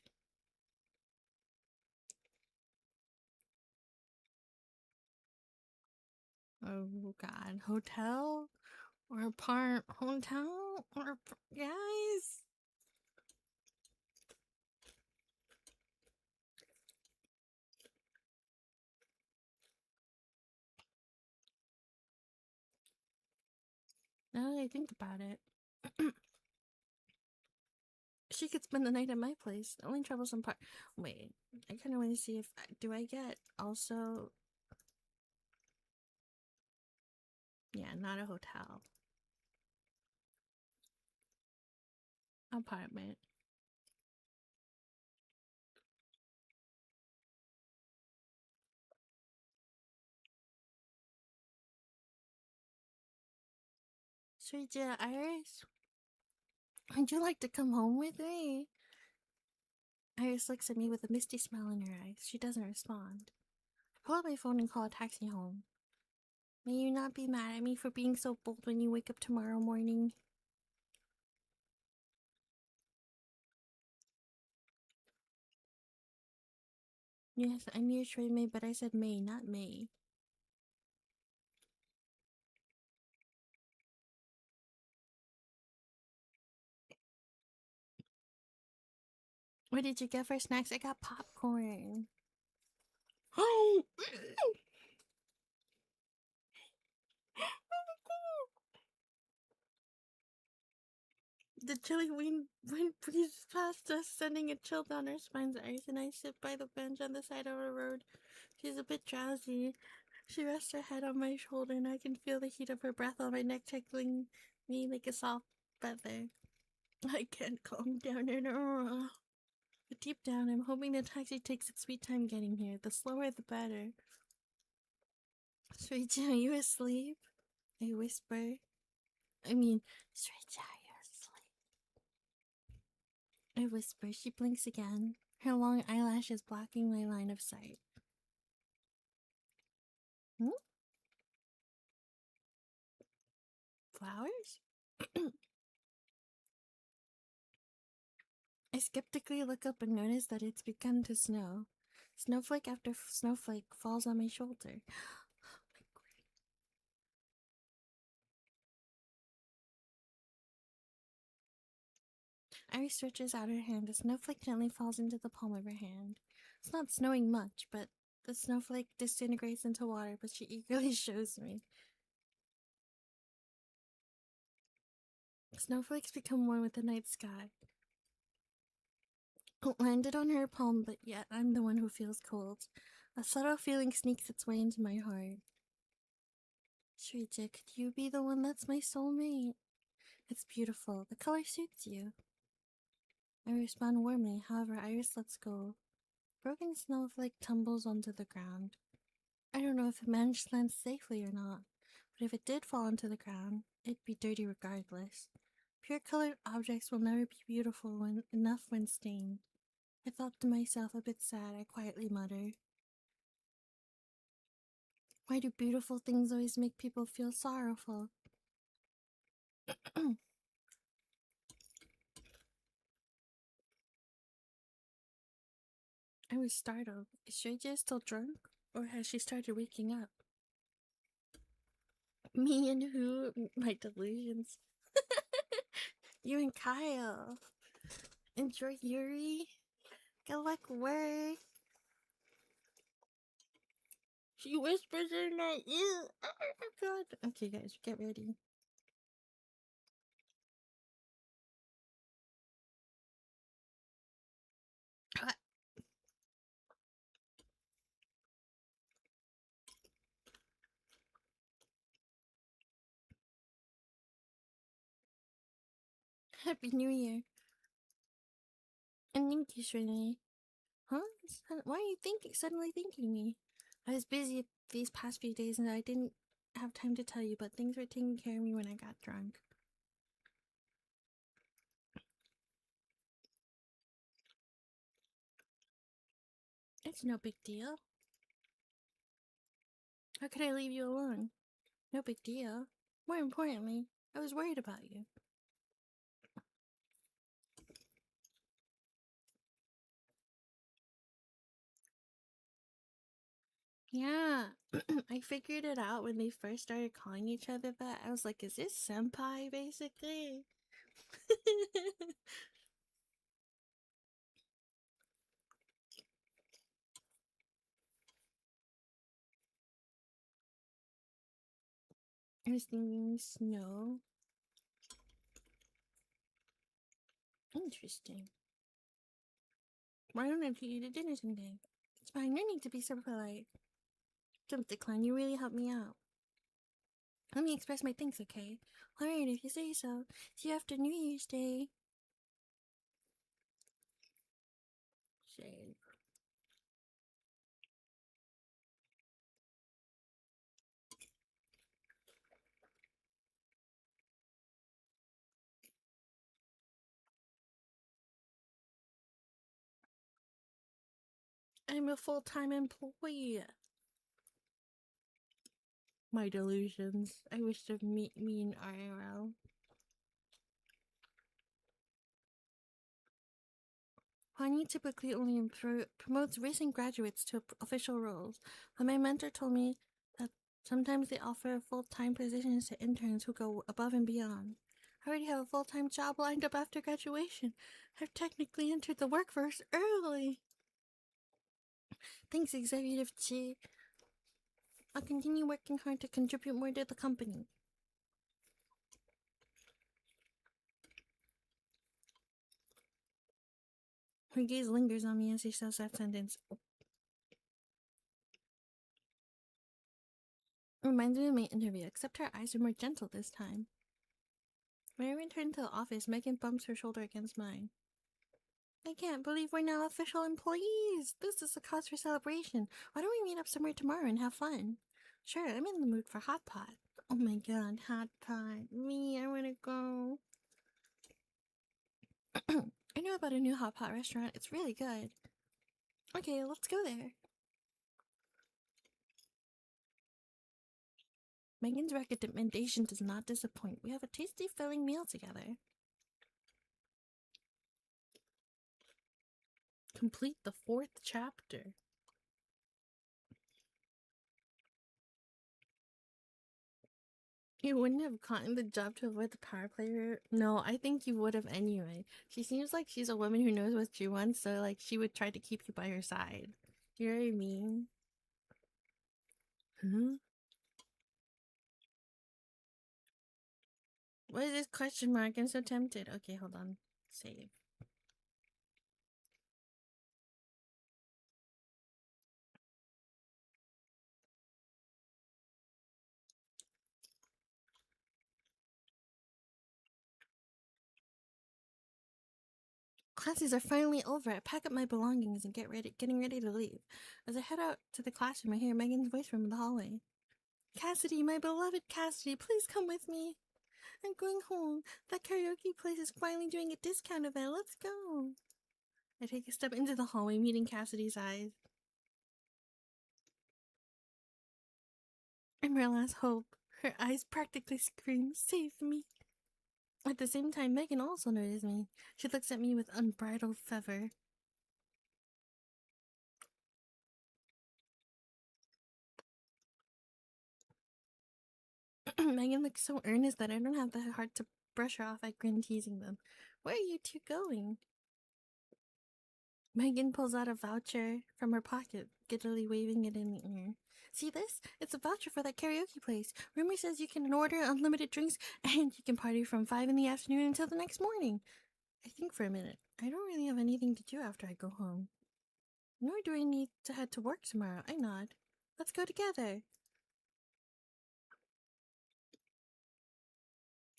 Oh god, hotel? Or apart hotel? Or guys? Now that I think about it, she could spend the night at my place. The only troublesome part. Wait, I kind of want to see if do I get also. Yeah, not a hotel. Apartment. Sweet Iris, would you like to come home with me? Iris looks at me with a misty smile in her eyes. She doesn't respond. I pull out my phone and call a taxi home. May you not be mad at me for being so bold when you wake up tomorrow morning. Yes, I'm your Shui Mei, but I said May, not May. What did you get for snacks? I got popcorn. Oh! The chilly wind breezes past us, sending a chill down our spines. Iris and I sit by the bench on the side of a road. She's a bit drowsy. She rests her head on my shoulder, and I can feel the heat of her breath on my neck, tickling me like a soft feather. I can't calm down at all. But deep down, I'm hoping the taxi takes its sweet time getting here. The slower, the better. Sweet, are you asleep? I whisper. Sweet, are you asleep? I whisper. She blinks again, her long eyelashes blocking my line of sight. Flowers? I skeptically look up and notice that it's begun to snow. Snowflake after snowflake falls on my shoulder. Iris stretches out her hand. A snowflake gently falls into the palm of her hand. It's not snowing much, but the snowflake disintegrates into water, but she eagerly shows me. Snowflakes become one with the night sky. It landed on her palm, but yet I'm the one who feels cold. A subtle feeling sneaks its way into my heart. Shrija, could you be the one that's my soulmate? It's beautiful. The color suits you. I respond warmly, however, Iris lets go. Broken snowflake tumbles onto the ground. I don't know if it managed to land safely or not, but if it did fall onto the ground, it'd be dirty regardless. Pure colored objects will never be beautiful enough when stained. I thought to myself, a bit sad, I quietly muttered. Why do beautiful things always make people feel sorrowful? I was startled. Is Chie still drunk? Or has she started waking up? Me and who? My delusions. You and Kyle. Enjoy Yuri. Good luck work. She whispers in my ear. Oh god. Okay, guys, get ready. Happy New Year. And thank you, Shirley. Huh? Why are you suddenly thinking me? I was busy these past few days and I didn't have time to tell you, but things were taking care of me when I got drunk. It's no big deal. How could I leave you alone? No big deal. More importantly, I was worried about you. Yeah, I figured it out when they first started calling each other that. I was like, is this senpai, basically? I was thinking snow. Interesting. Why don't I treat you to dinner someday? It's fine, no need to be so polite. Don't decline, you really helped me out. Let me express my thanks, okay? Alright, if you say so. See you after New Year's Day. Shade. I'm a full-time employee. My delusions. I wish to meet me in IRL. Hani typically only promotes recent graduates to official roles, but my mentor told me that sometimes they offer full-time positions to interns who go above and beyond. I already have a full-time job lined up after graduation. I've technically entered the workforce early. Thanks, Executive Chie. I'll continue working hard to contribute more to the company. Her gaze lingers on me as she says that sentence. Reminds me of my interview, except her eyes are more gentle this time. When I return to the office, Megan bumps her shoulder against mine. I can't believe we're now official employees! This is a cause for celebration. Why don't we meet up somewhere tomorrow and have fun? Sure, I'm in the mood for hot pot. Oh my god, hot pot. Me, I wanna go. I know about a new hot pot restaurant. It's really good. Okay, let's go there. Megan's recommendation does not disappoint. We have a tasty, filling meal together. Complete the 4th chapter. You wouldn't have gotten the job to avoid the power player? No, I think you would have anyway. She seems like she's a woman who knows what she wants, so like she would try to keep you by her side. You know what I mean? Huh? What is this question mark? I'm so tempted. Okay, hold on. Save. Classes are finally over. I pack up my belongings and getting ready to leave. As I head out to the classroom, I hear Megan's voice from the hallway. Cassidy, my beloved Cassidy, please come with me. I'm going home. That karaoke place is finally doing a discount event. Let's go. I take a step into the hallway, meeting Cassidy's eyes. I'm her last hope. Her eyes practically scream, "Save me." At the same time, Megan also notices me. She looks at me with unbridled fervor. Megan looks so earnest that I don't have the heart to brush her off. I grin, teasing them. Where are you two going? Megan pulls out a voucher from her pocket, giddily waving it in the air. See this? It's a voucher for that karaoke place. Rumor says you can order unlimited drinks and you can party from 5 in the afternoon until the next morning. I think for a minute. I don't really have anything to do after I go home. Nor do I need to head to work tomorrow. I nod. Let's go together.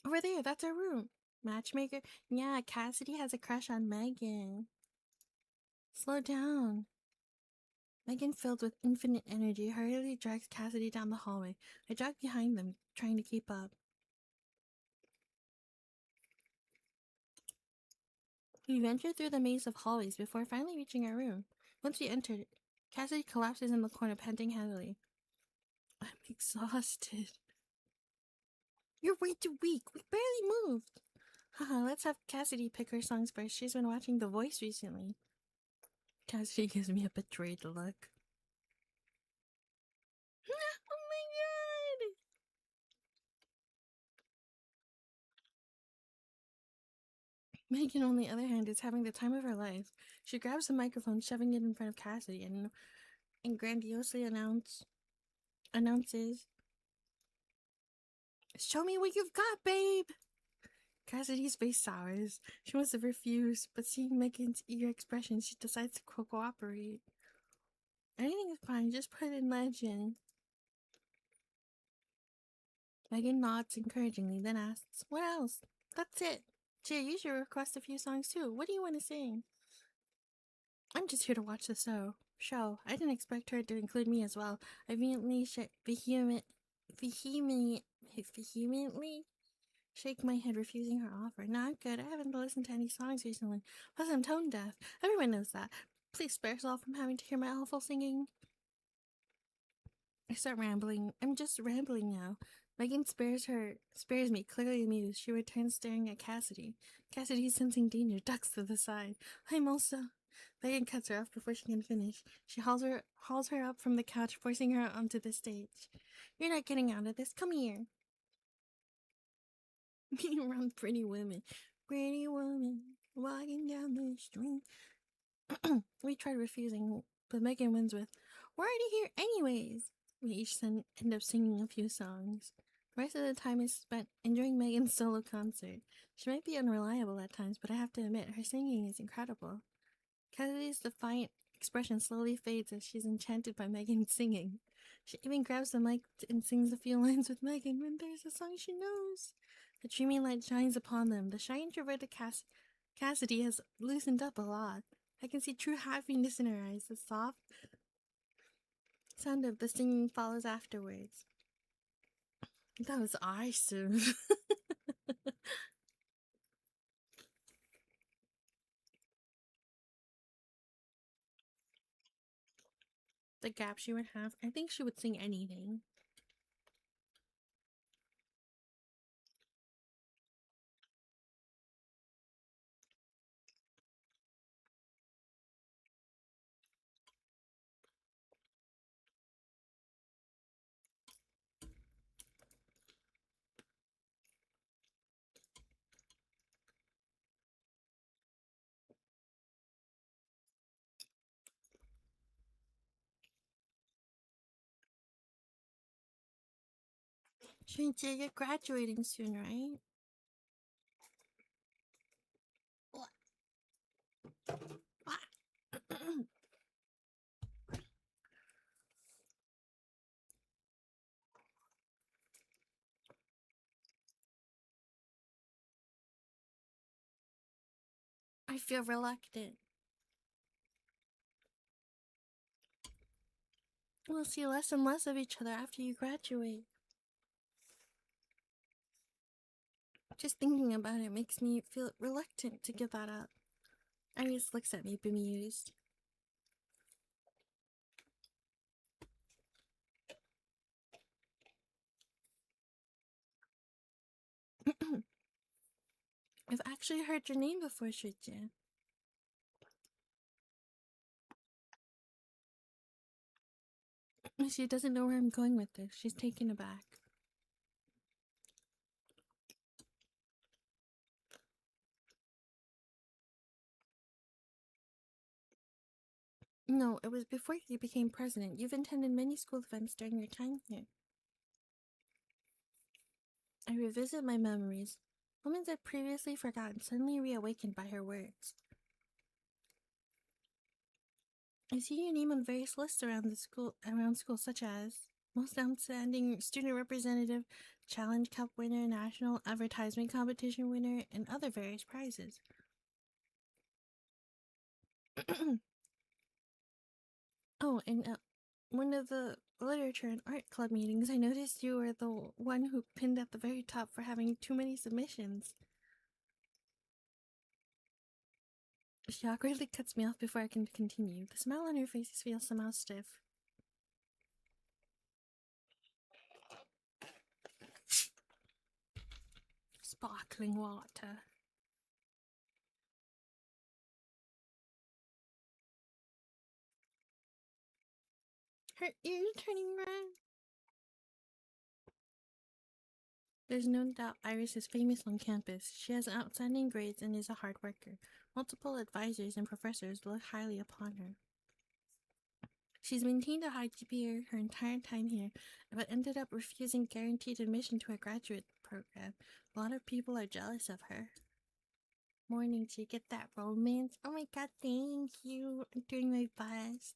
Over there, that's our room. Matchmaker? Yeah, Cassidy has a crush on Megan. Slow down. Megan, filled with infinite energy, hurriedly drags Cassidy down the hallway. I jog behind them, trying to keep up. We venture through the maze of hallways before finally reaching our room. Once we entered, Cassidy collapses in the corner, panting heavily. I'm exhausted. You're way too weak. We barely moved. Haha, let's have Cassidy pick her songs first. She's been watching The Voice recently. Cassidy gives me a betrayed look. Oh my god! Megan, on the other hand, is having the time of her life. She grabs the microphone, shoving it in front of Cassidy, and grandiosely announces, "Show me what you've got, babe!" Cassidy's face sours. She wants to refuse, but seeing Megan's eager expression, she decides to cooperate. Anything is fine, just put in legend. Megan nods encouragingly, then asks, "What else?" "That's it. Chie, you should request a few songs too. What do you want to sing?" "I'm just here to watch the show. I didn't expect her to include me as well." I vehemently shake my head, refusing her offer. Not good. I haven't listened to any songs recently. Plus, I'm tone deaf. Everyone knows that. Please spare us all from having to hear my awful singing. I start rambling. I'm just rambling now. Megan spares me, clearly amused. She returns, staring at Cassidy. Cassidy, sensing danger, ducks to the side. I'm also... Megan cuts her off before she can finish. She hauls her up from the couch, forcing her onto the stage. "You're not getting out of this. Come here." Being around pretty women. Pretty woman walking down the street. We tried refusing, but Megan wins with, "We're already here anyways." We each end up singing a few songs. The rest of the time is spent enjoying Megan's solo concert. She might be unreliable at times, but I have to admit, her singing is incredible. Cassidy's defiant expression slowly fades as she's enchanted by Megan's singing. She even grabs the mic and sings a few lines with Megan when there's a song she knows. The dreamy light shines upon them. The shy introverted Cassidy has loosened up a lot. I can see true happiness in her eyes. The soft sound of the singing follows afterwards. That was awesome. The gap she would have. I think she would sing anything. Shouldn't you're graduating soon, right? I feel reluctant. We'll see less and less of each other after you graduate. Just thinking about it makes me feel reluctant to give that up. Iris looks at me bemused. I've actually heard your name before, Chie. She doesn't know where I'm going with this. She's taken aback. No, it was before you became president. You've attended many school events during your time here. I revisit my memories. Moments I'd previously forgotten suddenly reawakened by her words. I see your name on various lists around school, such as Most Outstanding Student Representative, Challenge Cup winner, National Advertisement Competition winner, and other various prizes. Oh, and one of the literature and art club meetings, I noticed you were the one who pinned at the very top for having too many submissions. She awkwardly cuts me off before I can continue. The smile on her face feels somehow stiff. Sparkling water. Her ears turning red. There's no doubt Iris is famous on campus. She has outstanding grades and is a hard worker. Multiple advisors and professors look highly upon her. She's maintained a high GPA her entire time here, but ended up refusing guaranteed admission to a graduate program. A lot of people are jealous of her. Morning, Chie, get that romance? Oh my god, thank you. I'm doing my best.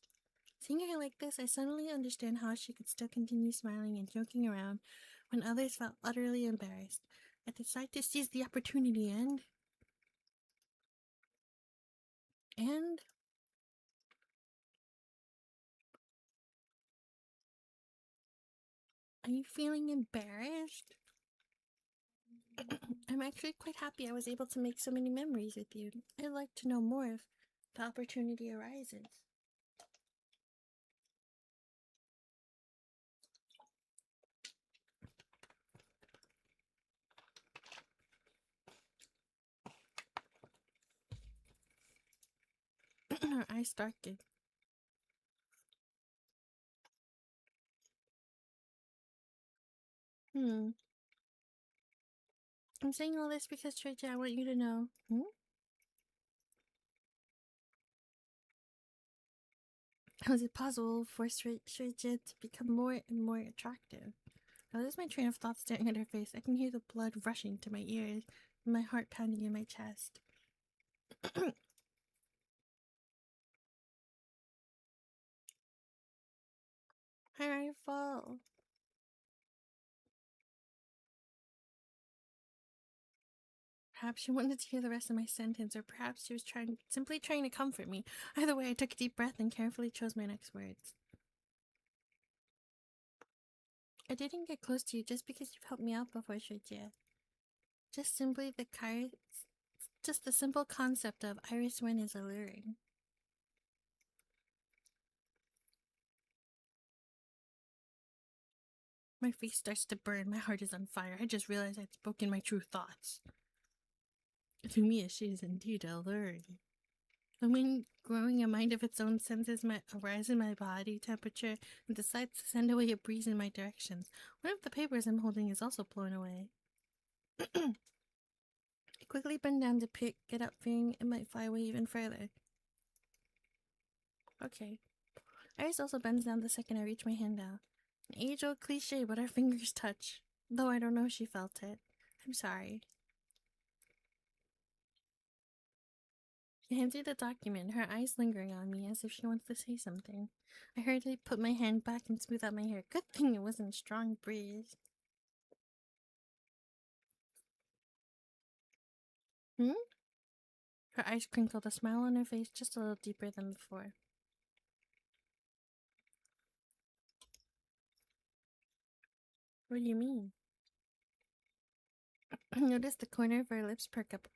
Seeing her like this, I suddenly understand how she could still continue smiling and joking around when others felt utterly embarrassed. I decide to seize the opportunity and... Are you feeling embarrassed? I'm actually quite happy I was able to make so many memories with you. I'd like to know more if the opportunity arises. Her eyes darkened. I'm saying all this because, Chie, I want you to know. How is it possible for Chie to become more and more attractive? I lose my train of thought staring at her face. I can hear the blood rushing to my ears and my heart pounding in my chest. Her fault. Perhaps she wanted to hear the rest of my sentence, or perhaps she was simply trying to comfort me. Either way, I took a deep breath and carefully chose my next words. I didn't get close to you just because you've helped me out before, Chie. Just the simple concept of Iris Wynn is alluring. My face starts to burn, my heart is on fire. I just realized I'd spoken my true thoughts. To me, she is indeed alluring. The wind, growing a mind of its own, senses my rise in my body temperature and decides to send away a breeze in my direction. One of the papers I'm holding is also blown away. I quickly bend down to pick it up, fearing it might fly away even further. Okay. Iris also bends down the second I reach my hand out. An age-old cliche, but our fingers touch. Though I don't know if she felt it. I'm sorry. She hands me the document, her eyes lingering on me as if she wants to say something. I hurriedly put my hand back and smooth out my hair. Good thing it wasn't a strong breeze. Her eyes crinkled, a smile on her face just a little deeper than before. What do you mean? I noticed the corner of her lips perk up.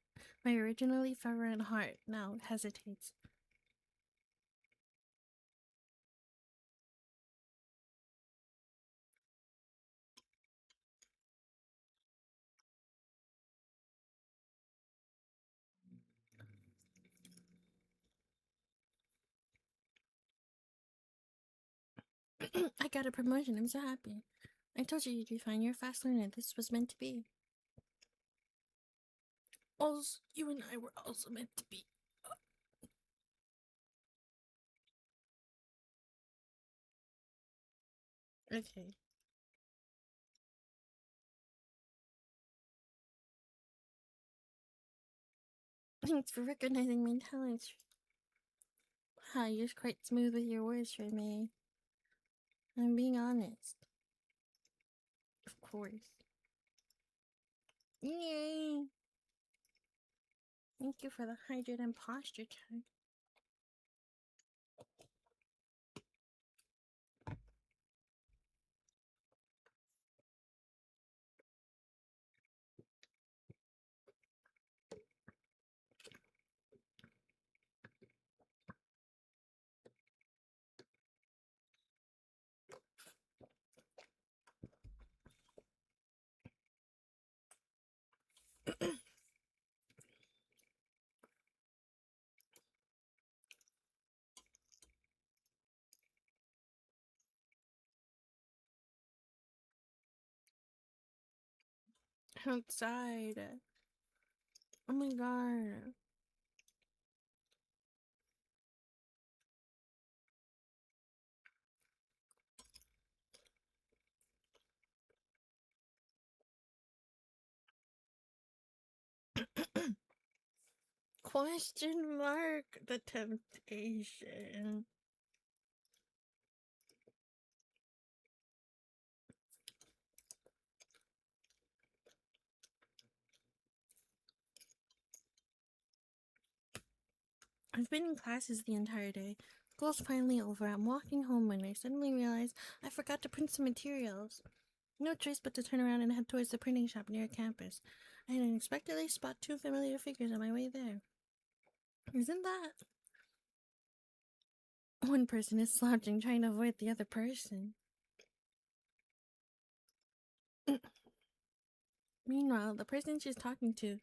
My originally fervent heart now hesitates. I got a promotion. I'm so happy. I told you you'd be fine. You're a fast learner. This was meant to be. Also, you and I were also meant to be. Okay. Thanks for recognizing my talents. Hi, you're quite smooth with your words for me. I'm being honest. Of course. Yay! Thank you for the hydrate and posture check. Outside. Oh my god. Question mark the temptation. I've been in classes the entire day. School's finally over. I'm walking home when I suddenly realize I forgot to print some materials. No choice but to turn around and head towards the printing shop near campus. I unexpectedly spot two familiar figures on my way there. Isn't that? One person is slouching, trying to avoid the other person. Meanwhile, the person she's talking to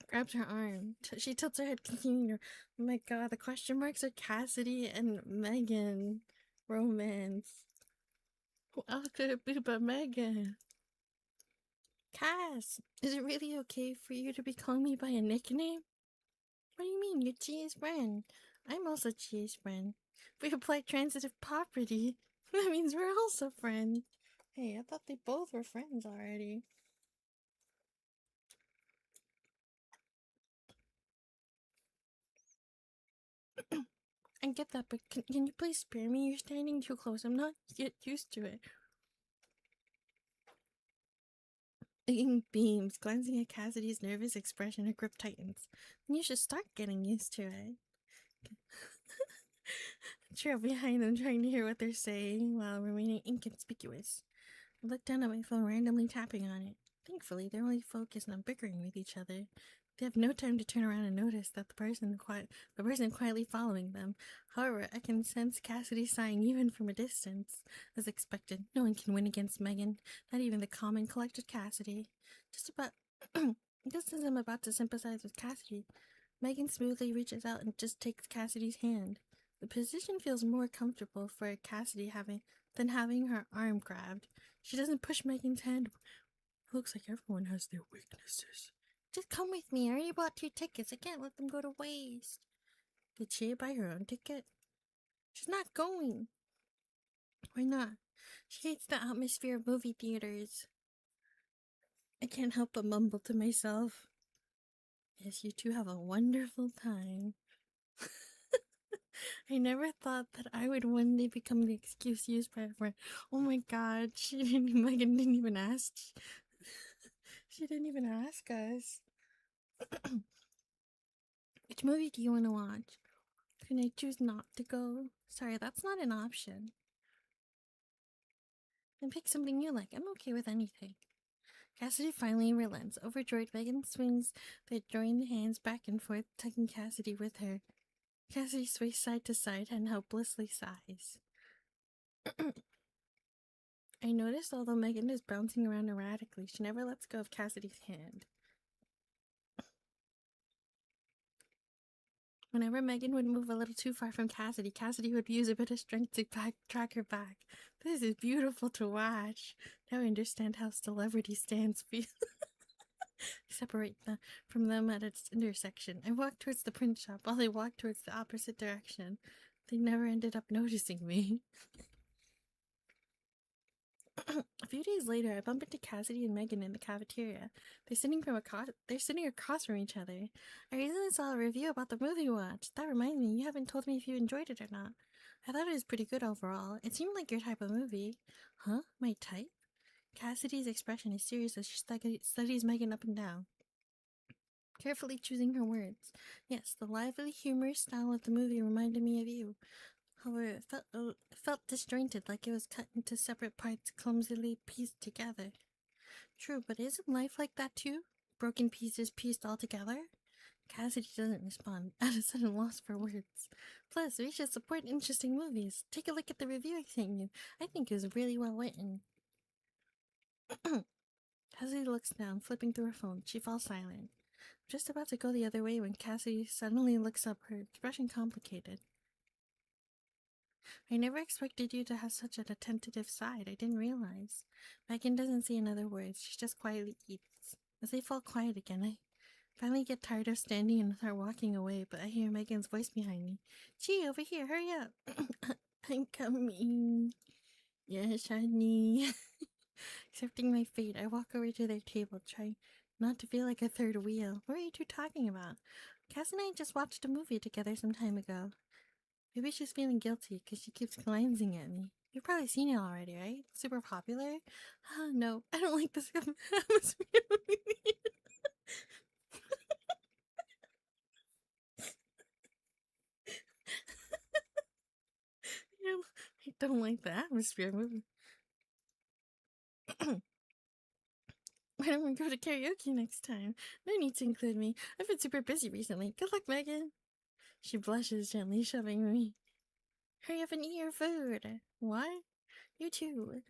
grabs her arm. She tilts her head, continuing her. Oh my god, the question marks are Cassidy and Megan. Romance. Who else could it be but Megan? Cass, is it really okay for you to be calling me by a nickname? What do you mean? You're Chie's friend. I'm also Chie's friend. We apply transitive property. That means we're also friends. Hey, I thought they both were friends already. I get that, but can you please spare me? You're standing too close. I'm not yet used to it. Ing beams, glancing at Cassidy's nervous expression, her grip tightens. Then you should start getting used to it. Trail behind them, trying to hear what they're saying while remaining inconspicuous. I look down at my phone, randomly tapping on it. Thankfully, they're only focused on bickering with each other. They have no time to turn around and notice that the person quietly following them. However, I can sense Cassidy sighing even from a distance. As expected, no one can win against Megan, not even the calm and collected Cassidy. Just as I'm about to sympathize with Cassidy, Megan smoothly reaches out and just takes Cassidy's hand. The position feels more comfortable for Cassidy than having her arm grabbed. She doesn't push Megan's hand. It looks like everyone has their weaknesses. Just come with me. I already bought 2 tickets. I can't let them go to waste. Did she buy her own ticket? She's not going. Why not? She hates the atmosphere of movie theaters. I can't help but mumble to myself. Yes, you two have a wonderful time. I never thought that I would one day become the excuse used by a friend. Oh my god, Megan didn't even ask. She didn't even ask us. Which movie do you want to watch? Can I choose not to go? Sorry, that's not an option. Then pick something you like. I'm okay with anything. Cassidy finally relents. Overjoyed, Megan swings their joined hands back and forth, tugging Cassidy with her. Cassidy sways side to side and helplessly sighs. I noticed although Megan is bouncing around erratically, she never lets go of Cassidy's hand. Whenever Megan would move a little too far from Cassidy, Cassidy would use a bit of strength to drag her back. This is beautiful to watch. Now I understand how celebrity stands feel. Separate from them at its intersection. I walked towards the print shop while they walked towards the opposite direction. They never ended up noticing me. A few days later, I bump into Cassidy and Megan in the cafeteria. They're sitting across from each other. I recently saw a review about the movie we watched. That reminds me, you haven't told me if you enjoyed it or not. I thought it was pretty good overall. It seemed like your type of movie. Huh? My type? Cassidy's expression is serious as she studies Megan up and down, carefully choosing her words. Yes, the lively, humorous style of the movie reminded me of you. However, it felt disjointed, like it was cut into separate parts, clumsily pieced together. True, but isn't life like that too? Broken pieces pieced all together? Cassidy doesn't respond, at a sudden loss for words. Plus, we should support interesting movies. Take a look at the review I sent you. I think it was really well written. Cassidy looks down, flipping through her phone. She falls silent. Just about to go the other way when Cassidy suddenly looks up, her expression complicated. I never expected you to have such an attentive side. I didn't realize. Megan doesn't say another word. She just quietly eats. As they fall quiet again, I finally get tired of standing and start walking away, but I hear Megan's voice behind me. Chie, over here, hurry up. I'm coming. Yes, honey. Accepting my fate, I walk over to their table, trying not to feel like a third wheel. What are you two talking about? Cass and I just watched a movie together some time ago. Maybe she's feeling guilty because she keeps glancing at me. You've probably seen it already, right? Super popular? No, I don't like this atmosphere. I don't like the atmosphere. Why don't we go to karaoke next time? No need to include me. I've been super busy recently. Good luck, Megan. She blushes, gently shoving me. Hurry up and eat your food. What? You too.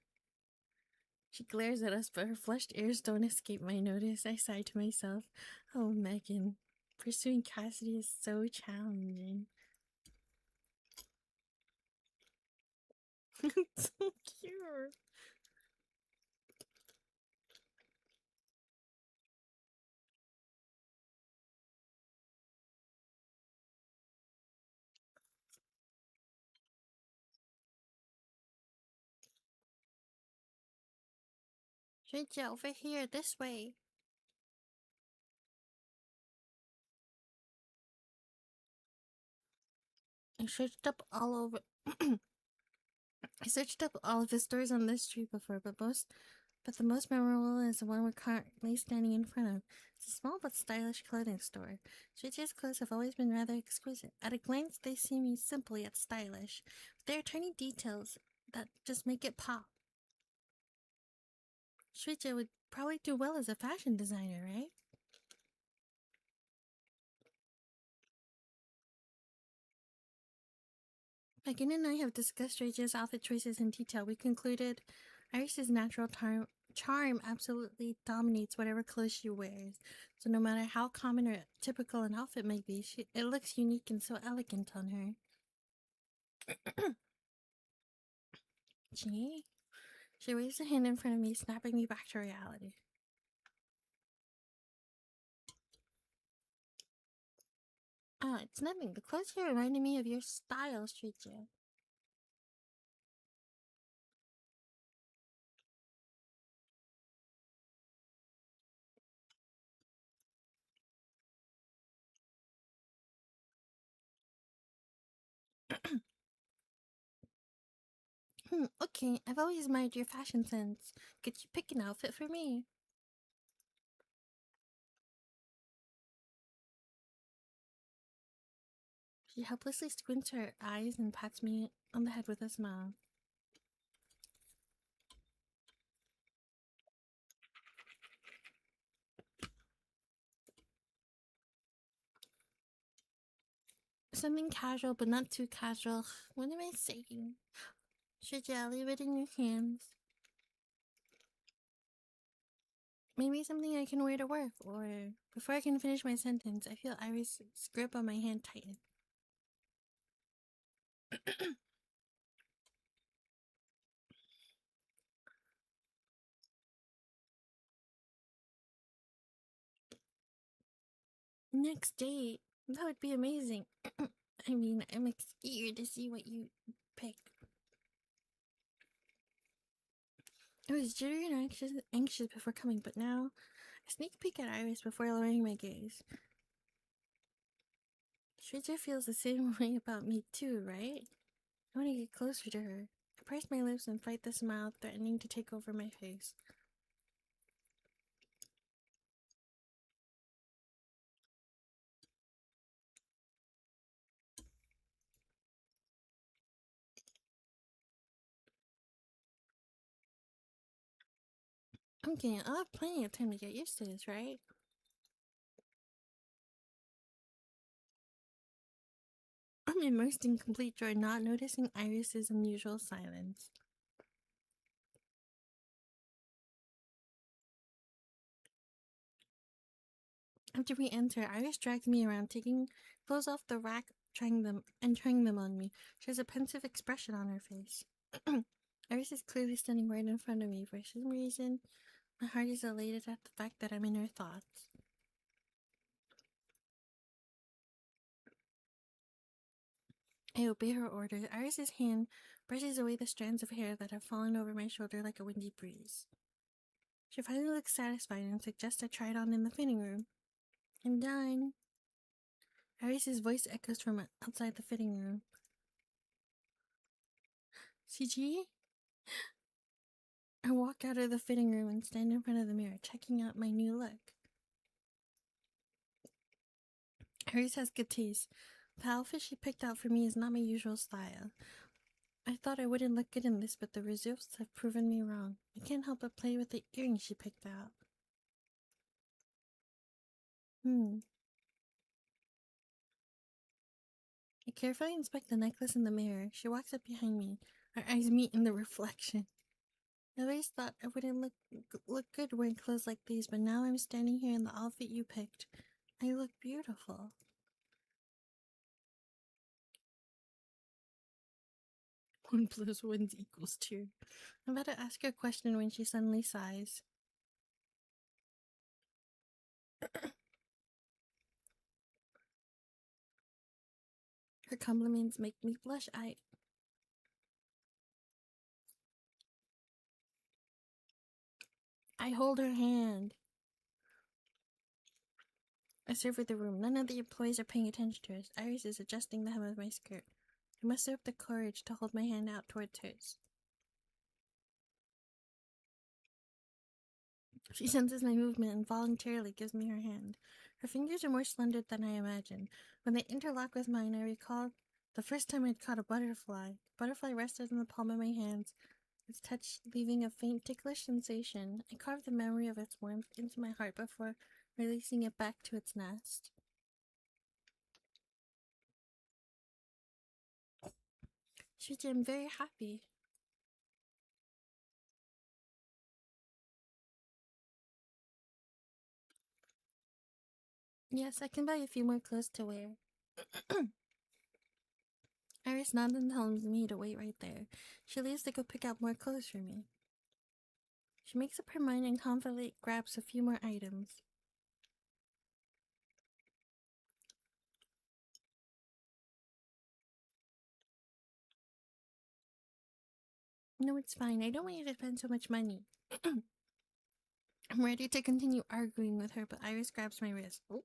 She glares at us, but her flushed ears don't escape my notice. I sigh to myself. Oh, Megan. Pursuing Cassidy is so challenging. It's so cute. Shinja, over here, this way. I searched up all over. I searched up all of the stores on this street before, but the most memorable is the one we're currently standing in front of. It's a small but stylish clothing store. Shuichi's clothes have always been rather exquisite. At a glance, they seem simple yet stylish. But there are tiny details that just make it pop. Shuichi would probably do well as a fashion designer, right? Megan and I have discussed Shuichi's outfit choices in detail. We concluded Iris's natural charm absolutely dominates whatever clothes she wears. So no matter how common or typical an outfit may be, it looks unique and so elegant on her. Chie? She waves a hand in front of me, snapping me back to reality. It's nothing. The clothes here reminded me of your style, Shuichi. Okay, I've always admired your fashion sense. Could you pick an outfit for me? She helplessly squints her eyes and pats me on the head with a smile. Something casual, but not too casual. What am I saying? Should I leave it in your hands? Maybe something I can wear to work, or before I can finish my sentence, I feel Iris' grip on my hand tighten. Next date? That would be amazing. I mean, I'm eager to see what you pick. I was jittery and anxious before coming, but now I sneak peek at Iris before lowering my gaze. Shridger feels the same way about me too, right? I want to get closer to her. I press my lips and fight the smile threatening to take over my face. Okay, I'll have plenty of time to get used to this, right? I'm immersed in complete joy, not noticing Iris's unusual silence. After we enter, Iris drags me around, taking clothes off the rack, trying them on me. She has a pensive expression on her face. Iris is clearly standing right in front of me. For some reason, my heart is elated at the fact that I'm in her thoughts. I obey her orders. Iris's hand brushes away the strands of hair that have fallen over my shoulder like a windy breeze. She finally looks satisfied and suggests I try it on in the fitting room. I'm done. Iris's voice echoes from outside the fitting room. CG? I walk out of the fitting room and stand in front of the mirror, checking out my new look. Iris has good taste. The outfit she picked out for me is not my usual style. I thought I wouldn't look good in this, but the results have proven me wrong. I can't help but play with the earrings she picked out. I carefully inspect the necklace in the mirror. She walks up behind me. Our eyes meet in the reflection. I always thought I wouldn't look good wearing clothes like these, but now I'm standing here in the outfit you picked. I look beautiful. 1 + 1 = 2. I'm about to ask her a question when she suddenly sighs. Her compliments make me blush. I hold her hand. I survey the room. None of the employees are paying attention to us. Iris is adjusting the hem of my skirt. I muster up the courage to hold my hand out towards hers. She senses my movement and voluntarily gives me her hand. Her fingers are more slender than I imagined. When they interlock with mine, I recall the first time I'd caught a butterfly. The butterfly rested in the palm of my hands, its touch leaving a faint ticklish sensation. I carved the memory of its warmth into my heart before releasing it back to its nest. Shuji, I'm very happy. Yes, I can buy a few more clothes to wear. Iris nods and tells me to wait right there. She leaves to go pick out more clothes for me. She makes up her mind and confidently grabs a few more items. No, it's fine. I don't want you to spend so much money. I'm ready to continue arguing with her, but Iris grabs my wrist. Oh.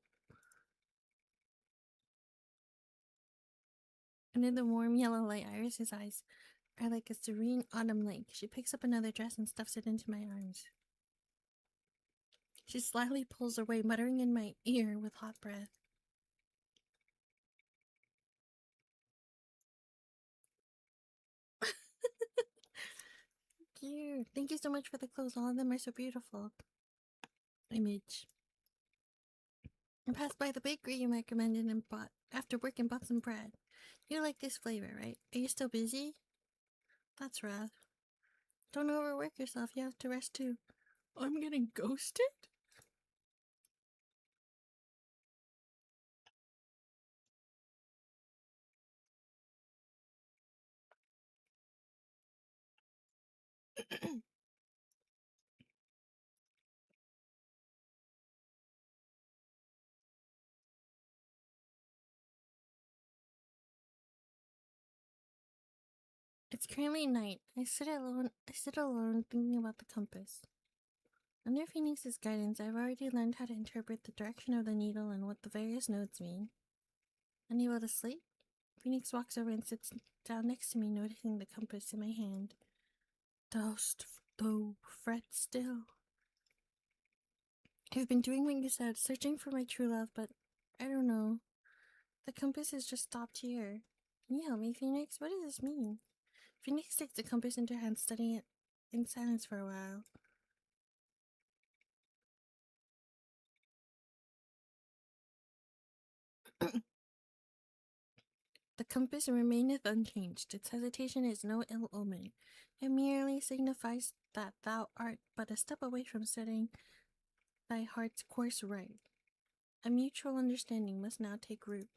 Under the warm yellow light, Iris's eyes are like a serene autumn lake. She picks up another dress and stuffs it into my arms. She slyly pulls away, muttering in my ear with hot breath. cute. Thank you so much for the clothes. All of them are so beautiful. Image. I passed by the bakery you recommended and bought after work and bought some bread. You like this flavor, right? Are you still busy? That's rough. Don't overwork yourself. You have to rest too. I'm getting ghosted? It's currently night. I sit alone thinking about the compass. Under Phoenix's guidance, I've already learned how to interpret the direction of the needle and what the various nodes mean. Unable to sleep, Phoenix walks over and sits down next to me, noticing the compass in my hand. Dost though fret still. I've been doing what you said, searching for my true love, but I don't know. The compass has just stopped here. Can you help me, Phoenix? What does this mean? Phoenix takes the compass into her hand, studying it in silence for a while. The compass remaineth unchanged. Its hesitation is no ill omen. It merely signifies that thou art but a step away from setting thy heart's course right. A mutual understanding must now take root.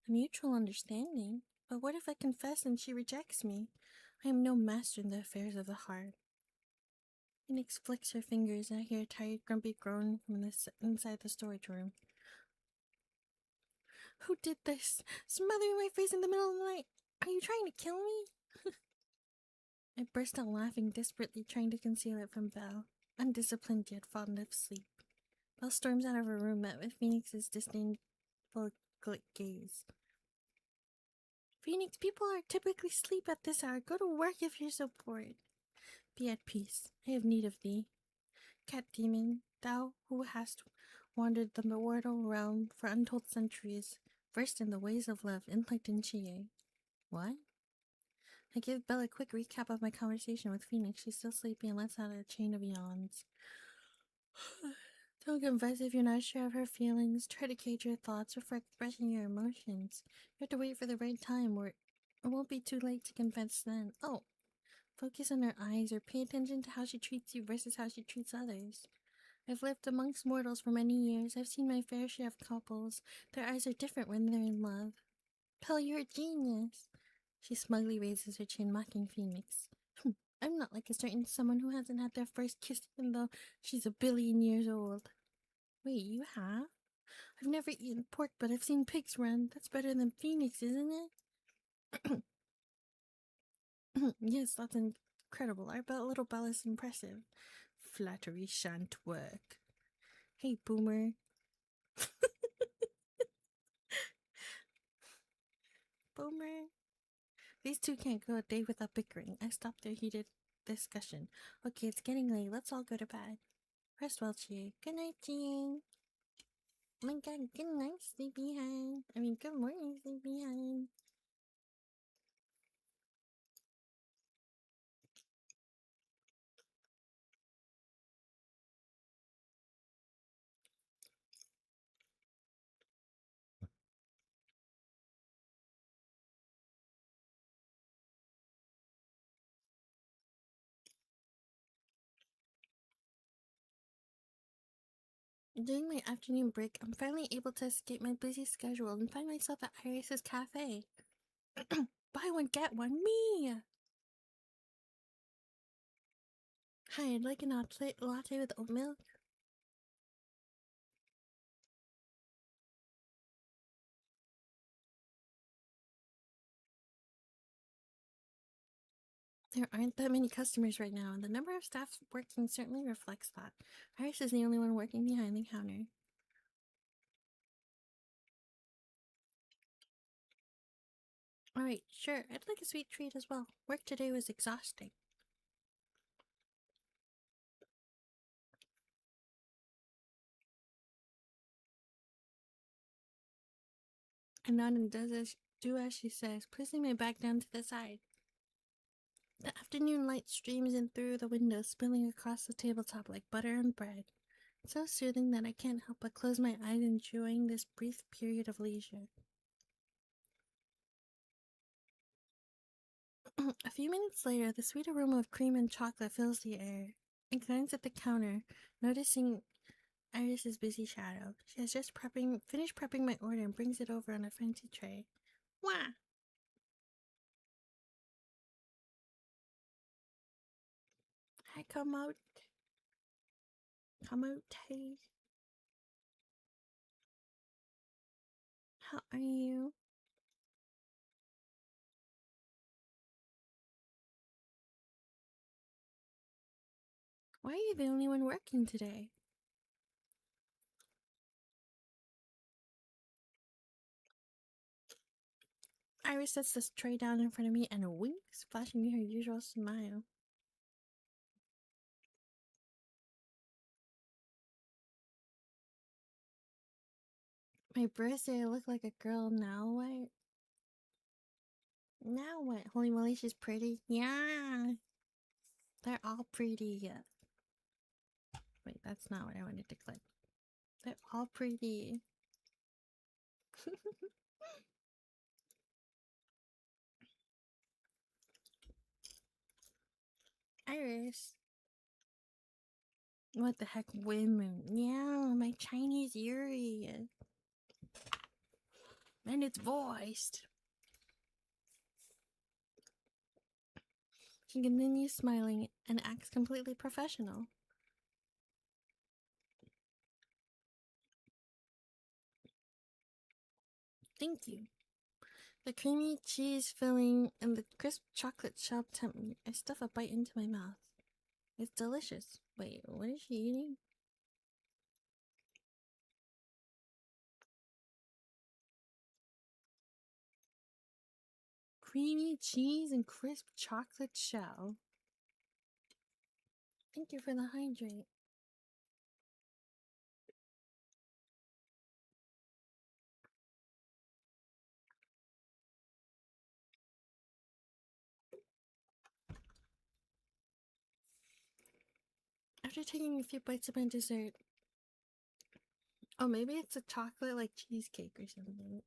A mutual understanding? But what if I confess and she rejects me? I am no master in the affairs of the heart. Phoenix flicks her fingers and I hear a tired, grumpy groan from inside the storage room. Who did this? Smothering my face in the middle of the night. Are you trying to kill me? I burst out laughing, desperately trying to conceal it from Belle, undisciplined yet fond of sleep. Belle storms out of her room, met with Phoenix's disdainful gaze. Phoenix, people are typically asleep at this hour. Go to work if you're so bored. Be at peace. I have need of thee. Cat demon, thou who hast wandered the mortal realm for untold centuries, versed in the ways of love, intellect, and Chie. What? I give Belle a quick recap of my conversation with Phoenix. She's still sleepy and lets out a chain of yawns. Don't confess if you're not sure of her feelings. Try to cage your thoughts before expressing your emotions. You have to wait for the right time, or it won't be too late to confess then. Oh, focus on her eyes, or pay attention to how she treats you versus how she treats others. I've lived amongst mortals for many years. I've seen my fair share of couples. Their eyes are different when they're in love. Belle, you're a genius. She smugly raises her chin, mocking Phoenix. I'm not like a certain someone who hasn't had their first kiss even though she's 1,000,000,000 years old. Wait, you have? I've never eaten pork, but I've seen pigs run. That's better than Phoenix, isn't it? Yes, that's incredible. Our little Bella's impressive. Flattery shan't work. Hey, Boomer. Boomer. These two can't go a day without bickering. I stopped their heated discussion. Okay, it's getting late. Let's all go to bed. Rest well, Chie. Good night, Chie. Oh my god, good night, sleepyhead. Good morning, sleepyhead. During my afternoon break, I'm finally able to escape my busy schedule and find myself at Iris's cafe. Buy one, get one, me! Hi, I'd like an latte with oat milk. There aren't that many customers right now, and the number of staff working certainly reflects that. Iris is the only one working behind the counter. Alright, sure, I'd like a sweet treat as well. Work today was exhausting. And nod and do as she says, placing my bag down to the side. The afternoon light streams in through the window, spilling across the tabletop like butter on bread. So soothing that I can't help but close my eyes, enjoying this brief period of leisure. A few minutes later, the sweet aroma of cream and chocolate fills the air. I glance at the counter, noticing Iris's busy shadow. She has just finished prepping my order and brings it over on a fancy tray. Wah! Hi, come out. Come out, hey. How are you? Why are you the only one working today? Iris sets the tray down in front of me and winks, flashing me her usual smile. My birthday, I look like a girl. Now what? Now what? Holy moly, she's pretty. Yeah. They're all pretty. Wait, that's not what I wanted to click. They're all pretty. Iris. What the heck, women? Yeah, my Chinese Yuri. And it's voiced. She continues smiling and acts completely professional. Thank you. The creamy cheese filling and the crisp chocolate shell tempt me. I stuff a bite into my mouth. It's delicious. Wait, what is she eating? Creamy cheese and crisp chocolate shell. Thank you for the hydrate. After taking a few bites of my dessert, oh, maybe it's a chocolate like cheesecake or something.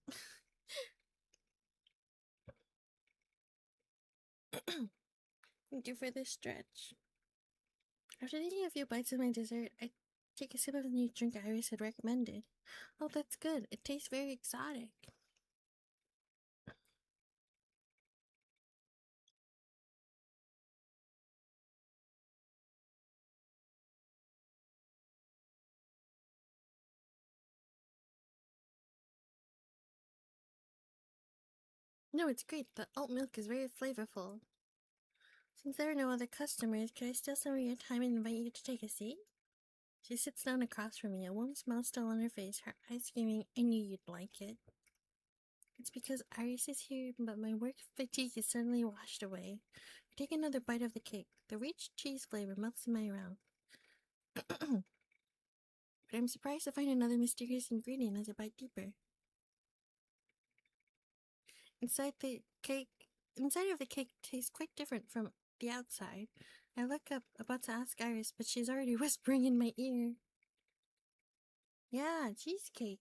Thank you for this stretch. After taking a few bites of my dessert, I take a sip of the new drink Iris had recommended. Oh, that's good. It tastes very exotic. No, it's great. The oat milk is very flavorful. Since there are no other customers, could I steal some of your time and invite you to take a seat? She sits down across from me, a warm smile still on her face, her eyes screaming, I knew you'd like it. It's because Iris is here, but my work fatigue is suddenly washed away. I take another bite of the cake. The rich cheese flavor melts in my mouth. But I'm surprised to find another mysterious ingredient as I bite deeper. Inside of the cake tastes quite different from the outside. I look up, about to ask Iris, but she's already whispering in my ear. Yeah, cheesecake.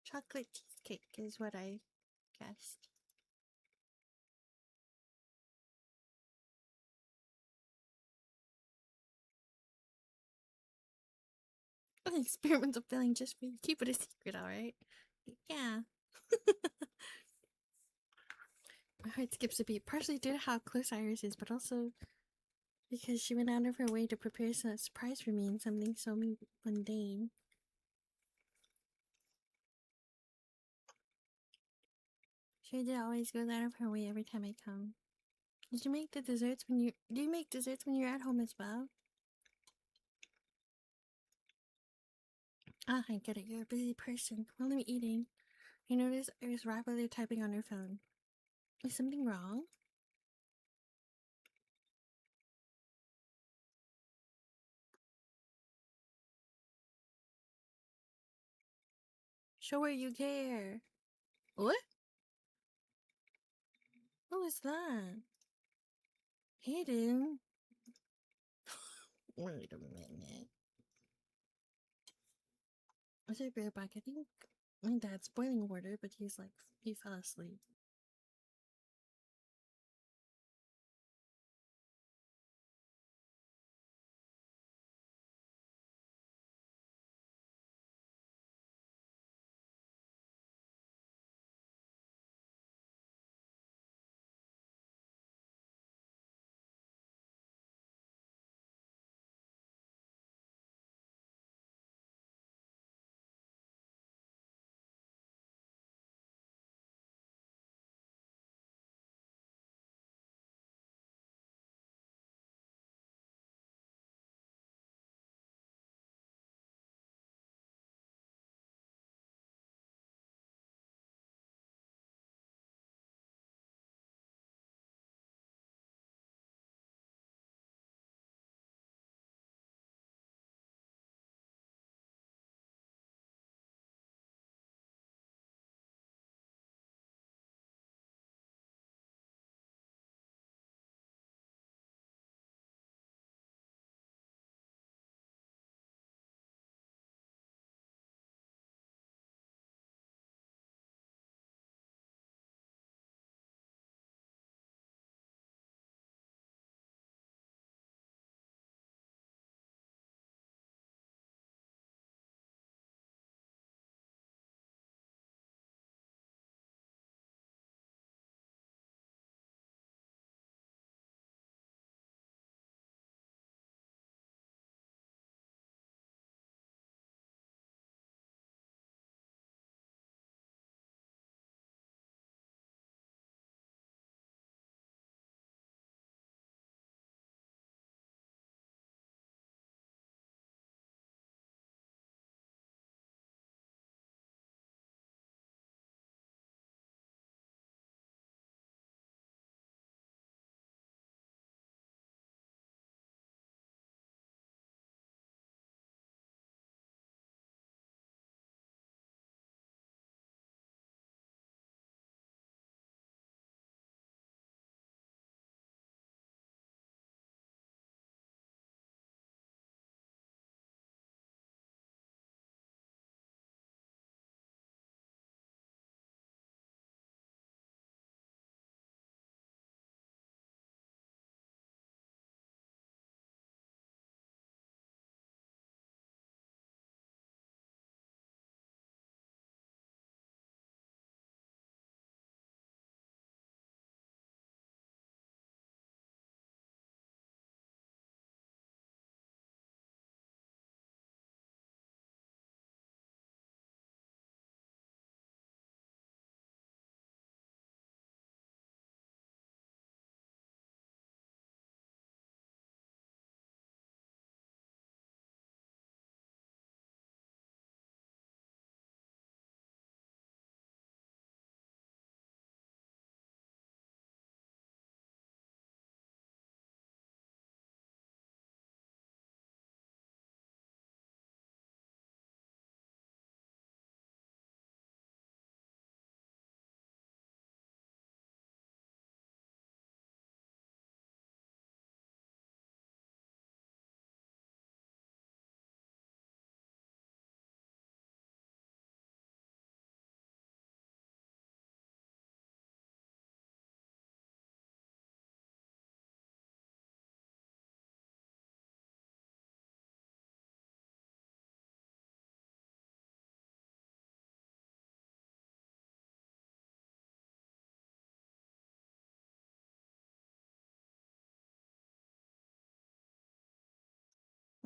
Chocolate cheesecake is what I guessed. An experimental filling just for you. Keep it a secret, alright? Yeah. My heart skips a beat, partially due to how close Iris is, but also because she went out of her way to prepare a surprise for me in something so mundane. She always goes out of her way every time I come. Do you make desserts when you're at home as well? Ah, I get it. You're a busy person. While I'm eating, I notice Iris rapidly typing on her phone. Is something wrong? Show her you care. What? Who is that? Hidden? Wait a minute. I'll be right back. I think my dad's boiling water, but he fell asleep.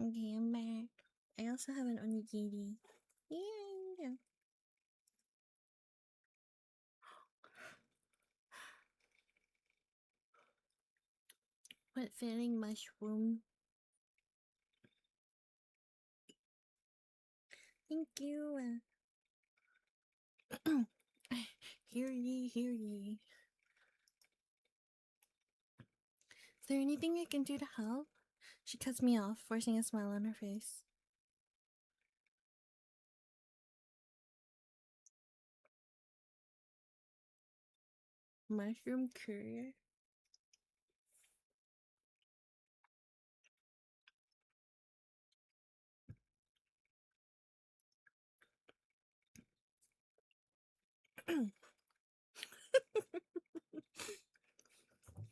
Okay, I'm back. I also have an onigiri. Yeah. What filling mushroom? Thank you. Hear ye, hear ye. Is there anything I can do to help? She cuts me off, forcing a smile on her face. Mushroom curry.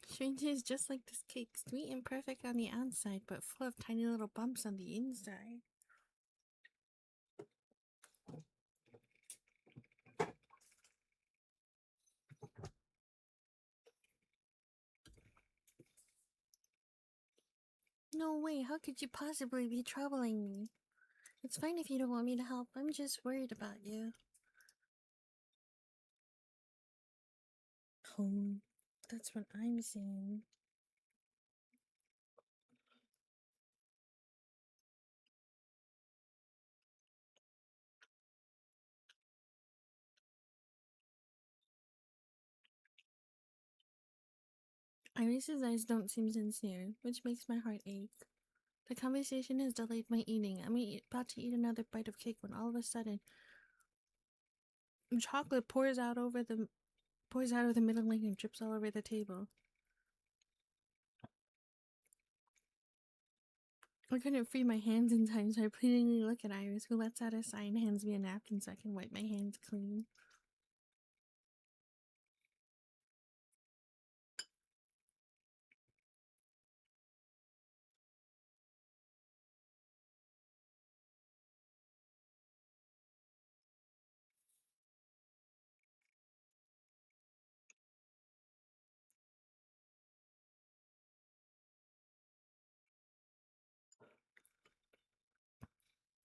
Sweet is just like this cake, sweet and perfect on the outside, but full of tiny little bumps on the inside. No way, how could you possibly be troubling me? It's fine if you don't want me to help, I'm just worried about you. Oh, that's what I'm saying. Iris's eyes don't seem sincere, which makes my heart ache. The conversation has delayed my eating. I'm about to eat another bite of cake when all of a sudden, chocolate pours out of the middle lane and drips all over the table. I couldn't free my hands in time, so I pleadingly look at Iris, who lets out a sigh and hands me a napkin so I can wipe my hands clean.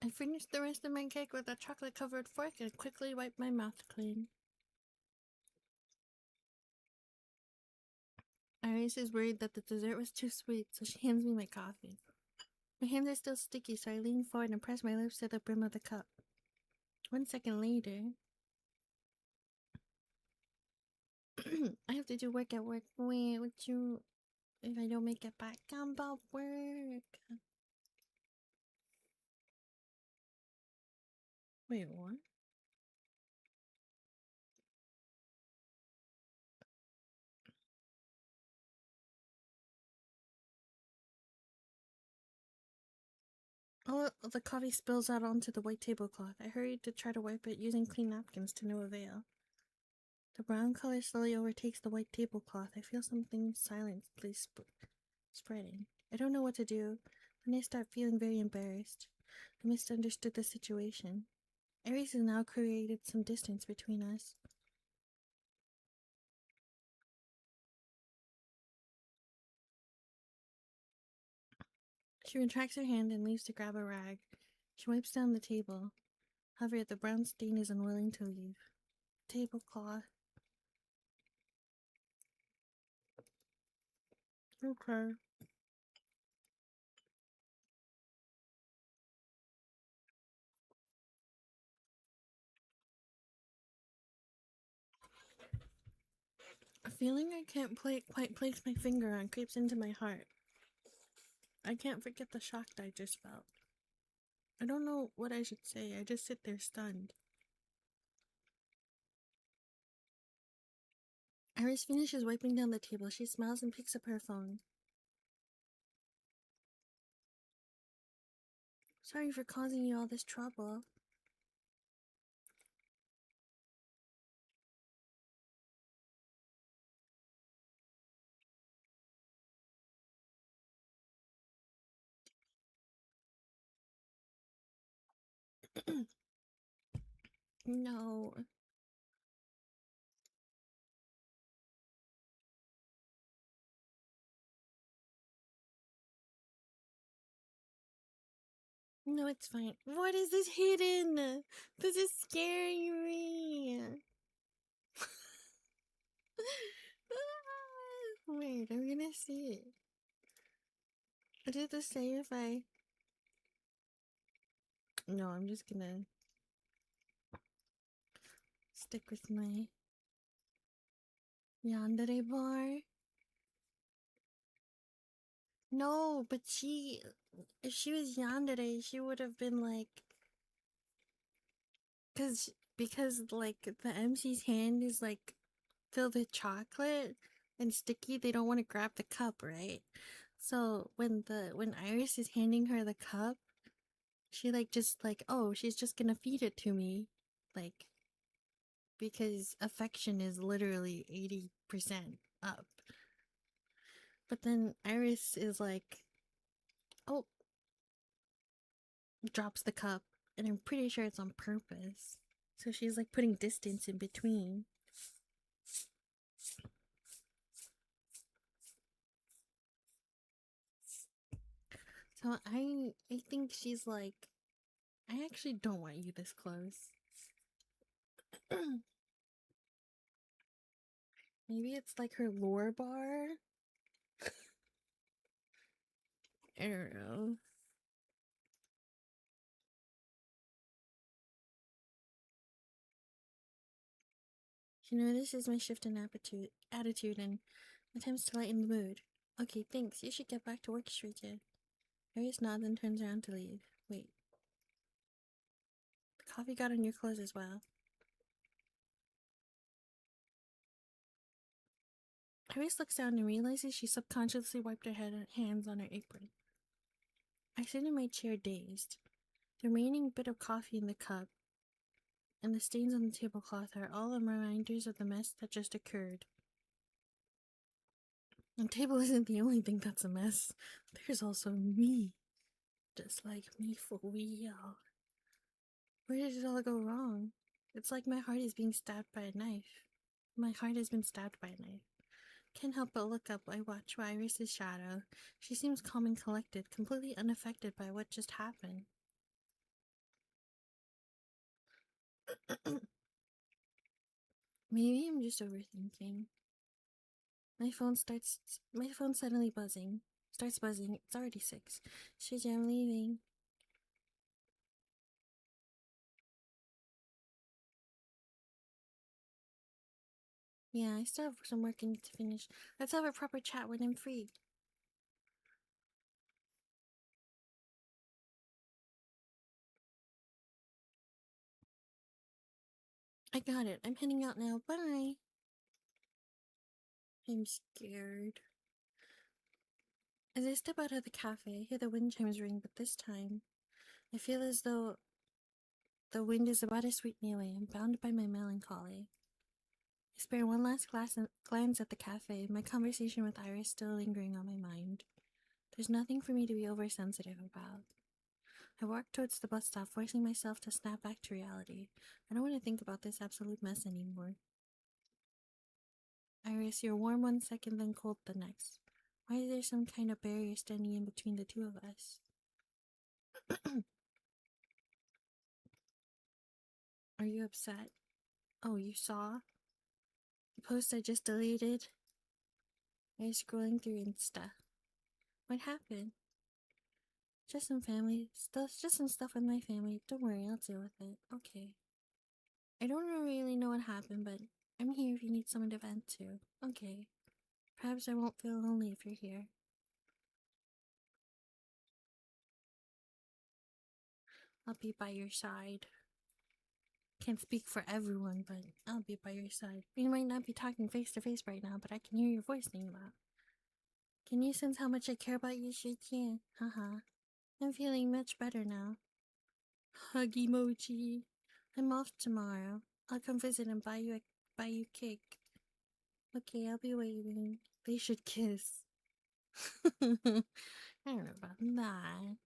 I finished the rest of my cake with a chocolate-covered fork and quickly wiped my mouth clean. Iris is worried that the dessert was too sweet, so she hands me my coffee. My hands are still sticky, so I lean forward and press my lips to the brim of the cup. 1 second later... I have to do work at work. Wait, would you... If I don't make it back, I'm about work. Wait, what? All of the coffee spills out onto the white tablecloth. I hurried to try to wipe it using clean napkins to no avail. The brown color slowly overtakes the white tablecloth. I feel something silently spreading. I don't know what to do. Then I start feeling very embarrassed. I misunderstood the situation. Aries has now created some distance between us. She retracts her hand and leaves to grab a rag. She wipes down the table. However, the brown stain is unwilling to leave. Tablecloth. Okay. A feeling I can't quite place my finger on creeps into my heart. I can't forget the shock that I just felt. I don't know what I should say. I just sit there stunned. Iris finishes wiping down the table. She smiles and picks up her phone. Sorry for causing you all this trouble. No. No, it's fine. What is this hidden? This is scaring me. Wait, I'm gonna see it. Is it the same if I... No, I'm just gonna stick with my yandere bar. No, but if she was yandere, she would have been like... Because like the MC's hand is like filled with chocolate and sticky, they don't want to grab the cup, right? So when Iris is handing her the cup, she oh, she's just gonna feed it to me, like, because affection is literally 80% up. But then Iris is like, oh, drops the cup, and I'm pretty sure it's on purpose. So she's like putting distance in between. So I think she's like, I actually don't want you this close. Maybe it's like her lore bar? I don't know. She notices my shift in attitude and attempts to lighten the mood. Okay, thanks. You should get back to work, Shrija. Iris nods and turns around to leave. Wait. The coffee got on your clothes as well. Iris looks down and realizes she subconsciously wiped her hands on her apron. I sit in my chair dazed. The remaining bit of coffee in the cup and the stains on the tablecloth are all reminders of the mess that just occurred. The table isn't the only thing that's a mess. There's also me. Just like me for real. Where did it all go wrong? It's like my heart is being stabbed by a knife. My heart has been stabbed by a knife. Can't help but look up. I watch Iris' shadow. She seems calm and collected, completely unaffected by what just happened. Maybe I'm just overthinking. My phone suddenly starts buzzing. It's already 6. Shit, I'm leaving. Yeah, I still have some work I need to finish. Let's have a proper chat when I'm free. I got it. I'm heading out now. Bye. I'm scared. As I step out of the cafe, I hear the wind chimes ring, but this time, I feel as though the wind is about to sweep me away. I'm bound by my melancholy. I spare one last glance at the cafe, my conversation with Iris still lingering on my mind. There's nothing for me to be oversensitive about. I walk towards the bus stop, forcing myself to snap back to reality. I don't want to think about this absolute mess anymore. Iris, you're warm one second, then cold the next. Why is there some kind of barrier standing in between the two of us? Are you upset? Oh, you saw? The post I just deleted? I was scrolling through Insta. What happened? Just some family stuff, just some stuff with my family. Don't worry, I'll deal with it. Okay. I don't really know what happened, but I'm here if you need someone to vent to. Okay. Perhaps I won't feel lonely if you're here. I'll be by your side. Can't speak for everyone, but I'll be by your side. We might not be talking face to face right now, but I can hear your voice Ningma. Can you sense how much I care about you, Chie? Haha. I'm feeling much better now. Hug emoji. I'm off tomorrow. I'll come visit and buy you cake. Okay, I'll be waiting. They should kiss. I don't know about that.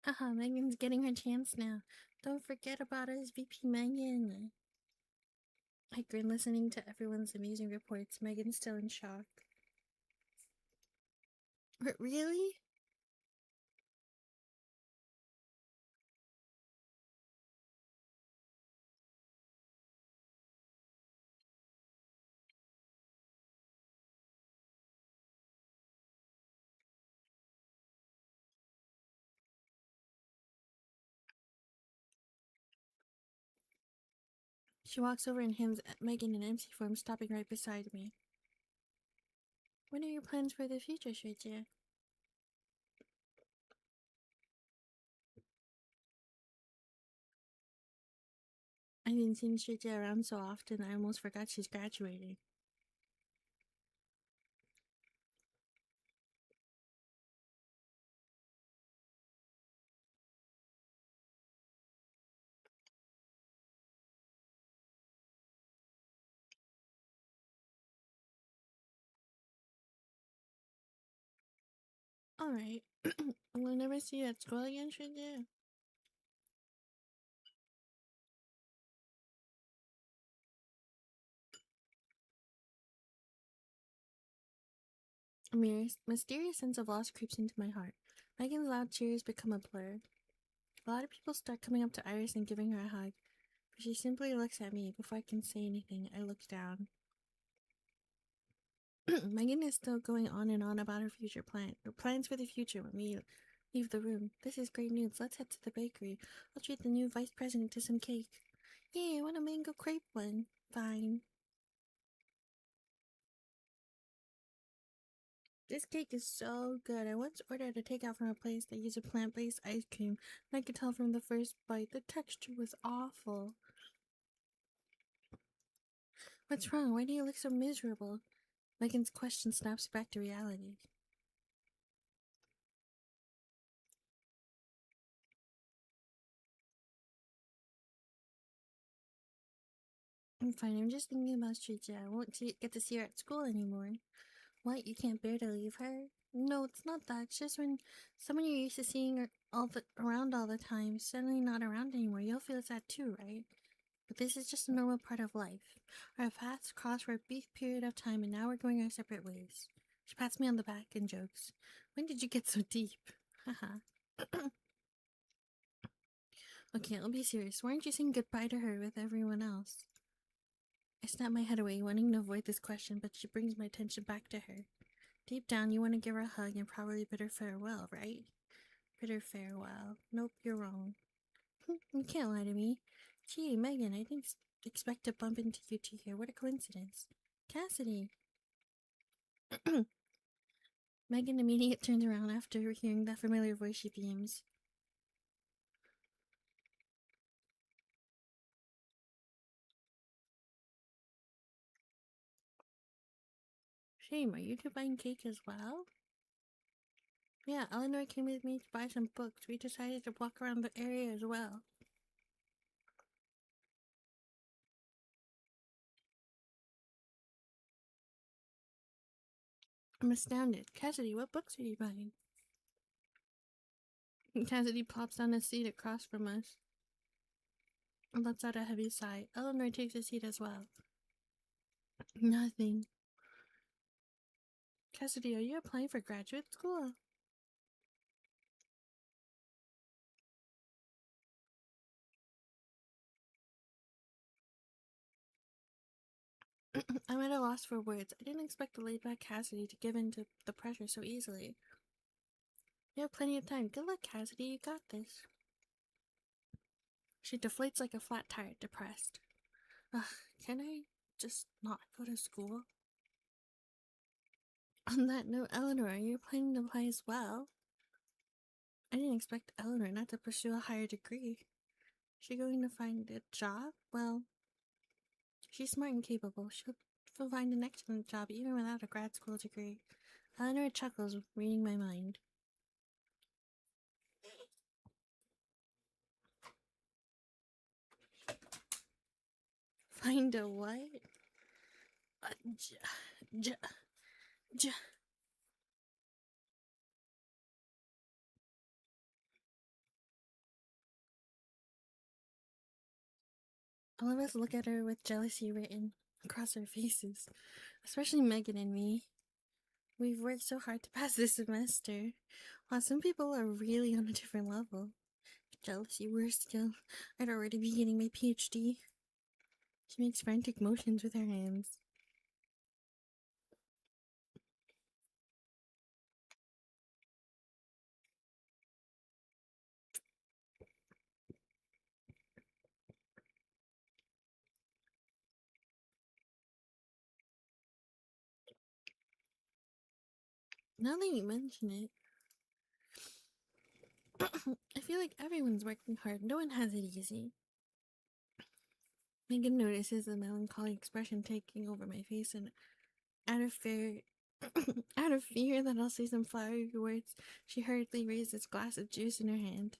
Haha, Megan's getting her chance now. Don't forget about us, VP Megan. I grin listening to everyone's amusing reports. Megan's still in shock. Really? She walks over and hands Megan an empty form, stopping right beside me. What are your plans for the future, Chie? I haven't seen Chie around so often I almost forgot she's graduating. Alright. Will I never see you at school again, Chie? A mysterious sense of loss creeps into my heart. Megan's loud cheers become a blur. A lot of people start coming up to Iris and giving her a hug, but she simply looks at me. Before I can say anything, I look down. Megan is still going on and on about her plans for the future when we leave the room. This is great news. Let's head to the bakery. I'll treat the new vice president to some cake. Yay, I want a mango crepe one. Fine. This cake is so good. I once ordered a takeout from a place that used a plant-based ice cream, and I could tell from the first bite the texture was awful. What's wrong? Why do you look so miserable? Megan's question snaps back to reality. I'm fine. I'm just thinking about Chie. I won't get to see her at school anymore. What? You can't bear to leave her? No, it's not that. It's just when someone you're used to seeing around all the time is suddenly not around anymore, you'll feel sad too, right? But this is just a normal part of life. Our paths crossed for a brief period of time, and now we're going our separate ways. She pats me on the back and jokes. When did you get so deep? Haha. Okay, I'll be serious. Why aren't you saying goodbye to her with everyone else? I snap my head away, wanting to avoid this question, but she brings my attention back to her. Deep down, you want to give her a hug and probably bid her farewell, right? Bid her farewell. Nope, you're wrong. You can't lie to me. Gee, Megan, I didn't expect to bump into you two here. What a coincidence. Cassidy. Megan immediately turns around after hearing that familiar voice. She beams. Shame, are you two buying cake as well? Yeah, Eleanor came with me to buy some books. We decided to walk around the area as well. I'm astounded. Cassidy, what books are you buying? Cassidy plops on a seat across from us and lets out a heavy sigh. Eleanor takes a seat as well. Nothing. Cassidy, are you applying for graduate school? I'm at a loss for words. I didn't expect the laid-back Cassidy to give in to the pressure so easily. You have plenty of time. Good luck, Cassidy. You got this. She deflates like a flat tire, depressed. Ugh, can I just not go to school? On that note, Eleanor, are you planning to apply as well? I didn't expect Eleanor not to pursue a higher degree. Is she going to find a job? Well, she's smart and capable. She'll find an excellent job even without a grad school degree. Eleanor chuckles, reading my mind. Find a what? All of us look at her with jealousy written across our faces, especially Megan and me. We've worked so hard to pass this semester, while some people are really on a different level. Jealousy, worse still. I'd already be getting my PhD. She makes frantic motions with her hands. Now that you mention it, I feel like everyone's working hard. No one has it easy. Megan notices the melancholy expression taking over my face, and out of fear, out of fear that I'll say some flowery words, she hurriedly raises a glass of juice in her hand.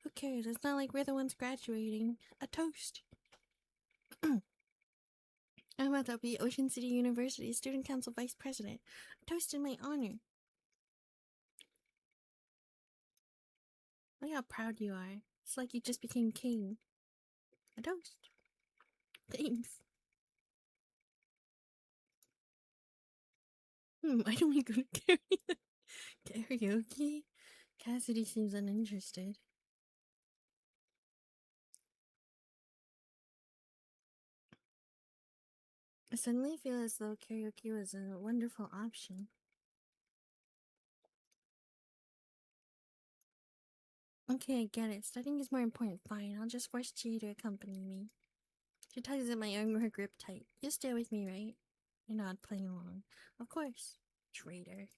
Who cares? It's not like we're the ones graduating. A toast. I'm about to be Ocean City University Student Council Vice President. A toast in my honor. Look how proud you are. It's like you just became king. A toast. Thanks. Why don't we go to karaoke? Cassidy seems uninterested. I suddenly feel as though karaoke was a wonderful option. Okay, I get it. Studying is more important. Fine, I'll just force Chie to accompany me. She tugs at my arm with her grip tight. You'll stay with me, right? I nod, playing along. Of course. Traitor.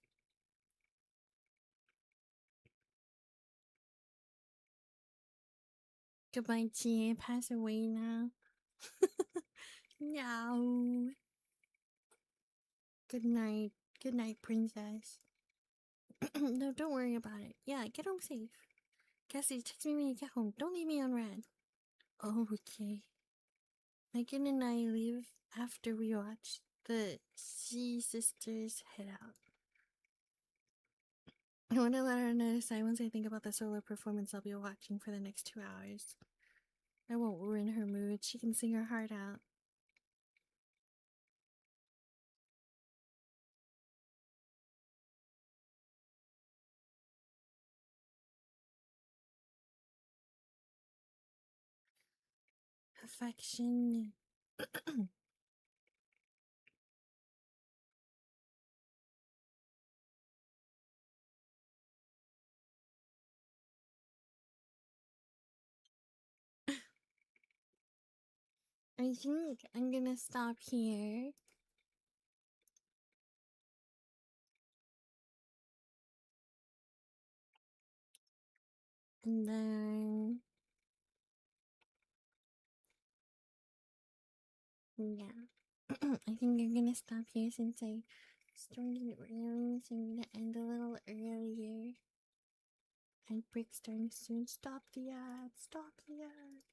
Goodbye, Chie. Pass away now. No. Good night. Good night, princess. No, don't worry about it. Yeah, get home safe. Cassie, text me when you get home. Don't leave me on red. Oh, okay. Megan and I leave after we watch the Sea Sisters head out. I want to let her know aside once I think about the solo performance I'll be watching for the next 2 hours. I won't ruin her mood. She can sing her heart out. Affection. I think I'm gonna stop here. And then... yeah. I think I'm gonna stop here since I started early, so I'm gonna end a little earlier. And break starting soon. Stop the ads. Stop the ads.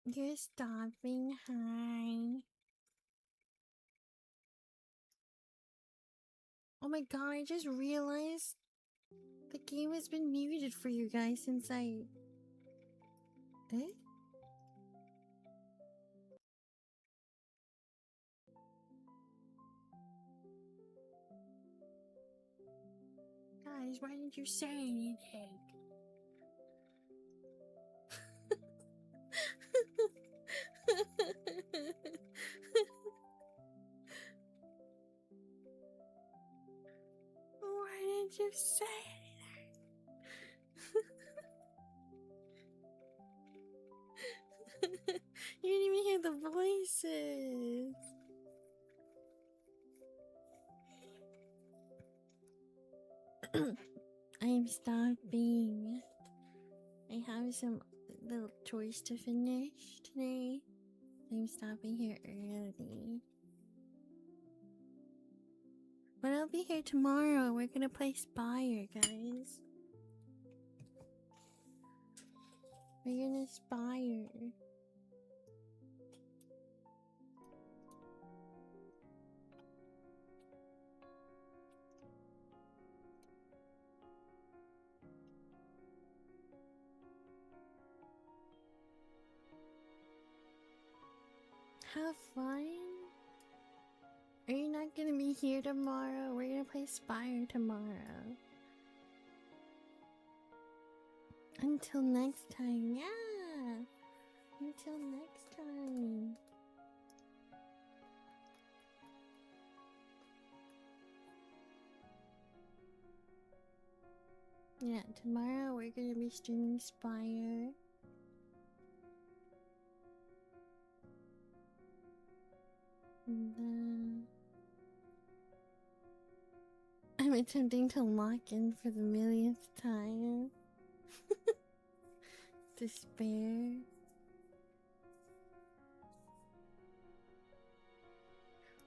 You're stopping. Hi. Oh my god, I just realized the game has been muted for you guys since I... Eh? Guys, why didn't you say anything? Why didn't you say anything? You didn't even hear the voices. I'm stopping. I have some little chores to finish today. I'm stopping here early. But I'll be here tomorrow. We're gonna play Spire, guys. We're gonna Spire. Have fun. Are you not gonna be here tomorrow? We're gonna play Spire tomorrow. Until next time, yeah. Until next time. Yeah, tomorrow we're gonna be streaming Spire. And then I'm attempting to lock in for the millionth time. Despair.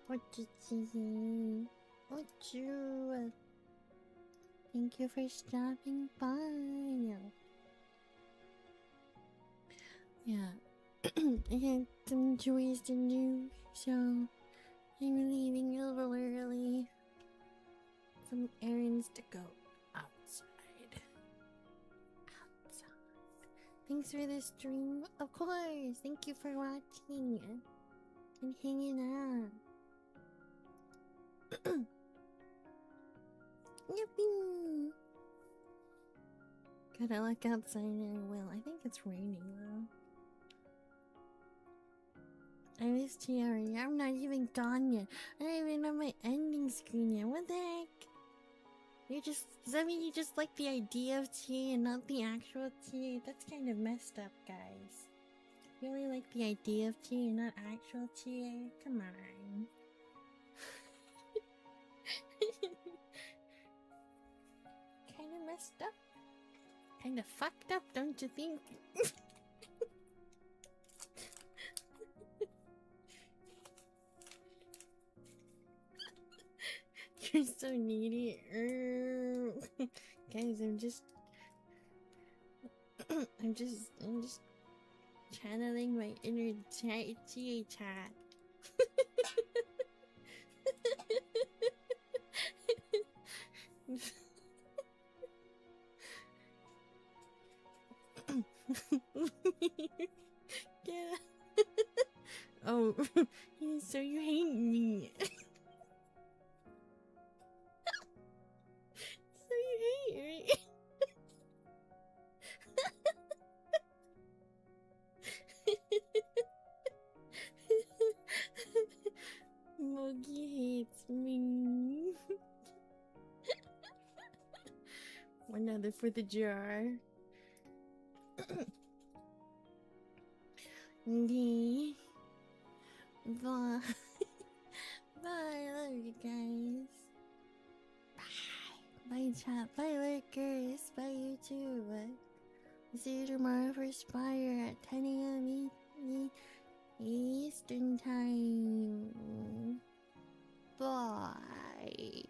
What did you say? What you? Thank you for stopping by. Yeah. I had some chores to do, so I'm leaving a little early. Some errands to go outside. Thanks for the stream. Of course. Thank you for watching and hanging out. Yippee! Gotta look outside and I will. I think it's raining though. I missed Chie already. I'm not even gone yet. I don't even have my ending screen yet. What the heck? Does that mean you just like the idea of Chie and not the actual Chie? That's kind of messed up, guys. You only like the idea of Chie and not actual Chie? Come on. Kinda messed up. Kinda fucked up, don't you think? You're so needy. Guys, I'm just channeling my inner Chie chat. Yeah. Oh, so you hate me. So you hate me. Mogi hates me. Another for the jar. Okay. Bye. Bye. I love you guys. Bye. Bye, chat. Bye, lurkers. Bye, YouTube. See you tomorrow for Spire at 10 a.m. Eastern Time. Bye.